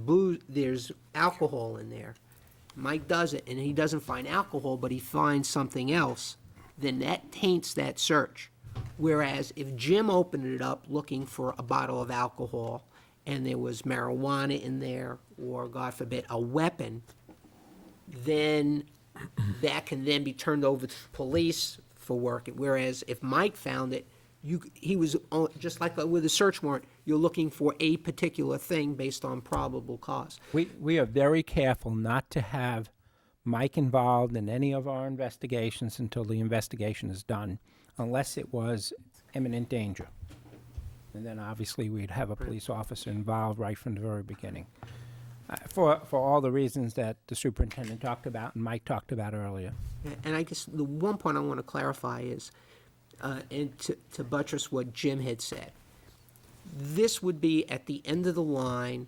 Speaker 13: alcohol in there. Mike does it, and he doesn't find alcohol, but he finds something else, then that taints that search. Whereas if Jim opened it up looking for a bottle of alcohol and there was marijuana in there, or God forbid, a weapon, then that can then be turned over to police for work. Whereas if Mike found it, he was, just like with a search warrant, you're looking for a particular thing based on probable cause.
Speaker 9: We are very careful not to have Mike involved in any of our investigations until the investigation is done, unless it was imminent danger. And then obviously we'd have a police officer involved right from the very beginning. For all the reasons that the superintendent talked about and Mike talked about earlier.
Speaker 13: And I guess the one point I want to clarify is, and to buttress what Jim had said, this would be at the end of the line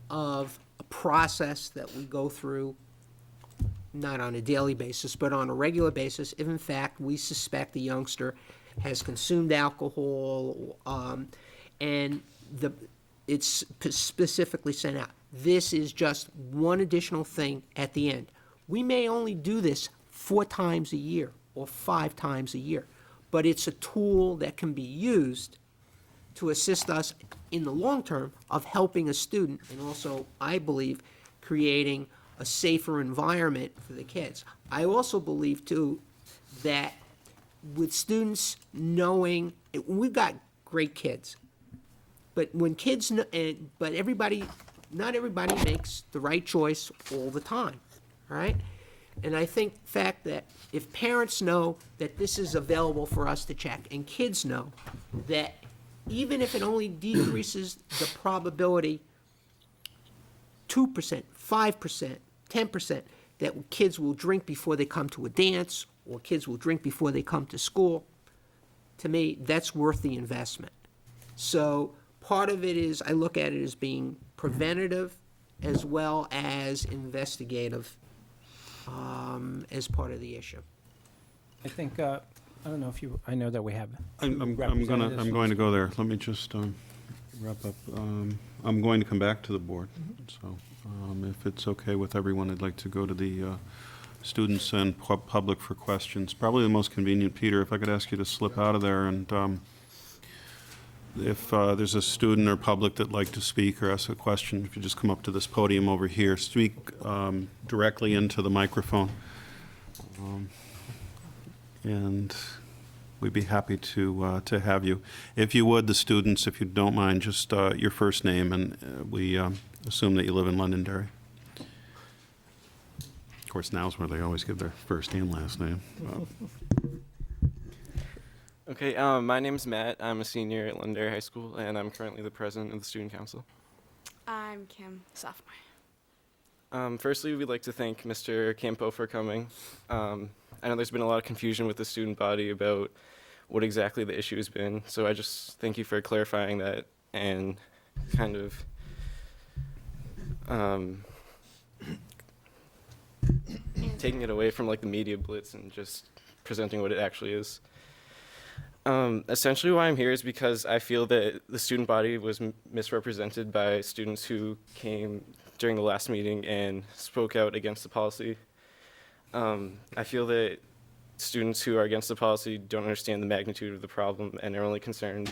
Speaker 13: of a process that we go through, not on a daily basis, but on a regular basis, if in fact we suspect the youngster has consumed alcohol, and it's specifically sent out. This is just one additional thing at the end. We may only do this 4 times a year or 5 times a year, but it's a tool that can be used to assist us in the long term of helping a student, and also, I believe, creating a safer environment for the kids. I also believe, too, that with students knowing, we've got great kids, but when kids know, but not everybody makes the right choice all the time, right? And I think the fact that if parents know that this is available for us to check, and kids know that even if it only decreases the probability 2%, 5%, 10%, that kids will drink before they come to a dance, or kids will drink before they come to school, to me, that's worth the investment. So part of it is, I look at it as being preventative as well as investigative, as part of the issue.
Speaker 9: I think, I don't know if you, I know that we have.
Speaker 2: I'm going to go there. Let me just wrap up. I'm going to come back to the board. So if it's okay with everyone, I'd like to go to the students and public for questions. Probably the most convenient, Peter, if I could ask you to slip out of there, and if there's a student or public that'd like to speak or ask a question, if you just come up to this podium over here, speak directly into the microphone. And we'd be happy to have you. If you would, the students, if you don't mind, just your first name, and we assume that you live in Londonderry. Of course, now's where they always give their first and last name.
Speaker 16: Okay, my name's Matt. I'm a senior at Londonderry High School, and I'm currently the president of the Student Council.
Speaker 18: I'm Kim, sophomore.
Speaker 16: Firstly, we'd like to thank Mr. Campo for coming. I know there's been a lot of confusion with the student body about what exactly the issue has been, so I just thank you for clarifying that and kind of taking it away from like the media blitz and just presenting what it actually is. Essentially why I'm here is because I feel that the student body was misrepresented by students who came during the last meeting and spoke out against the policy. I feel that students who are against the policy don't understand the magnitude of the problem and are only concerned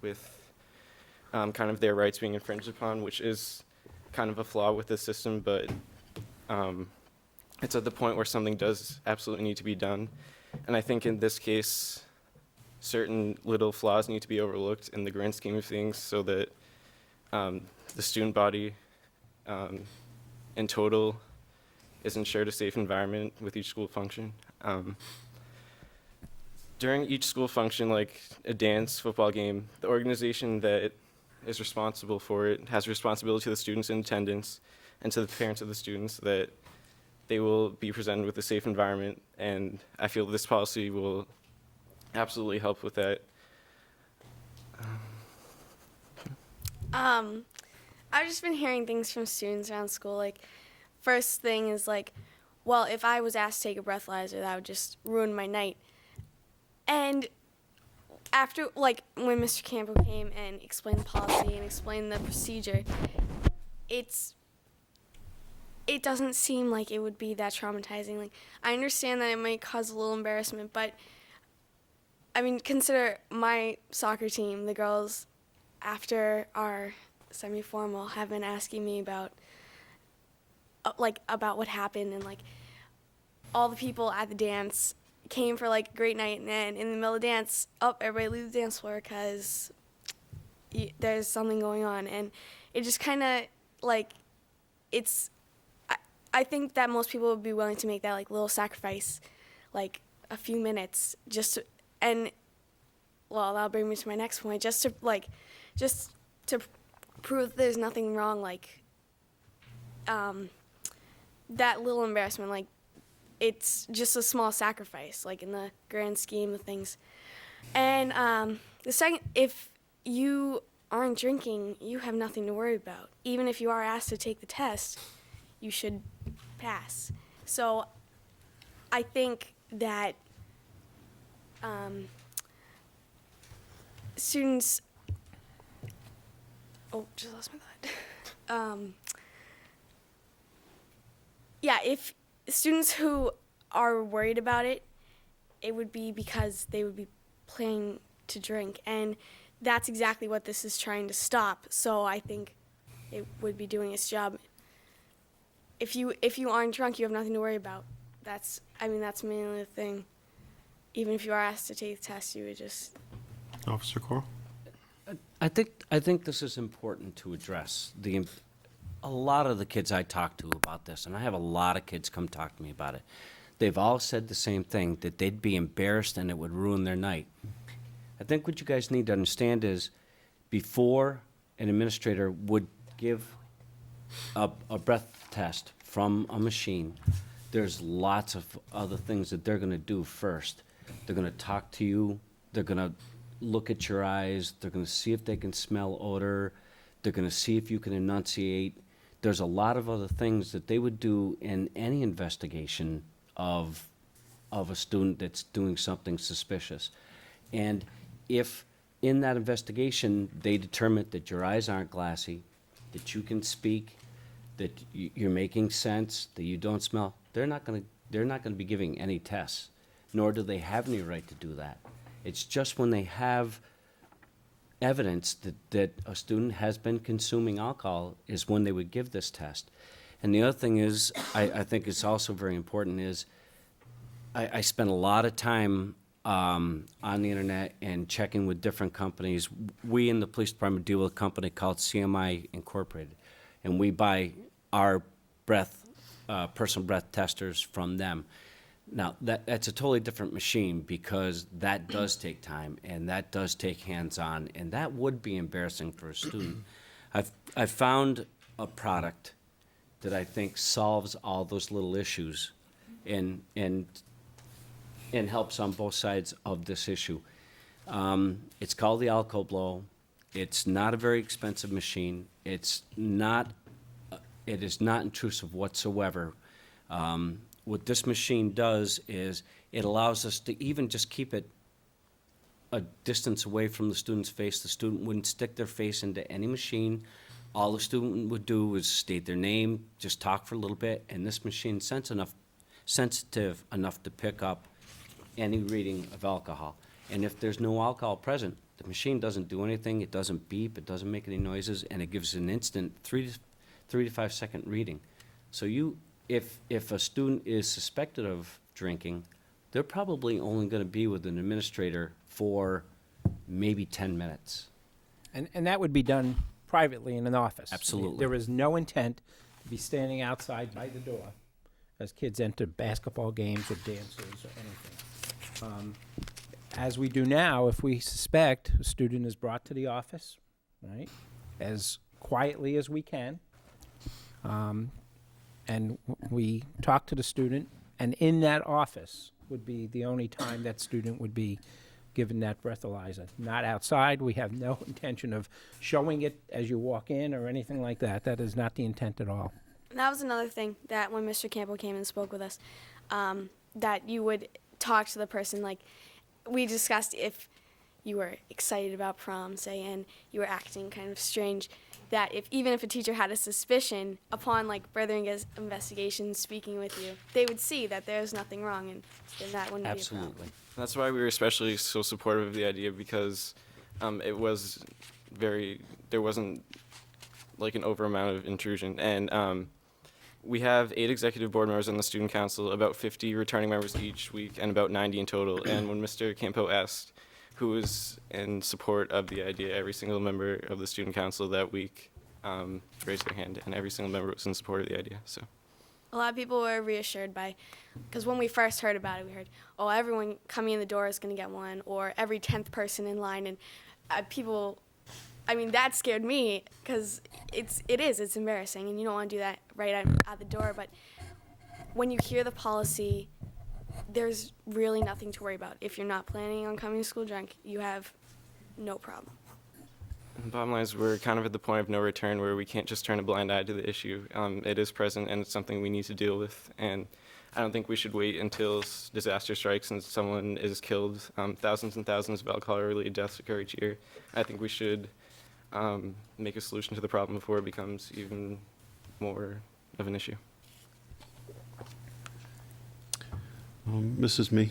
Speaker 16: with kind of their rights being infringed upon, which is kind of a flaw with the system, but it's at the point where something does absolutely need to be done. And I think in this case, certain little flaws need to be overlooked in the grand scheme of things so that the student body in total is ensured a safe environment with each school function. During each school function, like a dance, football game, the organization that is responsible for it has responsibility to the students in attendance and to the parents of the students that they will be presented with a safe environment, and I feel this policy will absolutely help with that.
Speaker 1: I've just been hearing things from students around school. Like, first thing is like, well, if I was asked to take a breathalyzer, that would just ruin my night. And after, like, when Mr. Campo came and explained the policy and explained the procedure, it doesn't seem like it would be that traumatizing. Like, I understand that it might cause a little embarrassment, but I mean, consider my soccer team, the girls, after our semi-formal, have been asking me about what happened, and like all the people at the dance came for like a great night, and then in the middle of the dance, everybody leave the dance floor because there's something going on, and it just kind of like I think that most people would be willing to make that like little sacrifice, like a few minutes, that'll bring me to my next point, just to prove that there's nothing wrong, like that little embarrassment, like it's just a small sacrifice, like in the grand scheme of things. And the second, if you aren't drinking, you have nothing to worry about. Even if you are asked to take the test, you should pass. So I think that students, just lost my thought. Yeah, if students who are worried about it, it would be because they would be planning to drink, and that's exactly what this is trying to stop. So I think it would be doing its job. If you aren't drunk, you have nothing to worry about. That's mainly the thing. Even if you are asked to take the test, you would just.
Speaker 2: Officer Coral?
Speaker 10: I think this is important to address. A lot of the kids I talk to about this, and I have a lot of kids come talk to me about it, they've all said the same thing, that they'd be embarrassed and it would ruin their night. I think what you guys need to understand is before an administrator would give a breath test from a machine, there's lots of other things that they're going to do first. They're going to talk to you. They're going to look at your eyes. They're going to see if they can smell odor. They're going to see if you can enunciate. There's a lot of other things that they would do in any investigation of a student that's doing something suspicious. And if in that investigation they determine that your eyes aren't glassy, that you can speak, that you're making sense, that you don't smell, they're not going to be giving any tests, nor do they have any right to do that. It's just when they have evidence that a student has been consuming alcohol is when they would give this test. And the other thing is, I think it's also very important, is I spend a lot of time on the internet and checking with different companies. We in the police department deal with a company called CMI Incorporated, and we buy our personal breath testers from them. Now, that's a totally different machine because that does take time and that does take hands-on, and that would be embarrassing for a student. I've found a product that I think solves all those little issues and helps on both sides of this issue. It's called the Alco Blow. It's not a very expensive machine. It is not intrusive whatsoever. What this machine does is it allows us to even just keep it a distance away from the student's face. The student wouldn't stick their face into any machine. All the student would do is state their name, just talk for a little bit, and this machine's sensitive enough to pick up any reading of alcohol. And if there's no alcohol present, the machine doesn't do anything. It doesn't beep. It doesn't make any noises, and it gives an instant 3 3 to 5 second reading. So if a student is suspected of drinking, they're probably only going to be with an administrator for maybe 10 minutes.
Speaker 9: And that would be done privately in an office.
Speaker 10: Absolutely.
Speaker 9: There is no intent to be standing outside by the door as kids enter basketball games or dances or anything. As we do now, if we suspect a student is brought to the office, right, as quietly as we can, and we talk to the student, and in that office would be the only time that student would be given that breathalyzer. Not outside. We have no intention of showing it as you walk in or anything like that. That is not the intent at all.
Speaker 1: And that was another thing that when Mr. Campo came and spoke with us, that you would talk to the person. Like, we discussed if you were excited about prom, say, and you were acting kind of strange, that even if a teacher had a suspicion, upon like further investigation, speaking with you, they would see that there's nothing wrong, and then that wouldn't be a problem.
Speaker 10: Absolutely.
Speaker 16: That's why we were especially so supportive of the idea, because it was there wasn't like an over amount of intrusion. And we have 8 executive board members on the student council, about 50 returning members each week, and about 90 in total. And when Mr. Campo asked who was in support of the idea, every single member of the student council that week raised their hand, and every single member was in support of the idea. So
Speaker 1: A lot of people were reassured because when we first heard about it, we heard, oh, everyone coming in the door is going to get one, or every 10th person in line. And that scared me, because it's embarrassing, and you don't want to do that right at the door. But when you hear the policy, there's really nothing to worry about. If you're not planning on coming to school drunk, you have no problem.
Speaker 16: the bottom line is we're kind of at the point of no return, where we can't just turn a blind eye to the issue. It is present, and it's something we need to deal with. And I don't think we should wait until disaster strikes and someone is killed. Thousands and thousands of alcohol-related deaths occur each year. I think we should make a solution to the problem before it becomes even more of an issue.
Speaker 2: Mrs. Mee,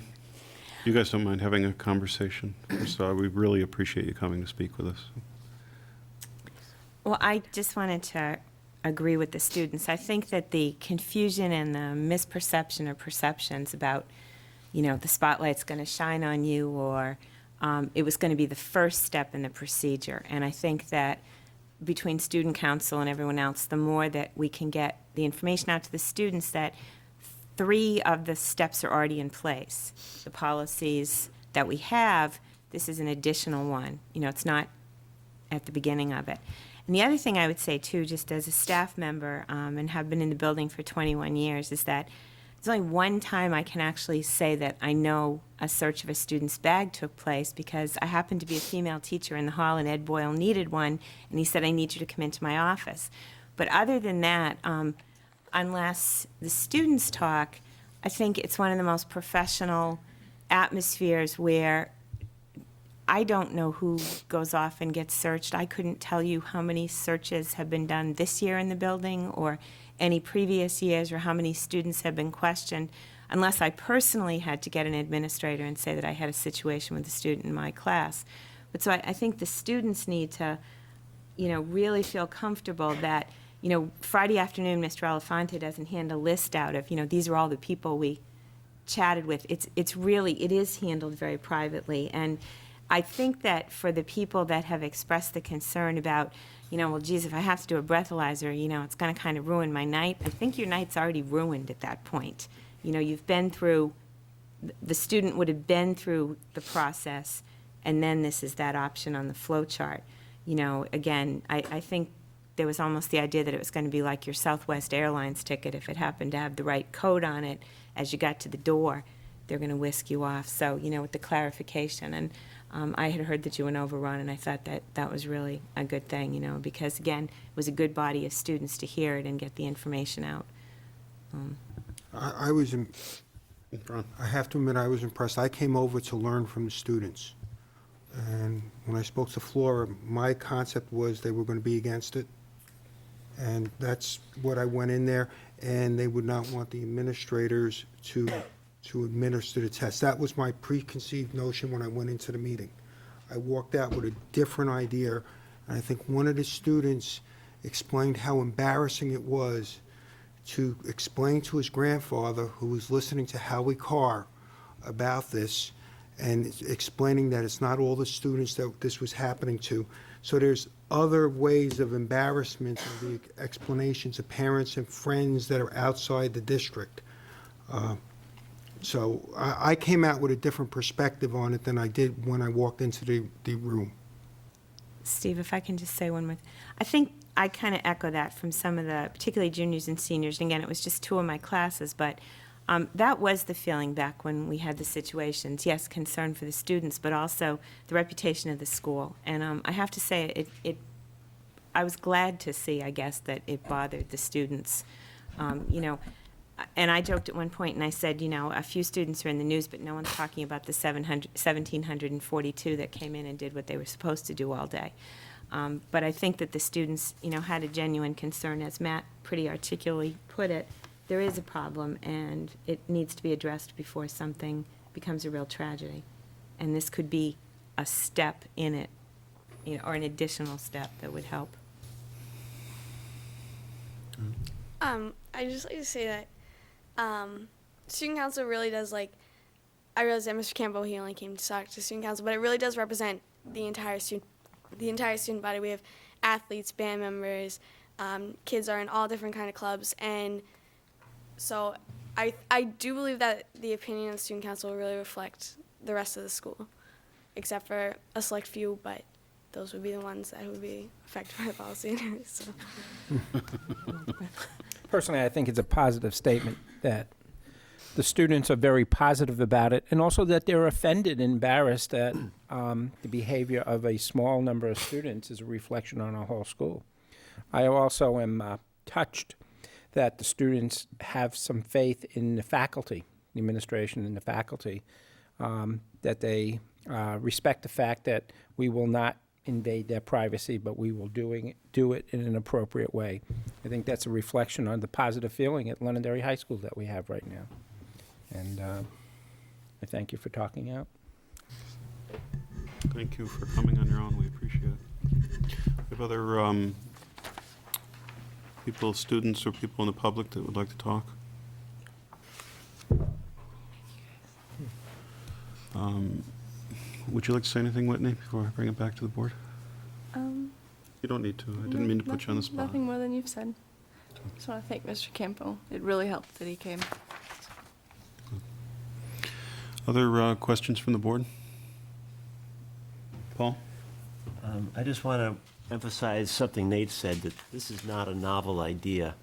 Speaker 2: you guys don't mind having a conversation? So we really appreciate you coming to speak with us.
Speaker 21: Well, I just wanted to agree with the students. I think that the confusion and the misperception or perceptions about, the spotlight's going to shine on you, or it was going to be the first step in the procedure. And I think that between student council and everyone else, the more that we can get the information out to the students that 3 of the steps are already in place. The policies that we have, this is an additional one. It's not at the beginning of it. And the other thing I would say, too, just as a staff member and have been in the building for 21 years, is that there's only one time I can actually say that I know a search of a student's bag took place, because I happened to be a female teacher in the hall, and Ed Boyle needed one, and he said, I need you to come into my office. But other than that, unless the students talk, I think it's one of the most professional atmospheres where I don't know who goes off and gets searched. I couldn't tell you how many searches have been done this year in the building or any previous years, or how many students have been questioned, unless I personally had to get an administrator and say that I had a situation with a student in my class. But so I think the students need to, really feel comfortable that, Friday afternoon, Mr. Elefante doesn't hand a list out of, these are all the people we chatted with. It is handled very privately. And I think that for the people that have expressed the concern about, well, geez, if I have to do a breathalyzer, it's going to kind of ruin my night. I think your night's already ruined at that point. You've been through, the student would have been through the process, and then this is that option on the flow chart. Again, I think there was almost the idea that it was going to be like your Southwest Airlines ticket. If it happened to have the right code on it, as you got to the door, they're going to whisk you off. So, with the clarification. And I had heard that you went overrun, and I thought that was really a good thing, because, again, it was a good body of students to hear it and get the information out.
Speaker 19: I have to admit, I was impressed. I came over to learn from the students. And when I spoke to Flora, my concept was they were going to be against it. And that's what I went in there, and they would not want the administrators to administer the test. That was my preconceived notion when I went into the meeting. I walked out with a different idea, and I think one of the students explained how embarrassing it was to explain to his grandfather, who was listening to Howie Carr, about this, and explaining that it's not all the students that this was happening to. So there's other ways of embarrassment of the explanations of parents and friends that are outside the district. So I came out with a different perspective on it than I did when I walked into the room.
Speaker 21: Steve, if I can just say one more. I think I kind of echo that from some of the, particularly juniors and seniors. And again, it was just 2 of my classes, but that was the feeling back when we had the situations. Yes, concern for the students, but also the reputation of the school. And I have to say, I was glad to see, I guess, that it bothered the students. You know, and I joked at one point and I said, you know, a few students are in the news, but no one's talking about the 1,742 that came in and did what they were supposed to do all day. But I think that the students, you know, had a genuine concern, as Matt pretty articulately put it. There is a problem, and it needs to be addressed before something becomes a real tragedy. And this could be a step in it, you know, or an additional step that would help.
Speaker 1: I just like to say that student council really does, like, I realize that Mr. Campbell, he only came to talk to student council, but it really does represent the entire student body. We have athletes, band members, kids are in all different kind of clubs, and so I do believe that the opinion of the student council will really reflect the rest of the school, except for a select few, but those would be the ones that would be affected by the policy. So.
Speaker 9: Personally, I think it's a positive statement that the students are very positive about it, and also that they're offended and embarrassed that the behavior of a small number of students is a reflection on our whole school. I also am touched that the students have some faith in the faculty, the administration and the faculty, that they respect the fact that we will not invade their privacy, but we will do it in an appropriate way. I think that's a reflection on the positive feeling at Londonderry High School that we have right now. And I thank you for talking out.
Speaker 2: Thank you for coming on your own. We appreciate it. We have other people, students, or people in the public that would like to talk? Would you like to say anything, Whitney, before I bring it back to the board? You don't need to. I didn't mean to put you on the spot.
Speaker 18: Nothing more than you've said. Just want to thank Mr. Campo. It really helped that he came.
Speaker 2: Other questions from the board? Paul?
Speaker 5: I just want to emphasize something Nate said, that this is not a novel idea.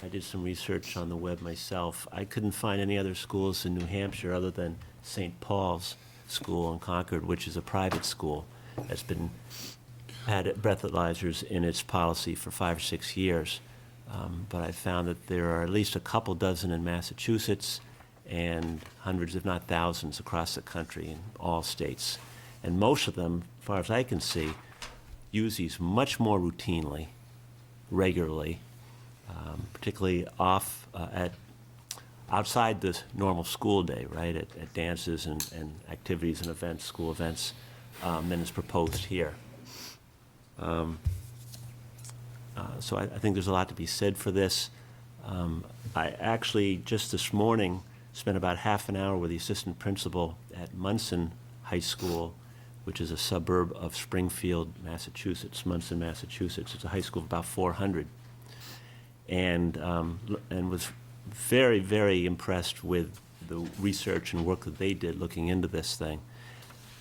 Speaker 5: I did some research on the web myself. I couldn't find any other schools in New Hampshire other than St. Paul's School in Concord, which is a private school that's been had breathalyzers in its policy for 5 or 6 years. But I found that there are at least a couple dozen in Massachusetts and hundreds, if not thousands, across the country in all states. And most of them, as far as I can see, use these much more routinely, regularly, particularly outside the normal school day, right, at dances and activities and events, school events, than is proposed here. So I think there's a lot to be said for this. I actually, just this morning, spent about half an hour with the assistant principal at Munson High School, which is a suburb of Springfield, Massachusetts, Munson, Massachusetts. It's a high school of about 400. And was very, very impressed with the research and work that they did looking into this thing.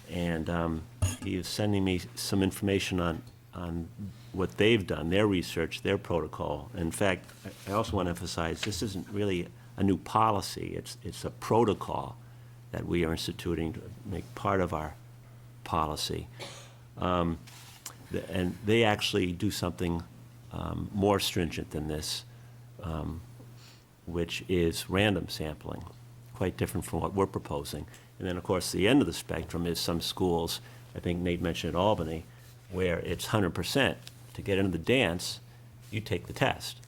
Speaker 5: And he is sending me some information on what they've done, their research, their protocol. In fact, I also want to emphasize this isn't really a new policy. It's a protocol that we are instituting to make part of our policy. And they actually do something more stringent than this, which is random sampling, quite different from what we're proposing. And then, of course, the end of the spectrum is some schools, I think Nate mentioned at Albany, where it's 100%. To get into the dance, you take the test.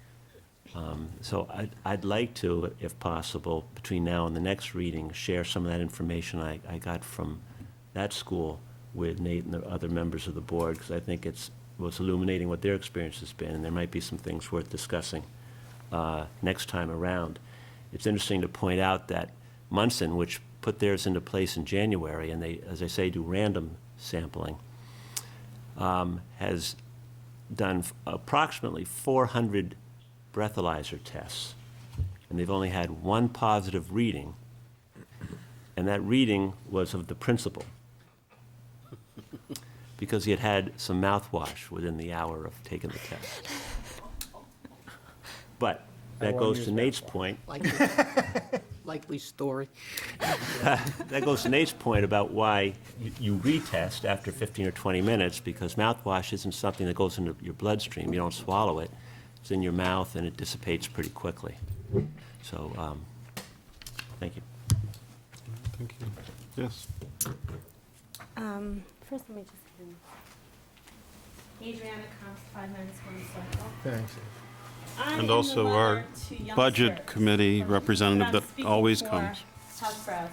Speaker 5: So I'd like to, if possible, between now and the next reading, share some of that information I got from that school with Nate and the other members of the board, because I think it's was illuminating what their experience has been, and there might be some things worth discussing next time around. It's interesting to point out that Munson, which put theirs into place in January, and they, as I say, do random sampling, has done approximately 400 breathalyzer tests, and they've only had one positive reading, and that reading was of the principal, because he had had some mouthwash within the hour of taking the test. But that goes to Nate's point.
Speaker 13: Likely story.
Speaker 5: That goes to Nate's point about why you retest after 15 or 20 minutes, because mouthwash isn't something that goes into your bloodstream. You don't swallow it. It's in your mouth, and it dissipates pretty quickly. So, thank you.
Speaker 2: Thank you. Yes.
Speaker 11: First, let me just Adriana Cox, 5 minutes, 1 cycle.
Speaker 6: Thanks.
Speaker 2: And also our budget committee representative that always comes.
Speaker 11: House Brad.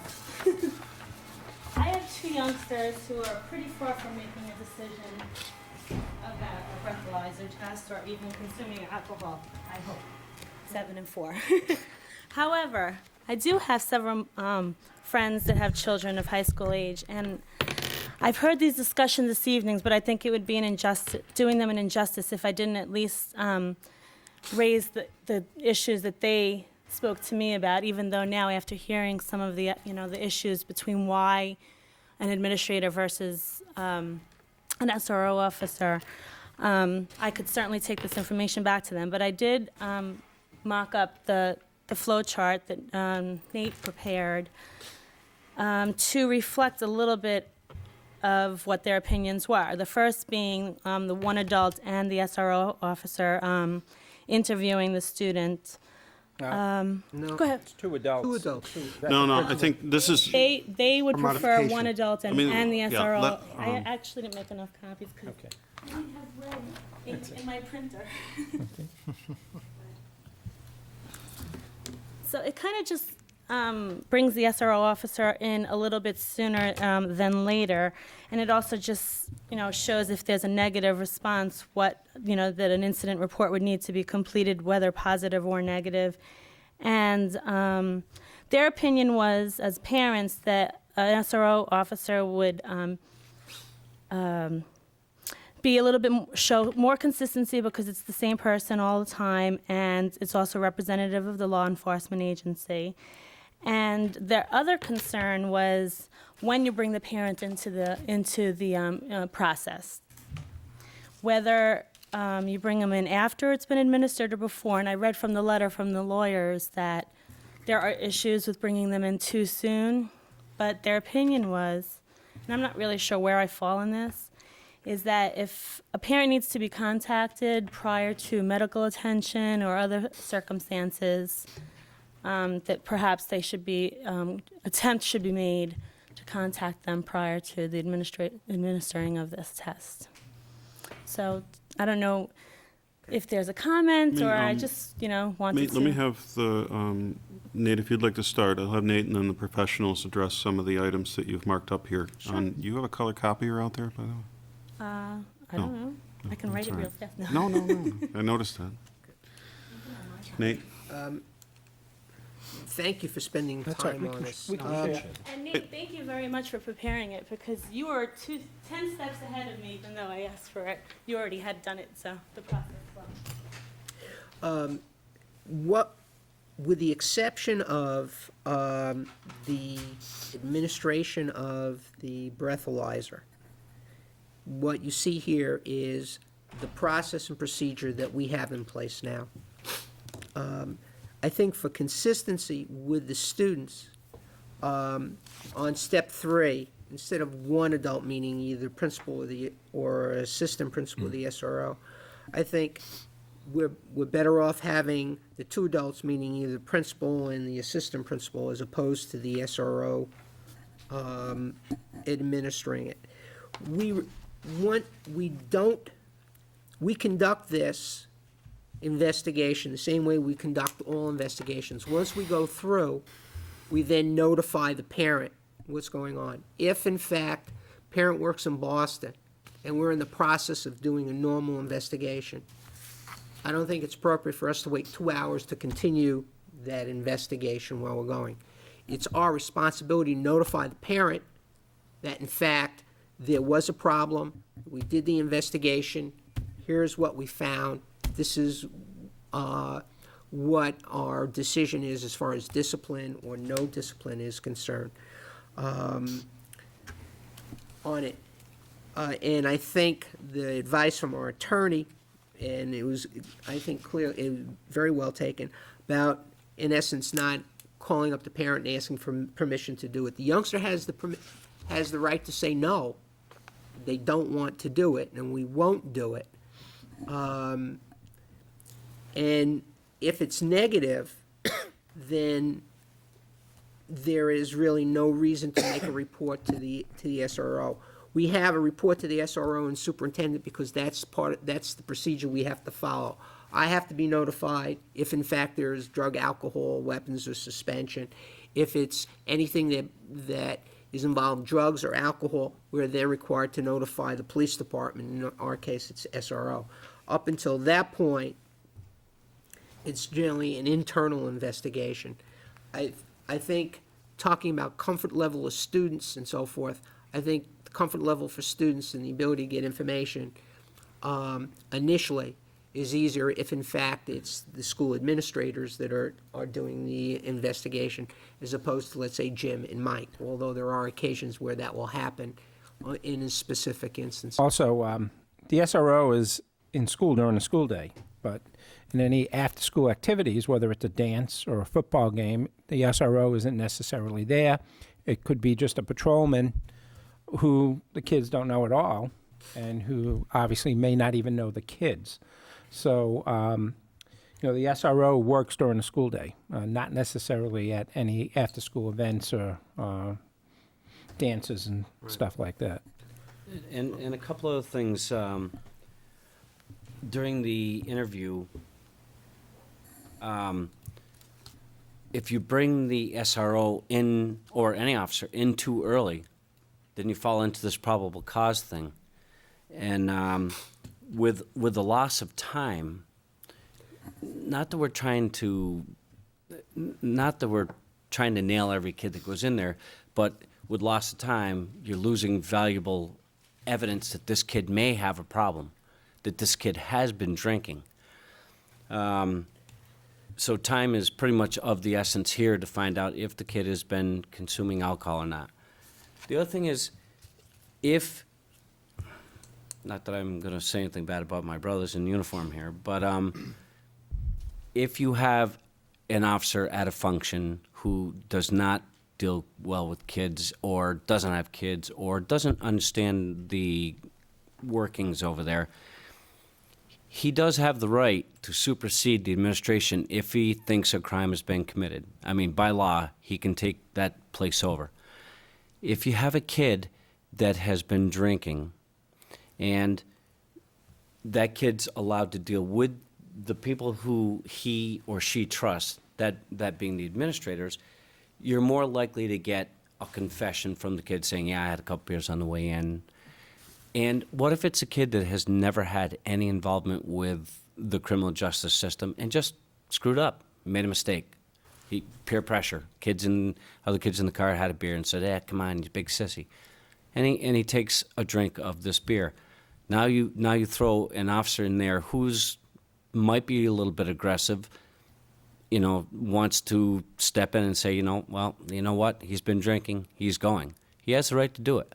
Speaker 11: I have 2 youngsters who are pretty far from making a decision about a breathalyzer test or even consuming alcohol, I hope. 7 and 4. However, I do have several friends that have children of high school age, and I've heard these discussions this evening, but I think it would be an injustice, doing them an injustice if I didn't at least raise the issues that they spoke to me about, even though now after hearing some of the, the issues between why an administrator versus an SRO officer, I could certainly take this information back to them. But I did mock up the flow chart that Nate prepared to reflect a little bit of what their opinions were. The first being the one adult and the SRO officer interviewing the student.
Speaker 13: No.
Speaker 9: Go ahead. It's 2 adults.
Speaker 13: 2 adults.
Speaker 2: No, I think this is.
Speaker 11: They would
Speaker 2: A
Speaker 11: prefer
Speaker 2: modification.
Speaker 11: one adult and,
Speaker 2: I mean,
Speaker 11: and the
Speaker 2: yeah,
Speaker 11: SRO. I
Speaker 2: let-
Speaker 11: actually didn't make enough copies because I have red in my printer. So it kind of just brings the SRO officer in a little bit sooner than later, and it also just shows if there's a negative response, what that an incident report would need to be completed, whether positive or negative. And their opinion was, as parents, that an SRO officer would be a little bit show more consistency because it's the same person all the time, and it's also representative of the law enforcement agency. And their other concern was when you bring the parent into the process, whether you bring them in after it's been administered or before. And I read from the letter from the lawyers that there are issues with bringing them in too soon, but their opinion was, and I'm not really sure where I fall in this, is that if a parent needs to be contacted prior to medical attention or other circumstances, that perhaps they should be, attempts should be made to contact them prior to the administering of this test. So I don't know if there's a comment, or I just, wanted to.
Speaker 2: Let me have the, Nate, if you'd like to start, I'll have Nate and then the professionals address some of the items that you've marked up here.
Speaker 11: Sure.
Speaker 2: You have a color copier out there, by the way?
Speaker 11: I don't know. I can write it real fast.
Speaker 2: No, I noticed that. Nate?
Speaker 13: Thank you for spending time on this.
Speaker 11: And Nate, thank you very much for preparing it, because you were 10 steps ahead of me, even though I asked for it. You already had done it, so the process was.
Speaker 13: What, with the exception of the administration of the breathalyzer, what you see here is the process and procedure that we have in place now. I think for consistency with the students, on step 3, instead of one adult, meaning either principal or assistant principal of the SRO, I think we're better off having the 2 adults, meaning either the principal and the assistant principal, as opposed to the SRO administering it. We conduct this investigation the same way we conduct all investigations. Once we go through, we then notify the parent what's going on. If, in fact, parent works in Boston and we're in the process of doing a normal investigation. I don't think it's appropriate for us to wait 2 hours to continue that investigation while we're going. It's our responsibility to notify the parent that, in fact, there was a problem, we did the investigation, here's what we found, this is what our decision is as far as discipline or no discipline is concerned on it. And I think the advice from our attorney, and it was, I think, clear, very well taken, about, in essence, not calling up the parent and asking for permission to do it. The youngster has the right to say no. They don't want to do it, and we won't do it. And if it's negative, then there is really no reason to make a report to the SRO. We have a report to the SRO and superintendent because that's the procedure we have to follow. I have to be notified if, in fact, there is drug, alcohol, weapons, or suspension. If it's anything that is involved drugs or alcohol, we're then required to notify the police department. In our case, it's SRO. Up until that point, it's generally an internal investigation. I think talking about comfort level of students and so forth, I think the comfort level for students and the ability to get information initially is easier if, in fact, it's the school administrators that are doing the investigation as opposed to, let's say, Jim and Mike, although there are occasions where that will happen in a specific instance.
Speaker 9: Also, the SRO is in school during the school day, but in any after-school activities, whether it's a dance or a football game, the SRO isn't necessarily there. It could be just a patrolman who the kids don't know at all and who obviously may not even know the kids. So, the SRO works during the school day, not necessarily at any after-school events or dances and stuff like that.
Speaker 10: And a couple of things. During the interview, if you bring the SRO in, or any officer in too early, then you fall into this probable cause thing. And with the loss of time, not that we're trying to nail every kid that goes in there, but with loss of time, you're losing valuable evidence that this kid may have a problem, that this kid has been drinking. So time is pretty much of the essence here to find out if the kid has been consuming alcohol or not. The other thing is, not that I'm going to say anything bad about my brothers in uniform here, but if you have an officer at a function who does not deal well with kids or doesn't have kids or doesn't understand the workings over there, he does have the right to supersede the administration if he thinks a crime has been committed. I mean, by law, he can take that place over. If you have a kid that has been drinking and that kid's allowed to deal with the people who he or she trusts, that being the administrators, you're more likely to get a confession from the kid saying, yeah, I had a couple beers on the way in. And what if it's a kid that has never had any involvement with the criminal justice system and just screwed up, made a mistake? Peer pressure. Other kids in the car had a beer and said, come on, you big sissy. And he takes a drink of this beer. Now you throw an officer in there who's might be a little bit aggressive, wants to step in and say, well, you know what? He's been drinking. He's going. He has the right to do it.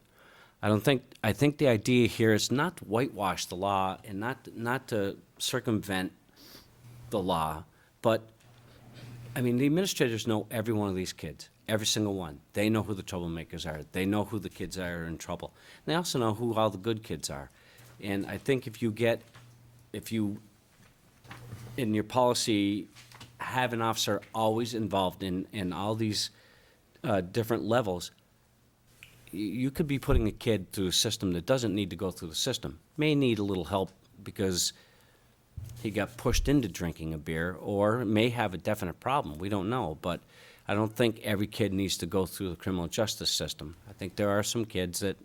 Speaker 10: I think the idea here is not to whitewash the law and not to circumvent the law, but I mean, the administrators know every one of these kids, every single one. They know who the troublemakers are. They know who the kids are in trouble. And they also know who all the good kids are. And I think if you in your policy have an officer always involved in all these different levels, you could be putting a kid through a system that doesn't need to go through the system. May need a little help because he got pushed into drinking a beer or may have a definite problem. We don't know, but I don't think every kid needs to go through the criminal justice system. I think there are some kids that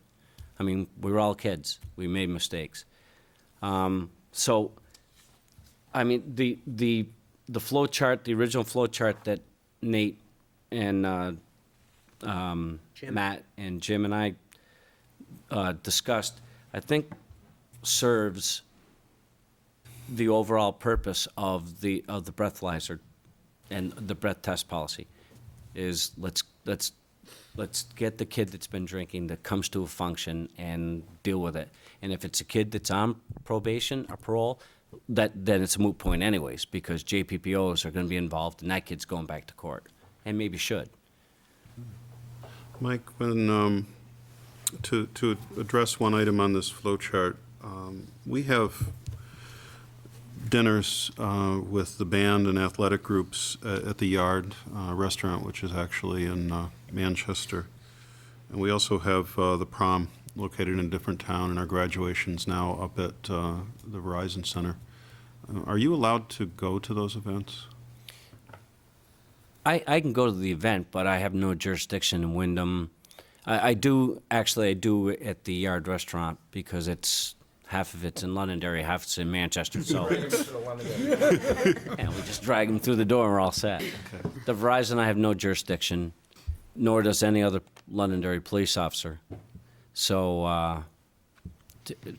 Speaker 10: I mean, we were all kids. We made mistakes. So, I mean, the flow chart, the original flow chart that Nate and Matt and Jim and I discussed, I think serves the overall purpose of the breathalyzer and the breath test policy. Is let's get the kid that's been drinking that comes to a function and deal with it. And if it's a kid that's on probation or parole, then it's a moot point anyways, because JPPOs are going to be involved and that kid's going back to court, and maybe should.
Speaker 2: Mike, when, to address one item on this flow chart, we have dinners with the band and athletic groups at the Yard restaurant, which is actually in Manchester. And we also have the prom located in a different town, and our graduations now up at the Verizon Center. Are you allowed to go to those events?
Speaker 10: I can go to the event, but I have no jurisdiction in Wyndham. I do at the Yard restaurant, because it's half of it's in Londonderry, half it's in Manchester, so. And we just drag them through the door and we're all set.
Speaker 2: Okay.
Speaker 10: The Verizon, I have no jurisdiction, nor does any other Londonderry police officer. So,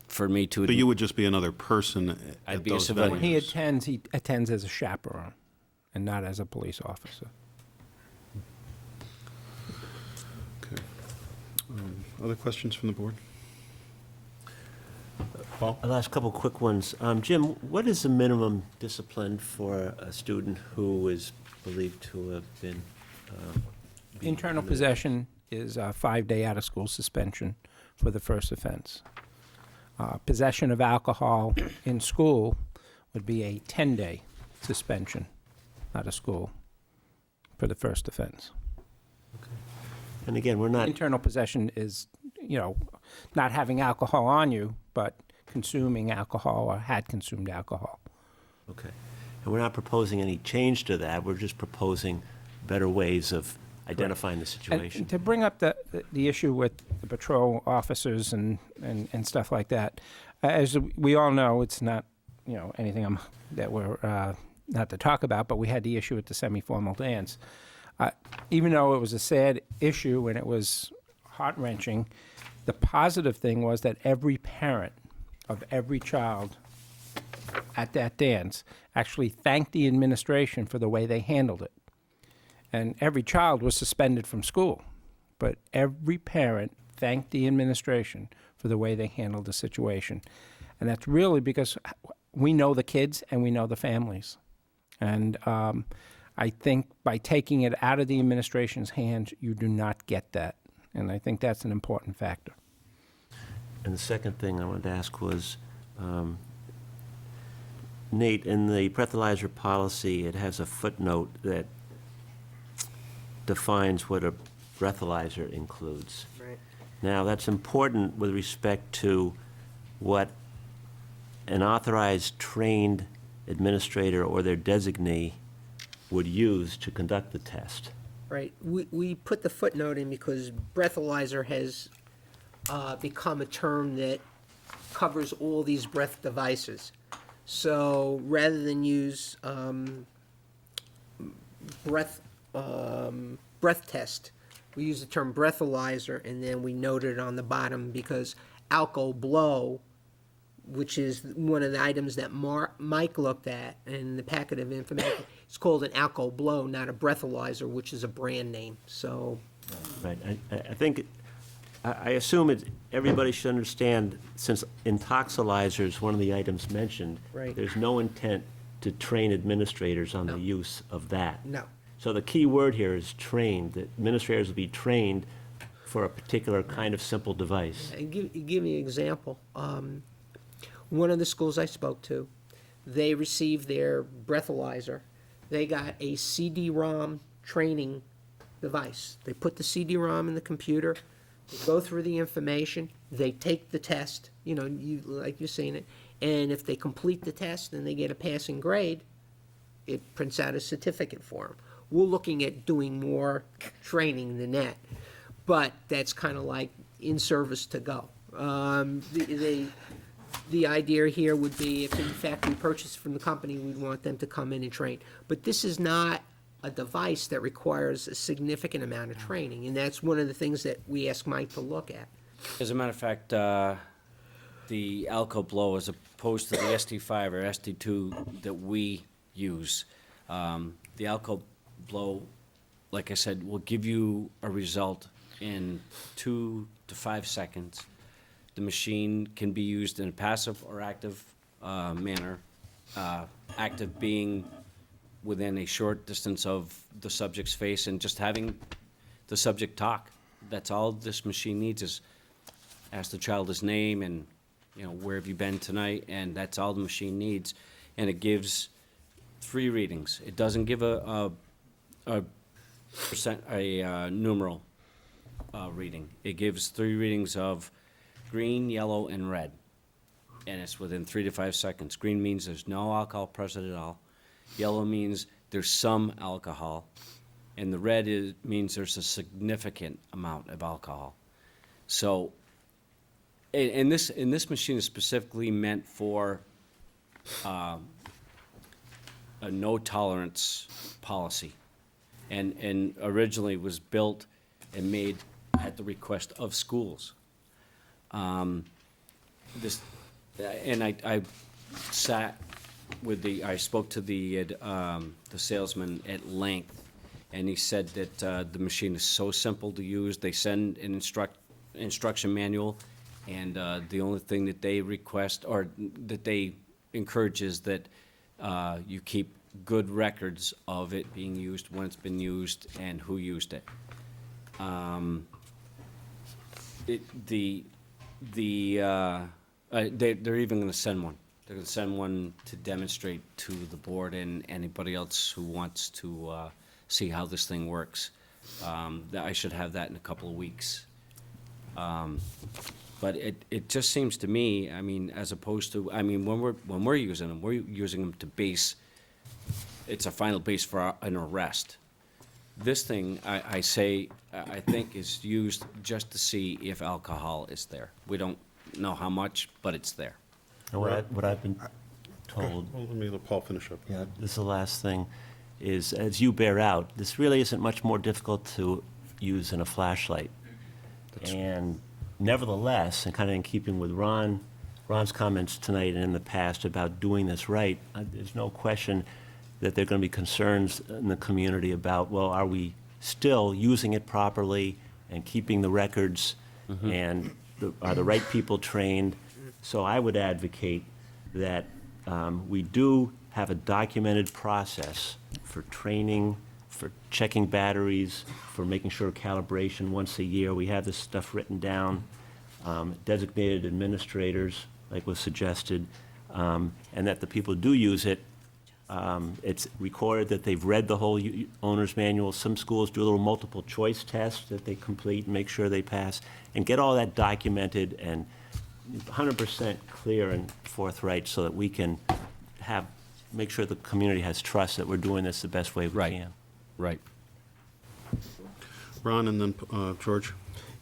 Speaker 10: for me to.
Speaker 2: So you would just be another person
Speaker 10: I'd
Speaker 2: at
Speaker 10: be a
Speaker 2: those
Speaker 10: civilian.
Speaker 2: venues?
Speaker 9: He attends as a chaperone and not as a police officer.
Speaker 2: Okay. Other questions from the board? Paul?
Speaker 5: I'll ask a couple quick ones. Jim, what is the minimum discipline for a student who is believed to have been?
Speaker 9: Internal possession is a 5-day out-of-school suspension for the first offense. Possession of alcohol in school would be a 10-day suspension out of school for the first offense.
Speaker 5: And again, we're not.
Speaker 9: Internal possession is, not having alcohol on you, but consuming alcohol or had consumed alcohol.
Speaker 5: Okay. And we're not proposing any change to that. We're just proposing better ways of identifying the situation.
Speaker 9: And to bring up the issue with the patrol officers and stuff like that, as we all know, it's not, anything that we're not to talk about, but we had the issue with the semi-formal dance. Even though it was a sad issue and it was heart-wrenching, the positive thing was that every parent of every child at that dance actually thanked the administration for the way they handled it. And every child was suspended from school, but every parent thanked the administration for the way they handled the situation. And that's really because we know the kids and we know the families. And I think by taking it out of the administration's hands, you do not get that. And I think that's an important factor.
Speaker 5: And the second thing I wanted to ask was, Nate, in the breathalyzer policy, it has a footnote that defines what a breathalyzer includes.
Speaker 13: Right.
Speaker 5: Now, that's important with respect to what an authorized trained administrator or their designee would use to conduct the test.
Speaker 13: Right. We put the footnote in because breathalyzer has become a term that covers all these breath devices. So rather than use breath test, we use the term breathalyzer, and then we note it on the bottom because alco blow, which is one of the items that Mike looked at in the packet of information, it's called an alco blow, not a breathalyzer, which is a brand name. So,
Speaker 5: Right. I think, I assume everybody should understand, since intoxilizers is one of the items mentioned,
Speaker 13: Right.
Speaker 5: there's no intent to train administrators on the use of that.
Speaker 13: no.
Speaker 5: So the key word here is trained, that administrators will be trained for a particular kind of simple device.
Speaker 13: And give me an example. One of the schools I spoke to, they received their breathalyzer. They got a CD-ROM training device. They put the CD-ROM in the computer, they go through the information, they take the test, like you've seen it, and if they complete the test and they get a passing grade, it prints out a certificate for them. We're looking at doing more training than that, but that's kind of like in service to go. The idea here would be if in fact we purchase from the company, we'd want them to come in and train. But this is not a device that requires a significant amount of training, and that's one of the things that we asked Mike to look at.
Speaker 10: As a matter of fact, the Alco Blow, as opposed to the ST5 or ST2 that we use, the Alco Blow, like I said, will give you a result in 2 to 5 seconds. The machine can be used in a passive or active manner, active being within a short distance of the subject's face and just having the subject talk. That's all this machine needs, is ask the child his name and, where have you been tonight, and that's all the machine needs. And it gives 3 readings. It doesn't give a numeral reading. It gives 3 readings of green, yellow, and red, and it's within 3 to 5 seconds. Green means there's no alcohol present at all. Yellow means there's some alcohol, and the red means there's a significant amount of alcohol. So, and this machine is specifically meant for a no tolerance policy, and originally was built and made at the request of schools. I spoke to the salesman at length, and he said that the machine is so simple to use. They send an instruction manual, and the only thing that they request or that they encourage is that you keep good records of it being used, when it's been used, and who used it. They're even going to send one. They're going to send one to demonstrate to the board and anybody else who wants to see how this thing works. I should have that in a couple of weeks. But it just seems to me, as opposed to, when we're using them to base, it's a final base for an arrest. This thing, I think, is used just to see if alcohol is there. We don't know how much, but it's there.
Speaker 5: And what I've been told.
Speaker 2: Well, let me let Paul finish up.
Speaker 5: Yeah, this is the last thing, is as you bear out, this really isn't much more difficult to use than a flashlight. And nevertheless, and kind of in keeping with Ron's comments tonight and in the past about doing this right, there's no question that there are going to be concerns in the community about, well, are we still using it properly and keeping the records, and are the right people trained? So I would advocate that we do have a documented process for training, for checking batteries, for making sure calibration once a year. We have this stuff written down, designated administrators, like was suggested, and that the people who do use it, it's recorded that they've read the whole owner's manual. Some schools do a little multiple choice test that they complete and make sure they pass, and get all that documented and 100% clear and forthright, so that we can make sure the community has trust that we're doing this the best way we can.
Speaker 10: Right.
Speaker 2: Ron, and then George.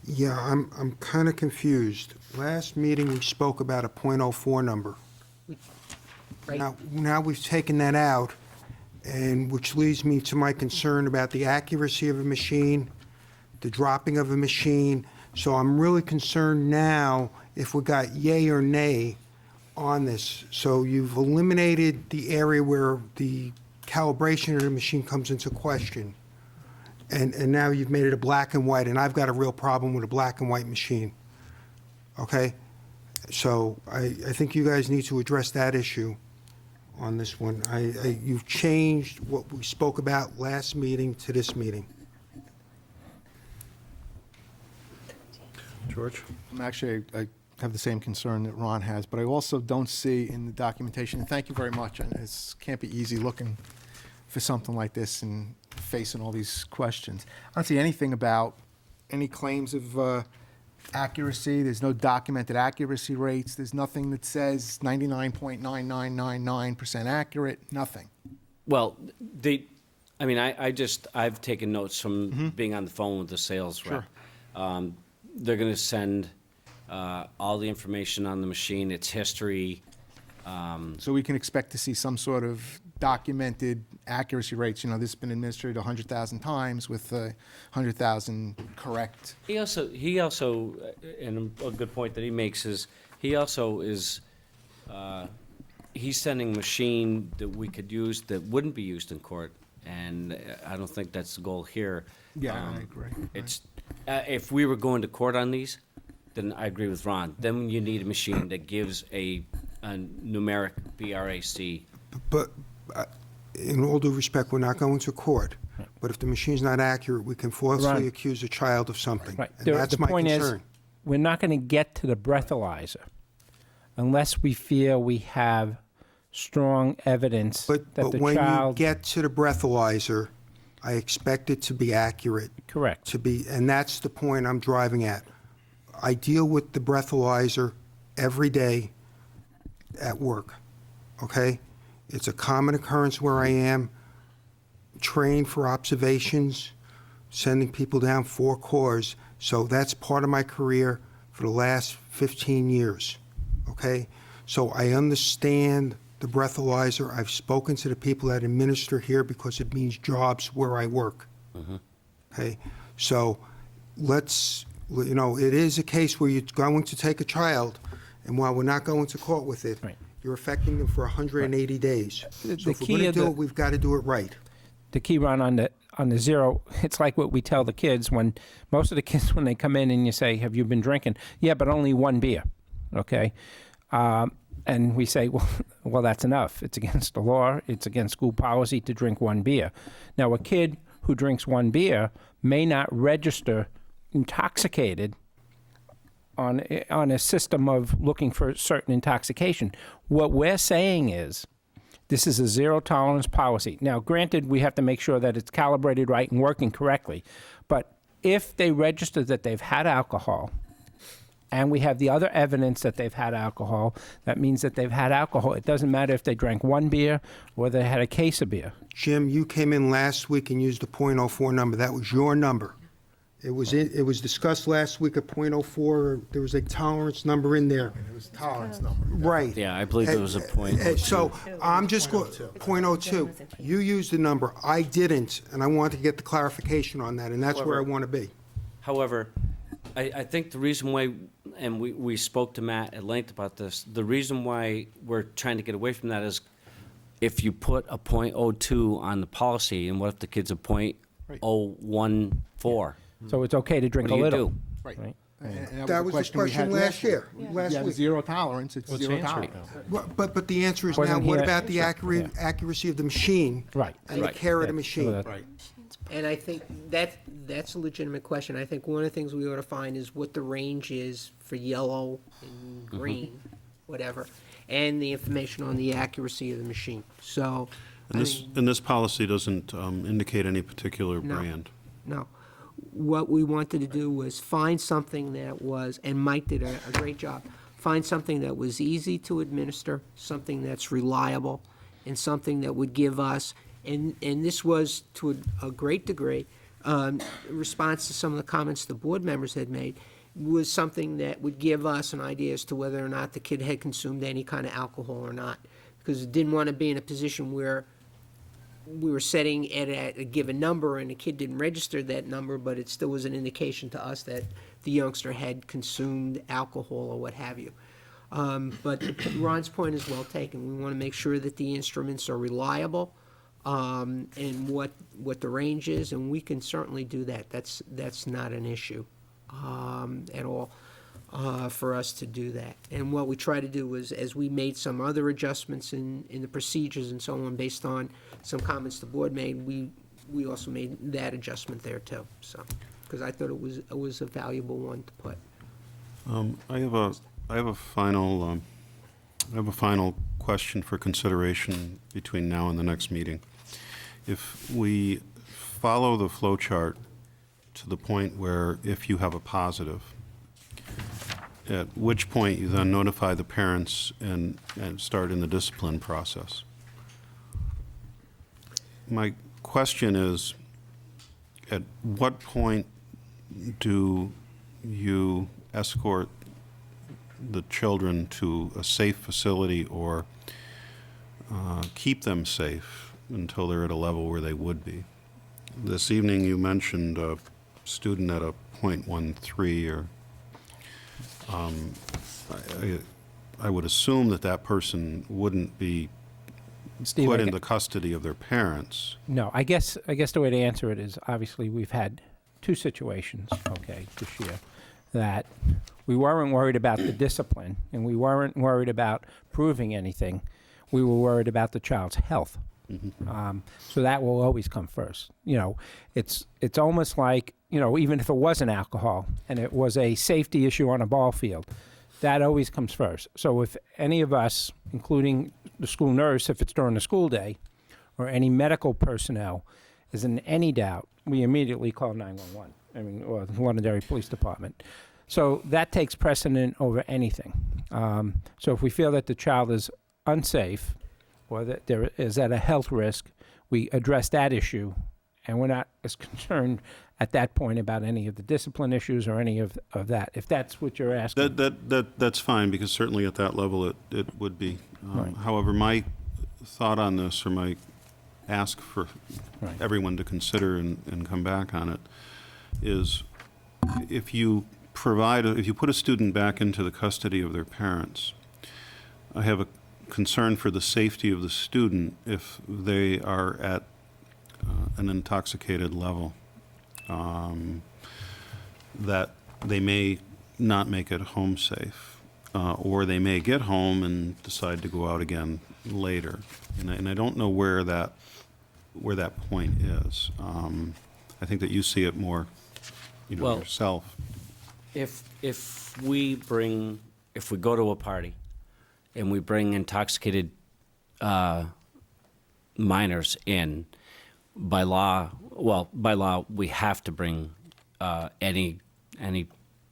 Speaker 19: Yeah, I'm kind of confused. Last meeting, we spoke about a .04 number.
Speaker 13: Right.
Speaker 19: Now we've taken that out, and which leads me to my concern about the accuracy of a machine, the dropping of a machine. So I'm really concerned now if we got yay or nay on this. So you've eliminated the area where the calibration of the machine comes into question. And now you've made it a black and white, and I've got a real problem with a black and white machine. Okay? So I think you guys need to address that issue on this one. You've changed what we spoke about last meeting to this meeting.
Speaker 2: George?
Speaker 17: I have the same concern that Ron has, but I also don't see in the documentation, and thank you very much, and it can't be easy looking for something like this and facing all these questions. I don't see anything about any claims of accuracy. There's no documented accuracy rates. There's nothing that says 99.9999% accurate, nothing.
Speaker 10: Well, I've taken notes from being on the phone with the sales rep.
Speaker 17: Sure.
Speaker 10: They're going to send all the information on the machine, its history.
Speaker 17: So we can expect to see some sort of documented accuracy rates. You know, this has been administered 100,000 times with 100,000 correct.
Speaker 10: He also, and a good point that he makes is, he also is, he's sending a machine that we could use that wouldn't be used in court, and I don't think that's the goal here.
Speaker 17: Yeah, I agree.
Speaker 10: It's, if we were going to court on these, then I agree with Ron. Then you need a machine that gives a numeric BRAC.
Speaker 19: But in all due respect, we're not going to court. But if the machine's not accurate, we can falsely
Speaker 9: Ron.
Speaker 19: accuse a child of something.
Speaker 9: Right.
Speaker 19: And that's my
Speaker 9: point
Speaker 19: concern.
Speaker 9: is, we're not going to get to the breathalyzer unless we feel we have strong evidence that
Speaker 19: But
Speaker 9: the
Speaker 19: when
Speaker 9: child.
Speaker 19: you get to the breathalyzer, I expect it to be accurate.
Speaker 9: Correct.
Speaker 19: And that's the point I'm driving at. I deal with the breathalyzer every day at work, okay? It's a common occurrence where I am, trained for observations, sending people down 4 cores. So that's part of my career for the last 15 years, okay? So I understand the breathalyzer. I've spoken to the people that administer here because it means jobs where I work, okay? So let's, you know, it is a case where you're going to take a child, and while we're not going to court with it, you're affecting them for 180 days. So if we're going to do it, we've got to do it right.
Speaker 9: The key, Ron, on the zero, it's like what we tell the kids when most of the kids, when they come in and you say, have you been drinking? Yeah, but only 1 beer, okay? And we say, well, that's enough. It's against the law. It's against school policy to drink 1 beer. Now, a kid who drinks 1 beer may not register intoxicated on a system of looking for certain intoxication. What we're saying is, this is a zero tolerance policy. Now, granted, we have to make sure that it's calibrated right and working correctly. But if they register that they've had alcohol, and we have the other evidence that they've had alcohol, that means that they've had alcohol. It doesn't matter if they drank 1 beer or they had a case of beer.
Speaker 19: Jim, you came in last week and used the .04 number. That was your number. It was discussed last week at .04. There was a tolerance number in there.
Speaker 17: It was tolerance number.
Speaker 19: Right.
Speaker 10: Yeah, I believe it was a point.
Speaker 19: So I'm just going, .02. You used the number. I didn't, and I wanted to get the clarification on that, and that's where I want to be.
Speaker 10: However, I think the reason why, and we spoke to Matt at length about this, the reason why we're trying to get away from that is if you put a .02 on the policy, and what if the kid's a .014?
Speaker 9: So it's okay to drink
Speaker 10: What
Speaker 9: a
Speaker 10: do you
Speaker 9: little.
Speaker 10: do?
Speaker 17: Right.
Speaker 19: That was the question last year, last
Speaker 17: Yeah,
Speaker 19: week.
Speaker 17: zero tolerance, it's zero tolerance.
Speaker 19: Well, but the answer is now,
Speaker 9: Wasn't
Speaker 19: what
Speaker 9: here-
Speaker 19: about the accuracy of the machine?
Speaker 9: Right.
Speaker 19: And the care of the machine?
Speaker 17: Right.
Speaker 13: And I think that's a legitimate question. I think one of the things we ought to find is what the range is for yellow and green, whatever, and the information on the accuracy of the machine. So,
Speaker 2: And this policy doesn't indicate any particular brand.
Speaker 13: No. What we wanted to do was find something that was, and Mike did a great job, find something that was easy to administer, something that's reliable, and something that would give us, and this was to a great degree, response to some of the comments the board members had made, was something that would give us an idea as to whether or not the kid had consumed any kind of alcohol or not. Because it didn't want to be in a position where we were setting it at a given number and the kid didn't register that number, but it still was an indication to us that the youngster had consumed alcohol or what have you. But Ron's point is well taken. We want to make sure that the instruments are reliable, and what the range is, and we can certainly do that. That's not an issue at all for us to do that. And what we try to do is, as we made some other adjustments in the procedures and so on based on some comments the board made, we also made that adjustment there too. So, because I thought it was a valuable one to put.
Speaker 2: I have a final question for consideration between now and the next meeting. If we follow the flow chart to the point where if you have a positive, at which point you then notify the parents and start in the discipline process. My question is, at what point do you escort the children to a safe facility or keep them safe until they're at a level where they would be. This evening you mentioned a student at a .13, or I would assume that that person wouldn't be
Speaker 9: Steve,
Speaker 2: put
Speaker 9: I
Speaker 2: in
Speaker 9: gue-
Speaker 2: the custody of their parents.
Speaker 9: No, I guess the way to answer it is, obviously, we've had two situations, okay, this year, that we weren't worried about the discipline, and we weren't worried about proving anything. We were worried about the child's health. So that will always come first. You know, it's almost like, you know, even if it wasn't alcohol and it was a safety issue on a ball field, that always comes first. So if any of us, including the school nurse, if it's during the school day, or any medical personnel, is in any doubt, we immediately call 911. I mean, or the Londonderry Police Department. So that takes precedent over anything. So if we feel that the child is unsafe, or that there is at a health risk, we address that issue, and we're not as concerned at that point about any of the discipline issues or any of that, if that's what you're asking.
Speaker 2: That's fine, because certainly at that level it would be.
Speaker 9: Right.
Speaker 2: However, my thought on this, or my ask for
Speaker 9: Right.
Speaker 2: everyone to consider and come back on it, is if you put a student back into the custody of their parents, I have a concern for the safety of the student if they are at an intoxicated level, that they may not make it home safe, or they may get home and decide to go out again later. And I don't know where that point is. I think that you see it more,
Speaker 10: Well,
Speaker 2: yourself.
Speaker 10: If we go to a party and we bring intoxicated minors in, by law, we have to bring any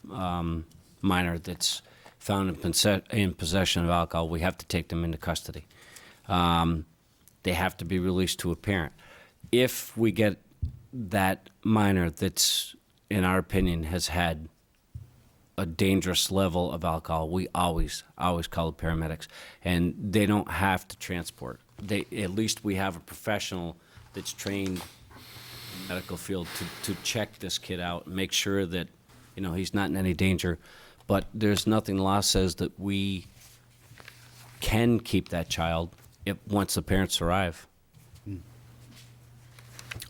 Speaker 10: minor that's found in possession of alcohol. We have to take them into custody. They have to be released to a parent. If we get that minor that's, in our opinion, has had a dangerous level of alcohol, we always call the paramedics, and they don't have to transport. At least we have a professional that's trained in the medical field to check this kid out and make sure that, you know, he's not in any danger. But there's nothing the law says that we can keep that child once the parents arrive,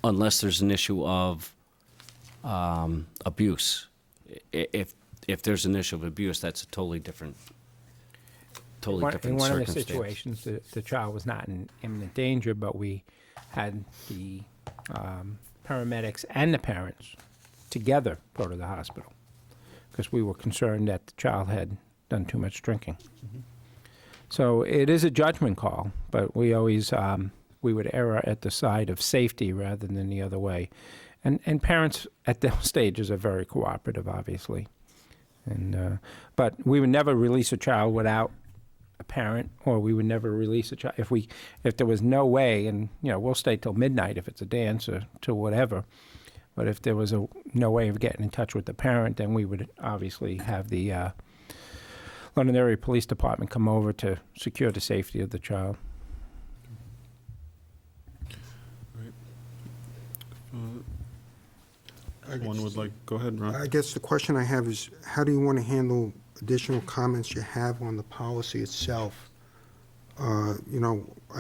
Speaker 10: unless there's an issue of abuse. If there's an issue of abuse, that's a totally different
Speaker 9: In one of the
Speaker 10: circumstance.
Speaker 9: situations, the child was not in imminent danger, but we had the paramedics and the parents together go to the hospital because we were concerned that the child had done too much drinking. So it is a judgment call, but we always we would err at the side of safety rather than the other way. And parents at those stages are very cooperative, obviously. And but we would never release a child without a parent, or we would never release a child if there was no way. And we'll stay till midnight if it's a dance or to whatever. But if there was no way of getting in touch with the parent, then we would obviously have the Londonderry Police Department come over to secure the safety of the child.
Speaker 2: One would like, go ahead, Ron.
Speaker 19: I guess the question I have is, how do you want to handle additional comments you have on the policy itself? I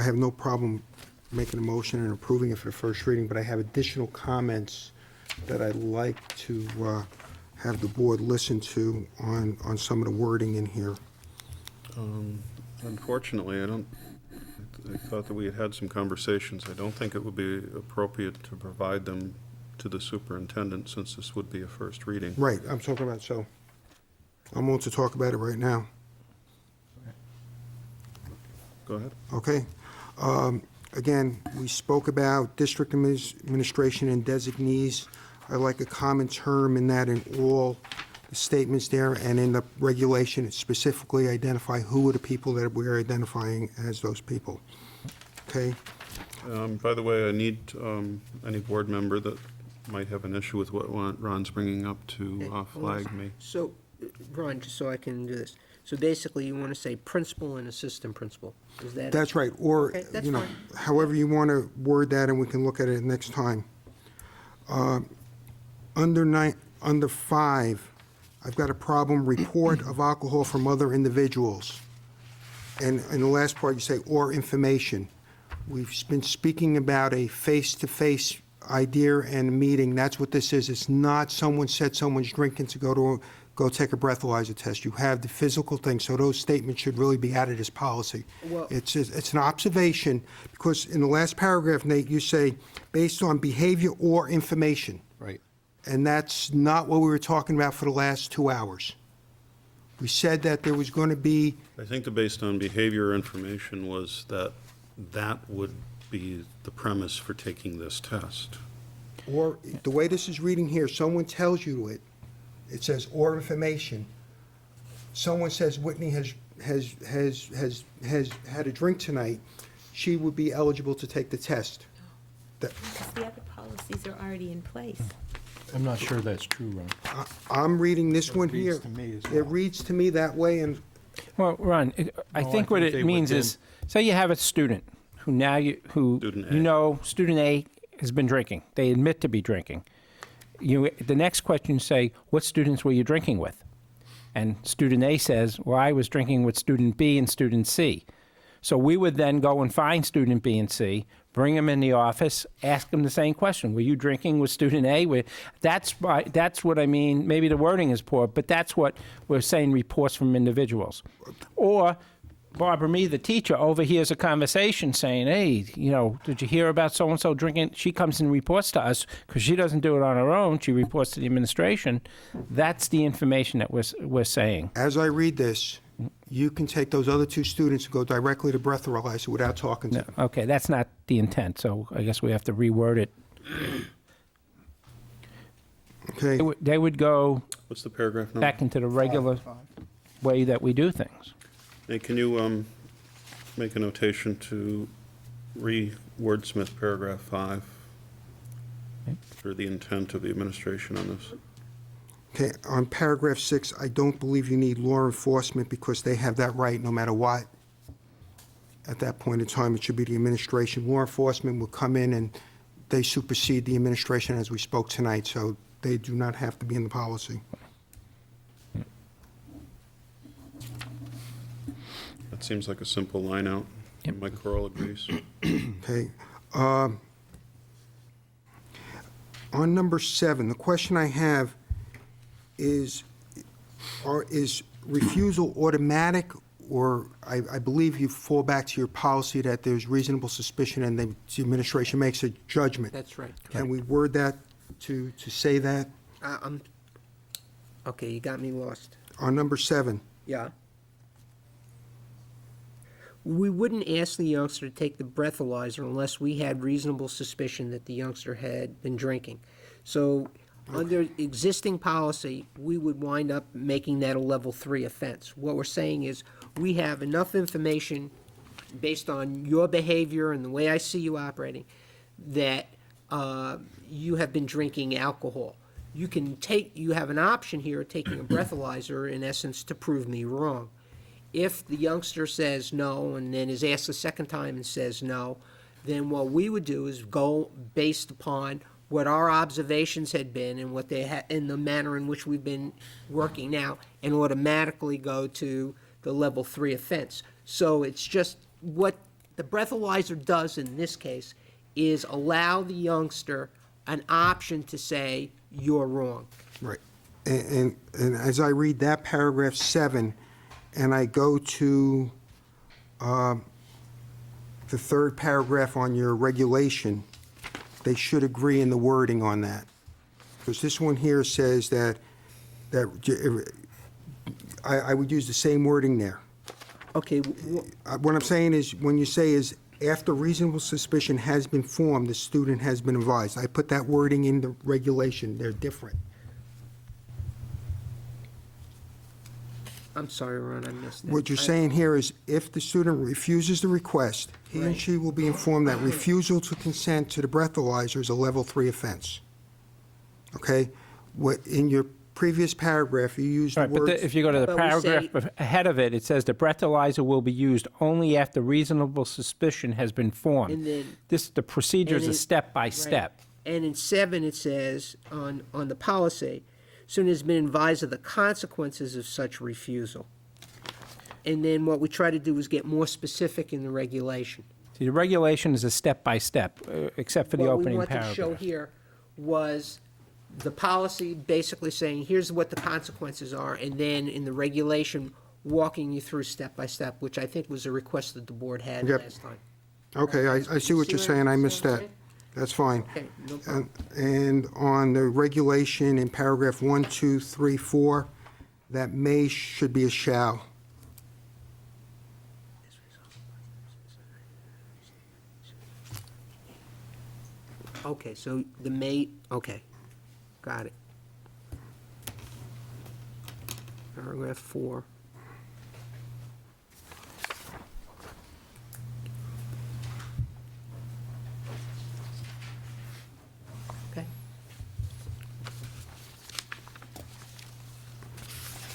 Speaker 19: have no problem making a motion and approving it for the first reading, but I have additional comments that I'd like to have the board listen to on some of the wording in here.
Speaker 2: Unfortunately, I thought that we had had some conversations. I don't think it would be appropriate to provide them to the superintendent, since this would be a first reading.
Speaker 19: Right, I'm talking about, so I'm willing to talk about it right now.
Speaker 2: Go ahead.
Speaker 19: Okay. Again, we spoke about district administration and designees. I like a common term in that in all the statements there, and in the regulation, it specifically identify who are the people that we're identifying as those people. Okay?
Speaker 2: By the way, I need any board member that might have an issue with what Ron's bringing up to flag me.
Speaker 13: So, Ron, just so I can do this. So basically, you want to say principal and assistant principal. Is that?
Speaker 19: That's right, or,
Speaker 13: Okay, that's
Speaker 19: you know,
Speaker 13: fine.
Speaker 19: however you want to word that, and we can look at it next time. Under 5, I've got a problem, report of alcohol from other individuals. And in the last part, you say, or information. We've been speaking about a face-to-face idea and meeting. That's what this is. It's not someone said someone's drinking to go take a breathalyzer test. You have the physical thing, so those statements should really be added as policy.
Speaker 13: Well-
Speaker 19: It's an observation, because in the last paragraph, Nate, you say, based on behavior or information.
Speaker 17: Right.
Speaker 19: And that's not what we were talking about for the last 2 hours. We said that there was going to be,
Speaker 2: I think the based on behavior information was that would be the premise for taking this test.
Speaker 19: or, the way this is reading here, someone tells you it, it says, or information. Someone says Whitney has had a drink tonight, she would be eligible to take the test. That-
Speaker 21: Because the other policies are already in place.
Speaker 4: I'm not sure that's true, Ron.
Speaker 19: I'm reading this one here.
Speaker 17: reads to me as
Speaker 19: It
Speaker 17: well.
Speaker 19: reads to me that way, and
Speaker 9: Well, Ron, I
Speaker 4: No,
Speaker 9: think
Speaker 4: I
Speaker 9: what
Speaker 4: think they
Speaker 9: it
Speaker 4: would
Speaker 9: means
Speaker 4: then-
Speaker 9: is, say you have a student who
Speaker 2: Student A.
Speaker 9: you know, student A has been drinking. They admit to be drinking. The next question you say, what students were you drinking with? And student A says, well, I was drinking with student B and student C. So we would then go and find student B and C, bring them in the office, ask them the same question. Were you drinking with student A? That's what I mean. Maybe the wording is poor, but that's what we're saying, reports from individuals. Or Barbara Me, the teacher, overhears a conversation saying, hey, you know, did you hear about so-and-so drinking? She comes and reports to us because she doesn't do it on her own. She reports to the administration. That's the information that we're saying.
Speaker 19: as I read this, you can take those other 2 students and go directly to breathalyzer without talking to them.
Speaker 9: Okay, that's not the intent, so I guess we have to reword it.
Speaker 19: Okay,
Speaker 9: They would go
Speaker 2: What's the paragraph number?
Speaker 9: back into the regular way that we do things.
Speaker 2: Hey, can you make a notation to re-wordsmith paragraph 5 for the intent of the administration on this?
Speaker 19: okay, on paragraph 6, I don't believe you need law enforcement because they have that right no matter what. At that point in time, it should be the administration. Law enforcement will come in and they supersede the administration as we spoke tonight, so they do not have to be in the policy.
Speaker 2: That seems like a simple line out. Mike Corral agrees.
Speaker 19: Okay. On number 7, the question I have is refusal automatic, or I believe you fall back to your policy that there's reasonable suspicion and the administration makes a judgment.
Speaker 13: That's right.
Speaker 19: Can we word that to say that?
Speaker 13: Okay, you got me lost.
Speaker 19: On number 7,
Speaker 13: Yeah. We wouldn't ask the youngster to take the breathalyzer unless we had reasonable suspicion that the youngster had been drinking. So under existing policy, we would wind up making that a level 3 offense. What we're saying is, we have enough information based on your behavior and the way I see you operating, that you have been drinking alcohol. You have an option here of taking a breathalyzer, in essence, to prove me wrong. If the youngster says no and then is asked a second time and says no, then what we would do is go based upon what our observations had been and what they had in the manner in which we've been working now, and automatically go to the level 3 offense. So it's just what the breathalyzer does in this case is allow the youngster an option to say you're wrong.
Speaker 19: right. And as I read that paragraph 7, and I go to the 3rd paragraph on your regulation, they should agree in the wording on that. Because this one here says that I would use the same wording there.
Speaker 13: Okay,
Speaker 19: What I'm saying is, when you say is, after reasonable suspicion has been formed, the student has been advised. I put that wording in the regulation. They're different.
Speaker 13: I'm sorry, Ron, I missed that.
Speaker 19: What you're saying here is, if the student refuses the request, he and
Speaker 13: Right.
Speaker 19: she will be informed that refusal to consent to the breathalyzer is a level 3 offense. Okay? What, in your previous paragraph, you used the
Speaker 9: Right, but
Speaker 19: words.
Speaker 9: if you go to the
Speaker 13: But we
Speaker 9: paragraph
Speaker 13: say-
Speaker 9: ahead of it, it says the breathalyzer will be used only after reasonable suspicion has been formed.
Speaker 13: And then-
Speaker 9: The procedure is a
Speaker 13: And
Speaker 9: step by
Speaker 13: right.
Speaker 9: step.
Speaker 13: And in 7, it says, on the policy, student has been advised of the consequences of such refusal. And then what we try to do is get more specific in the regulation.
Speaker 9: See, the regulation is a step by step, except for the opening
Speaker 13: What we wanted to show
Speaker 9: paragraph.
Speaker 13: here was the policy basically saying, here's what the consequences are, and then in the regulation, walking you through step by step, which I think was a request that the board had
Speaker 19: Yep.
Speaker 13: last time.
Speaker 19: Okay, I see what you're saying, I missed that. That's fine.
Speaker 13: Okay, no problem.
Speaker 19: And on the regulation in paragraph 1, 2, 3, 4, that may should be a shall.
Speaker 13: Okay, so the may, okay, got it. Paragraph 4. Okay,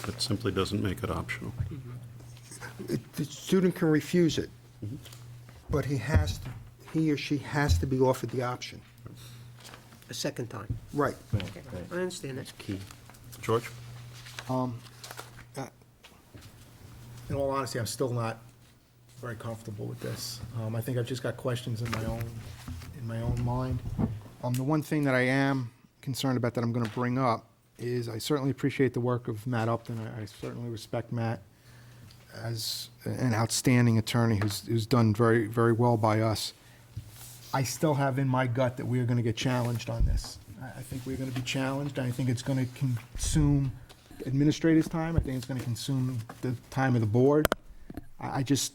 Speaker 2: It simply doesn't make it optional.
Speaker 19: The student can refuse it, but he or she has to be offered the option.
Speaker 13: a second time.
Speaker 19: Right.
Speaker 13: I understand that.
Speaker 5: Key.
Speaker 2: George?
Speaker 17: In all honesty, I'm still not very comfortable with this. I think I've just got questions in my own mind. The one thing that I am concerned about that I'm going to bring up is I certainly appreciate the work of Matt Upton. I certainly respect Matt as an outstanding attorney who's done very, very well by us. I still have in my gut that we are going to get challenged on this. I think we're going to be challenged. I think it's going to consume administrators' time. I think it's going to consume the time of the board. I just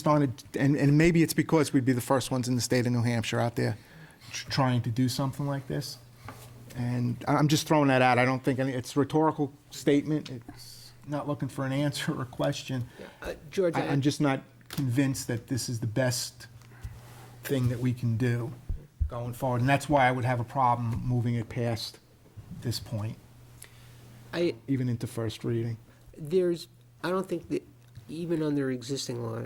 Speaker 17: on it, and maybe it's because we'd be the first ones in the state of New Hampshire out there trying to do something like this. And I'm just throwing that out. I don't think it's a rhetorical statement. It's not looking for an answer or question.
Speaker 13: George,
Speaker 17: I'm just not convinced that this is the best thing that we can do going forward. And that's why I would have a problem moving it past this point, even into first reading.
Speaker 13: I don't think that even under existing law,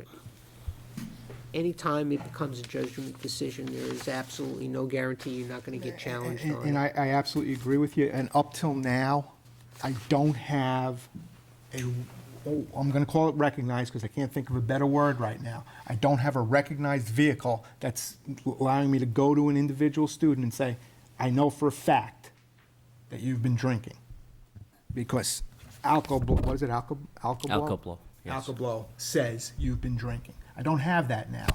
Speaker 13: anytime it becomes a judgment decision, there is absolutely no guarantee you're not going to get challenged on
Speaker 17: And
Speaker 13: it.
Speaker 17: I absolutely agree with you. And up till now, I don't have I'm going to call it recognized because I can't think of a better word right now. I don't have a recognized vehicle that's allowing me to go to an individual student and say, I know for a fact that you've been drinking. Because what is it,
Speaker 10: Alcoblow, yes.
Speaker 17: Alcoblow says you've been drinking. I don't have that now.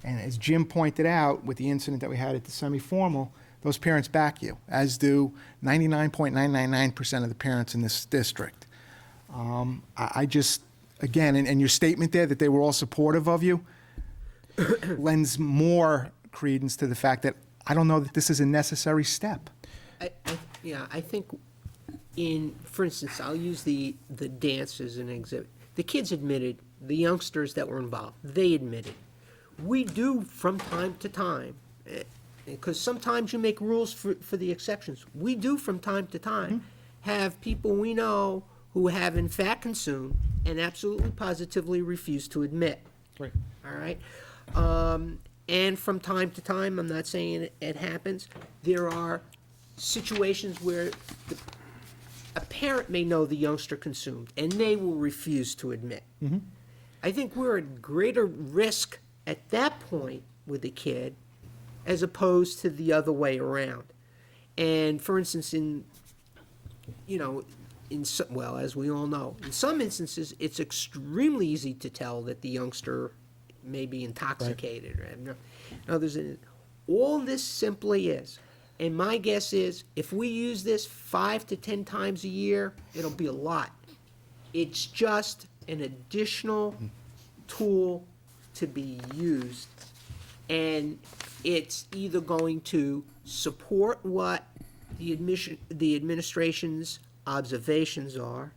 Speaker 17: And as Jim pointed out with the incident that we had at the semi-formal, those parents back you, as do 99.999% of the parents in this district. I just, again, and your statement there that they were all supportive of you lends more credence to the fact that I don't know that this is a necessary step.
Speaker 13: I think for instance, I'll use the dance as an exhibit. The kids admitted, the youngsters that were involved, they admitted. We do from time to time, because sometimes you make rules for the exceptions. We do from time to time have people we know who have in fact consumed and absolutely positively refuse to admit.
Speaker 17: Right.
Speaker 13: All right? And from time to time, I'm not saying it happens, there are situations where a parent may know the youngster consumed and they will refuse to admit. I think we're at greater risk at that point with the kid as opposed to the other way around. And for instance, as we all know, in some instances, it's extremely easy to tell that the youngster may be intoxicated. Right. Others, all this simply is, and my guess is, if we use this 5 to 10 times a year, it'll be a lot. It's just an additional tool to be used, and it's either going to support what the administration's observations are,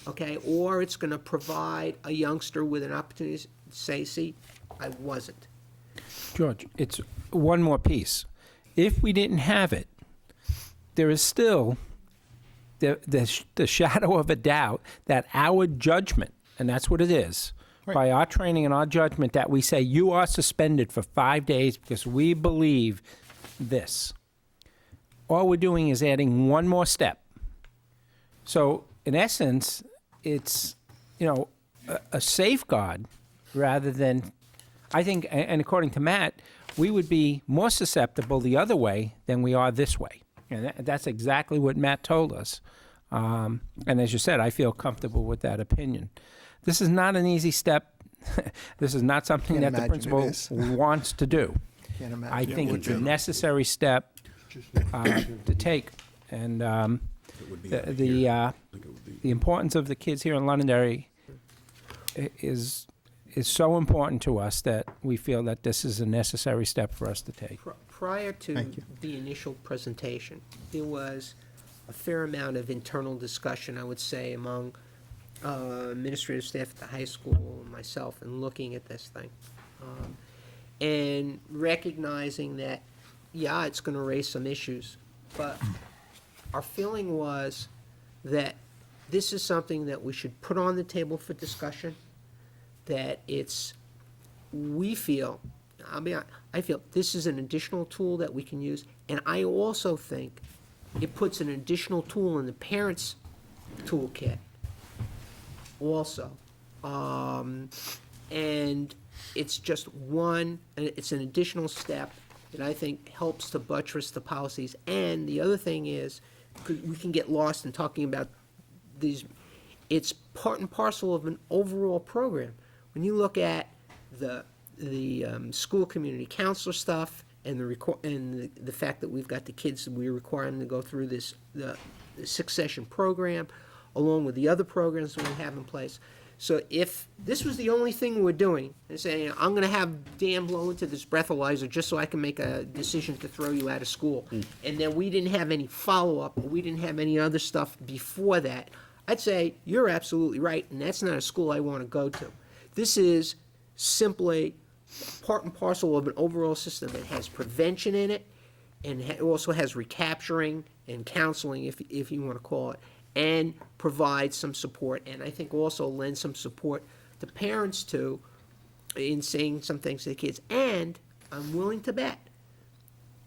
Speaker 13: okay, or it's going to provide a youngster with an opportunity to say, see, I wasn't.
Speaker 9: George, it's one more piece. If we didn't have it, there is still the shadow of a doubt that our judgment, and that's what it is, by our training and our judgment, that we say you are suspended for 5 days because we believe this. All we're doing is adding one more step. So in essence, it's, a safeguard rather than, I think, and according to Matt, we would be more susceptible the other way than we are this way. And that's exactly what Matt told us. And as you said, I feel comfortable with that opinion. This is not an easy step. This is not something
Speaker 17: Can't
Speaker 9: that the
Speaker 17: imagine it
Speaker 9: principal
Speaker 17: is.
Speaker 9: wants to do.
Speaker 17: Can't imagine.
Speaker 9: I think it's a necessary step to take. And the importance of the kids here in Londonderry is so important to us that we feel that this is a necessary step for us to take.
Speaker 13: Prior to the initial presentation, there was a fair amount of internal discussion, I would say, among administrative staff at the high school and myself in looking at this thing. And recognizing that, yeah, it's going to raise some issues, but our feeling was that this is something that we should put on the table for discussion, that we feel, I feel this is an additional tool that we can use, and I also think it puts an additional tool in the parents' toolkit also. And it's just it's an additional step that I think helps to buttress the policies. And the other thing is, 'cause we can get lost in talking about these, it's part and parcel of an overall program. When you look at the school community counselor stuff and the fact that we've got the kids, we're requiring them to go through the 6-session program, along with the other programs that we have in place. So if this was the only thing we're doing, and saying, I'm going to have Dan blow into this breathalyzer just so I can make a decision to throw you out of school, and then we didn't have any follow-up, or we didn't have any other stuff before that, I'd say, you're absolutely right, and that's not a school I want to go to. This is simply part and parcel of an overall system that has prevention in it, and also has recapturing and counseling, if you want to call it, and provide some support, and I think also lend some support to parents too, in saying some things to the kids. And I'm willing to bet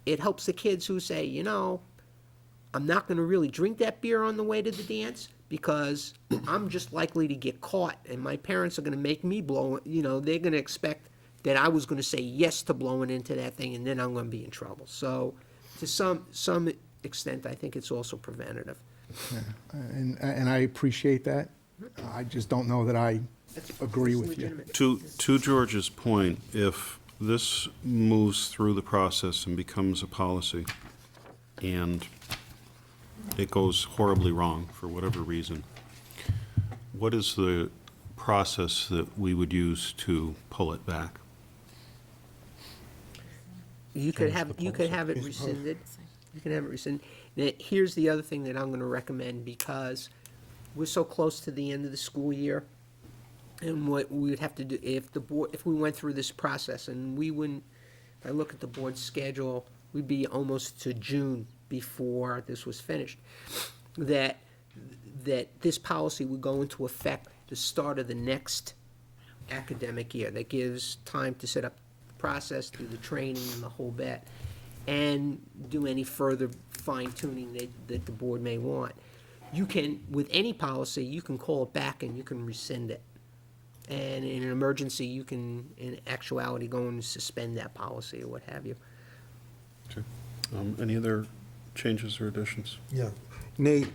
Speaker 13: it helps the kids who say, I'm not going to really drink that beer on the way to the dance because I'm just likely to get caught, and my parents are going to make me blow. They're going to expect that I was going to say yes to blowing into that thing, and then I'm going to be in trouble. So, to some extent, I think it's also preventative.
Speaker 17: Yeah, and I appreciate that. I just don't know that I agree with you.
Speaker 2: To George's point, if this moves through the process and becomes a policy, and it goes horribly wrong for whatever reason, what is the process that we would use to pull it back?
Speaker 13: You could have it rescinded. You can have it rescinded. Now, here's the other thing that I'm going to recommend, because we're so close to the end of the school year, and what we would have to do if we went through this process, and we wouldn't. If I look at the board's schedule, we'd be almost to June before this was finished. That this policy would go into effect the start of the next academic year. That gives time to set up the process, do the training, and the whole bit, and do any further fine-tuning that the board may want. You can, with any policy, you can call it back and you can rescind it. And in an emergency, you can, in actuality, go and suspend that policy or what have you.
Speaker 2: Okay. Any other changes or additions?
Speaker 19: Yeah. Nate,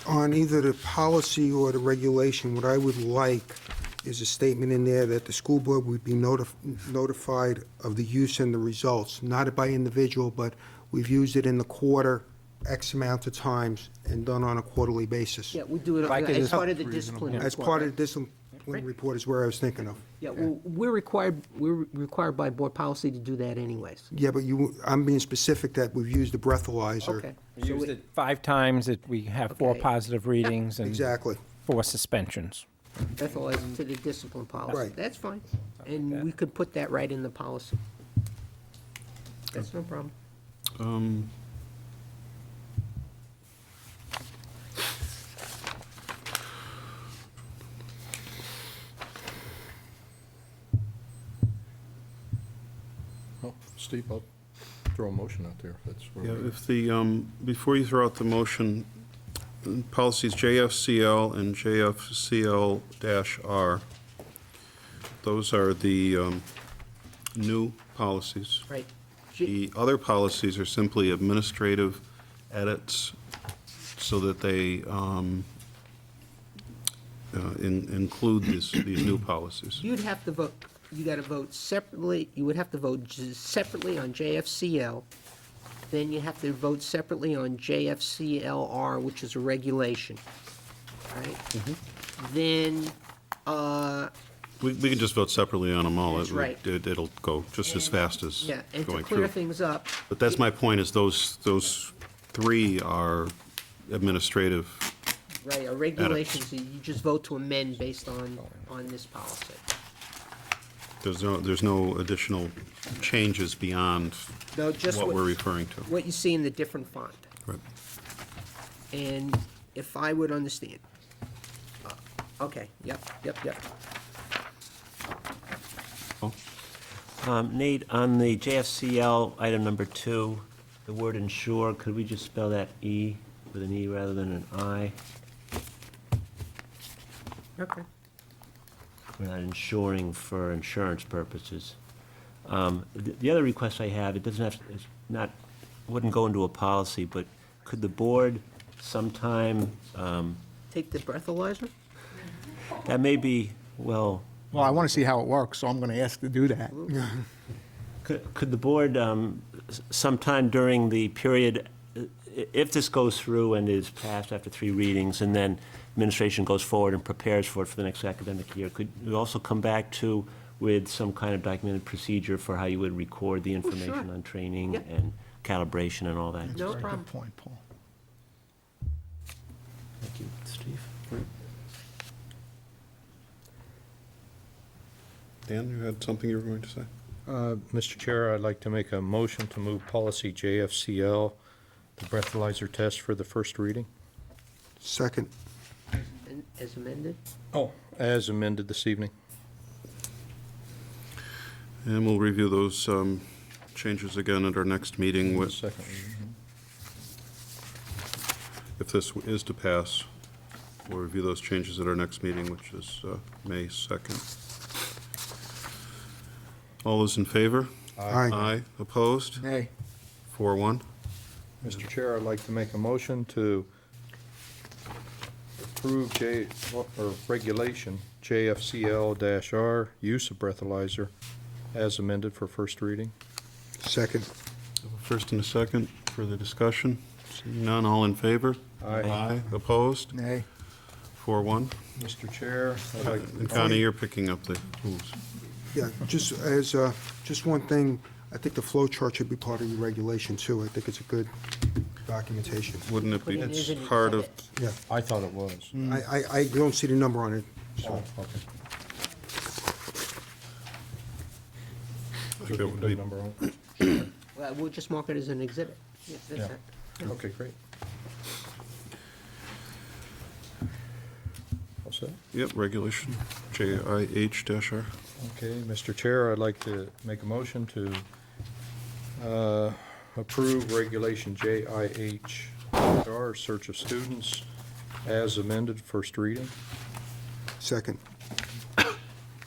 Speaker 19: on either the policy or the regulation, what I would like is a statement in there that the school board would be notified of the use and the results, not by individual, but we've used it in the quarter X amount of times and done on a quarterly basis.
Speaker 13: Yeah, we do it as part of the discipline report.
Speaker 19: As part of the discipline report is where I was thinking of.
Speaker 13: Yeah, well, we're required by board policy to do that anyways.
Speaker 19: Yeah, but I'm being specific that we've used the breathalyzer.
Speaker 13: Okay.
Speaker 9: We used it 5 times, that we have 4 positive readings and
Speaker 19: Exactly.
Speaker 9: 4 suspensions.
Speaker 13: Breathalyzer to the discipline policy.
Speaker 19: Right.
Speaker 13: That's fine. And we could put that right in the policy. That's no problem.
Speaker 4: Steve, I'll throw a motion out there if that's where
Speaker 2: Yeah,
Speaker 4: we're.
Speaker 2: if the, before you throw out the motion, policies JFCL and JFCL-R, those are the new policies.
Speaker 13: Right.
Speaker 2: The other policies are simply administrative edits so that they include these new policies.
Speaker 13: You'd have to vote, you gotta vote separately, you would have to vote separately on JFCL, then you have to vote separately on JFCLR, which is a regulation, right? Then,
Speaker 2: We can just vote separately on them all.
Speaker 13: That's right.
Speaker 2: It'll go just as fast as
Speaker 13: yeah, and to
Speaker 2: going
Speaker 13: clear
Speaker 2: through.
Speaker 13: things up,
Speaker 2: But that's my point, is those three are administrative.
Speaker 13: right, our regulations, you just vote to amend based on this policy.
Speaker 2: There's no additional changes beyond
Speaker 13: No, just
Speaker 2: what we're referring to.
Speaker 13: What you see in the different font.
Speaker 2: Right.
Speaker 13: And if I would understand. Okay, yep.
Speaker 5: Nate, on the JFCL, item number 2, the word ensure, could we just spell that E with an E rather than an I?
Speaker 13: Okay.
Speaker 5: We're not insuring for insurance purposes. The other request I have, it doesn't have, it's not, wouldn't go into a policy, but could the board sometime,
Speaker 13: Take the breathalyzer?
Speaker 5: that may be, well,
Speaker 17: Well, I want to see how it works, so I'm going to ask to do that.
Speaker 5: could the board sometime during the period, if this goes through and is passed after 3 readings, and then administration goes forward and prepares for it for the next academic year, could you also come back to with some kind of documented procedure for how you would record the information on training
Speaker 13: Yep.
Speaker 5: and calibration and all that?
Speaker 13: No problem.
Speaker 17: Good point, Paul.
Speaker 5: Thank you, Steve.
Speaker 2: Dan, you had something you were going to say?
Speaker 4: Mr. Chair, I'd like to make a motion to move policy JFCL, the breathalyzer test, for the first reading.
Speaker 19: Second.
Speaker 13: As amended?
Speaker 4: Oh, as amended this evening.
Speaker 2: And we'll review those changes again at our next meeting with,
Speaker 4: Second reading.
Speaker 2: if this is to pass, we'll review those changes at our next meeting, which is May 2nd. All those in favor?
Speaker 19: Aye.
Speaker 2: Aye. Opposed?
Speaker 17: Nay.
Speaker 2: 4-1.
Speaker 4: Mr. Chair, I'd like to make a motion to approve regulation JFCL-R, use of breathalyzer, as amended for first reading.
Speaker 19: Second.
Speaker 2: First and a second, further discussion. Seeing none, all in favor?
Speaker 4: Aye.
Speaker 2: Opposed?
Speaker 17: Nay.
Speaker 2: 4-1.
Speaker 4: Mr. Chair, I'd like.
Speaker 2: And Connie, you're picking up the rules.
Speaker 19: Yeah, just as, just one thing, I think the flow chart should be part of your regulation too. I think it's a good documentation.
Speaker 2: Wouldn't it be
Speaker 13: Put it as an
Speaker 2: part of,
Speaker 13: exhibit.
Speaker 19: Yeah,
Speaker 4: I thought it was.
Speaker 19: I don't see the number on it,
Speaker 4: Oh,
Speaker 19: so.
Speaker 4: okay.
Speaker 2: I think that would
Speaker 4: Put
Speaker 2: be-
Speaker 4: number on.
Speaker 13: Well, we'll just mark it as an exhibit. Yes, that's
Speaker 4: Yeah.
Speaker 13: it.
Speaker 4: Okay, great. All set?
Speaker 2: Yep, regulation, JIH-R.
Speaker 4: Okay, Mr. Chair, I'd like to make a motion to approve regulation JIH-R, search of students, as amended, first reading.
Speaker 19: Second.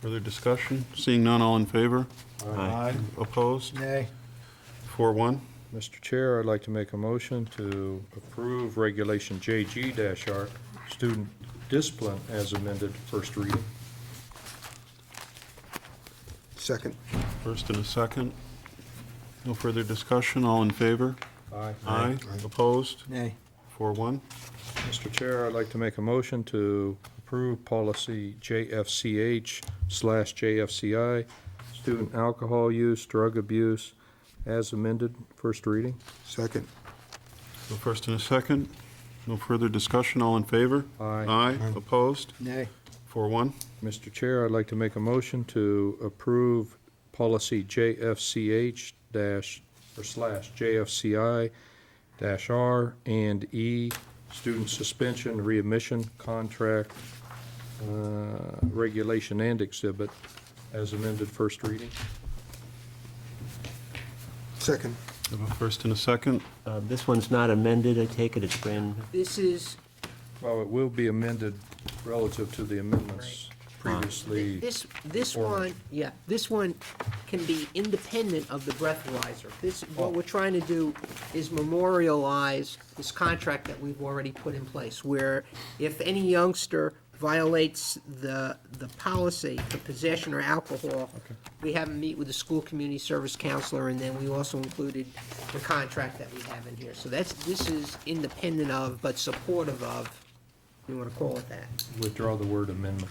Speaker 2: Further discussion? Seeing none, all in favor?
Speaker 5: Aye.
Speaker 2: Opposed?
Speaker 17: Nay.
Speaker 2: 4-1.
Speaker 4: Mr. Chair, I'd like to make a motion to approve regulation JG-R, student discipline, as amended, first reading.
Speaker 19: Second.
Speaker 2: First and a second. No further discussion, all in favor?
Speaker 4: Aye.
Speaker 2: Aye. Opposed?
Speaker 17: Nay.
Speaker 2: 4-1.
Speaker 4: Mr. Chair, I'd like to make a motion to approve policy JFCH/JFCI, student alcohol use, drug abuse, as amended, first reading.
Speaker 19: Second.
Speaker 2: So first and a second. No further discussion, all in favor?
Speaker 4: Aye.
Speaker 2: Aye. Opposed?
Speaker 17: Nay.
Speaker 2: 4-1.
Speaker 4: Mr. Chair, I'd like to make a motion to approve policy JFCH/JFCI-R and E, student suspension, readmission, contract, regulation and exhibit, as amended, first reading.
Speaker 19: Second.
Speaker 2: I have a first and a second.
Speaker 5: This one's not amended, I take it, it's brand,
Speaker 13: This is,
Speaker 4: Well, it will be amended relative to the amendments previously.
Speaker 13: this one, yeah, this one can be independent of the breathalyzer. What we're trying to do is memorialize this contract that we've already put in place, where if any youngster violates the policy for possession or alcohol, we have them meet with the school community service counselor, and then we also included the contract that we have in here. So this is independent of, but supportive of, you want to call it that.
Speaker 4: Withdraw the word amendment.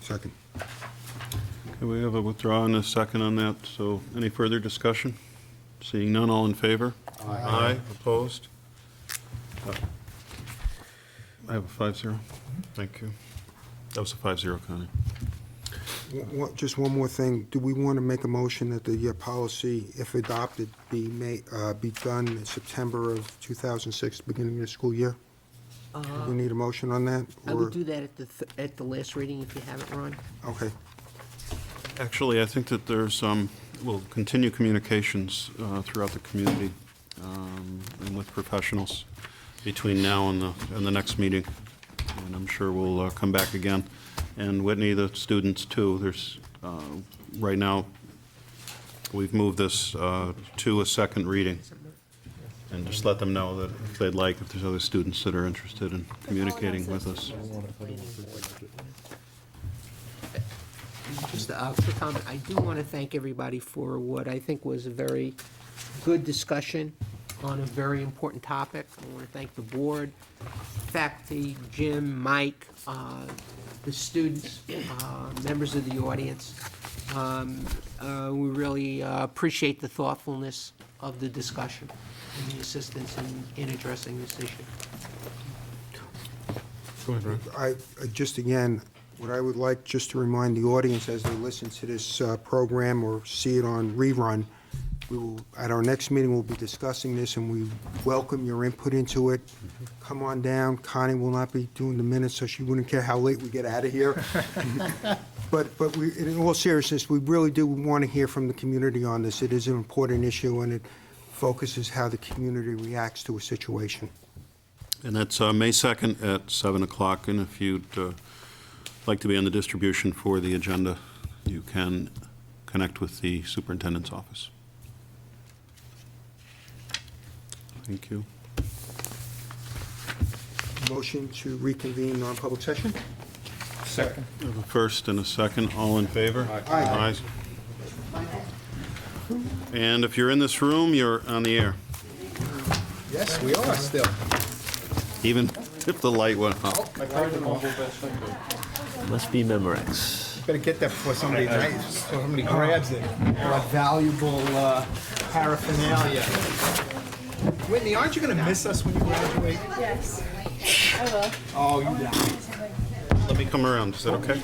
Speaker 19: Second.
Speaker 2: Okay, we have a withdraw and a second on that, so any further discussion? Seeing none, all in favor? Aye. Opposed? I have a 5-0. Thank you. That was a 5-0, Connie.
Speaker 19: Just one more thing. Do we want to make a motion that the policy, if adopted, be done in September of 2006, beginning of the school year? Do we need a motion on that?
Speaker 13: I
Speaker 19: or-
Speaker 13: would do that at the last reading if you haven't, Ron.
Speaker 19: Okay.
Speaker 2: Actually, I think that there's, we'll continue communications throughout the community and with professionals between now and the next meeting. And I'm sure we'll come back again. And Whitney, the students too, there's, right now, we've moved this to a second reading. And just let them know that if they'd like, if there's other students that are interested in communicating with us.
Speaker 13: Just a quick comment. I do want to thank everybody for what I think was a very good discussion on a very important topic. I want to thank the board, faculty, Jim, Mike, the students, members of the audience. We really appreciate the thoughtfulness of the discussion and the assistance in addressing this issue.
Speaker 2: Go ahead, Ron.
Speaker 19: Just again, what I would like just to remind the audience as they listen to this program or see it on rerun, we will, at our next meeting, we'll be discussing this, and we welcome your input into it. Come on down. Connie will not be doing the minutes, so she wouldn't care how late we get out of here. But we, in all seriousness, we really do want to hear from the community on this. It is an important issue, and it focuses how the community reacts to a situation.
Speaker 2: And that's May 2nd at 7 o'clock, and if you'd like to be on the distribution for the agenda, you can connect with the superintendent's office. Thank you.
Speaker 19: Motion to reconvene non-public session?
Speaker 4: Second.
Speaker 2: I have a first and a second. All in favor?
Speaker 19: Aye.
Speaker 2: And if you're in this room, you're on the air,
Speaker 17: Yes, we are still.
Speaker 2: even if the light went off.
Speaker 4: I tried to mumble best I could.
Speaker 5: must be Memorex.
Speaker 17: Better get that before somebody grabs it. What valuable paraphernalia. Whitney, aren't you going to miss us when you graduate?
Speaker 18: Yes, I will.
Speaker 17: Oh, you got it.
Speaker 2: Let me come around. Is that okay?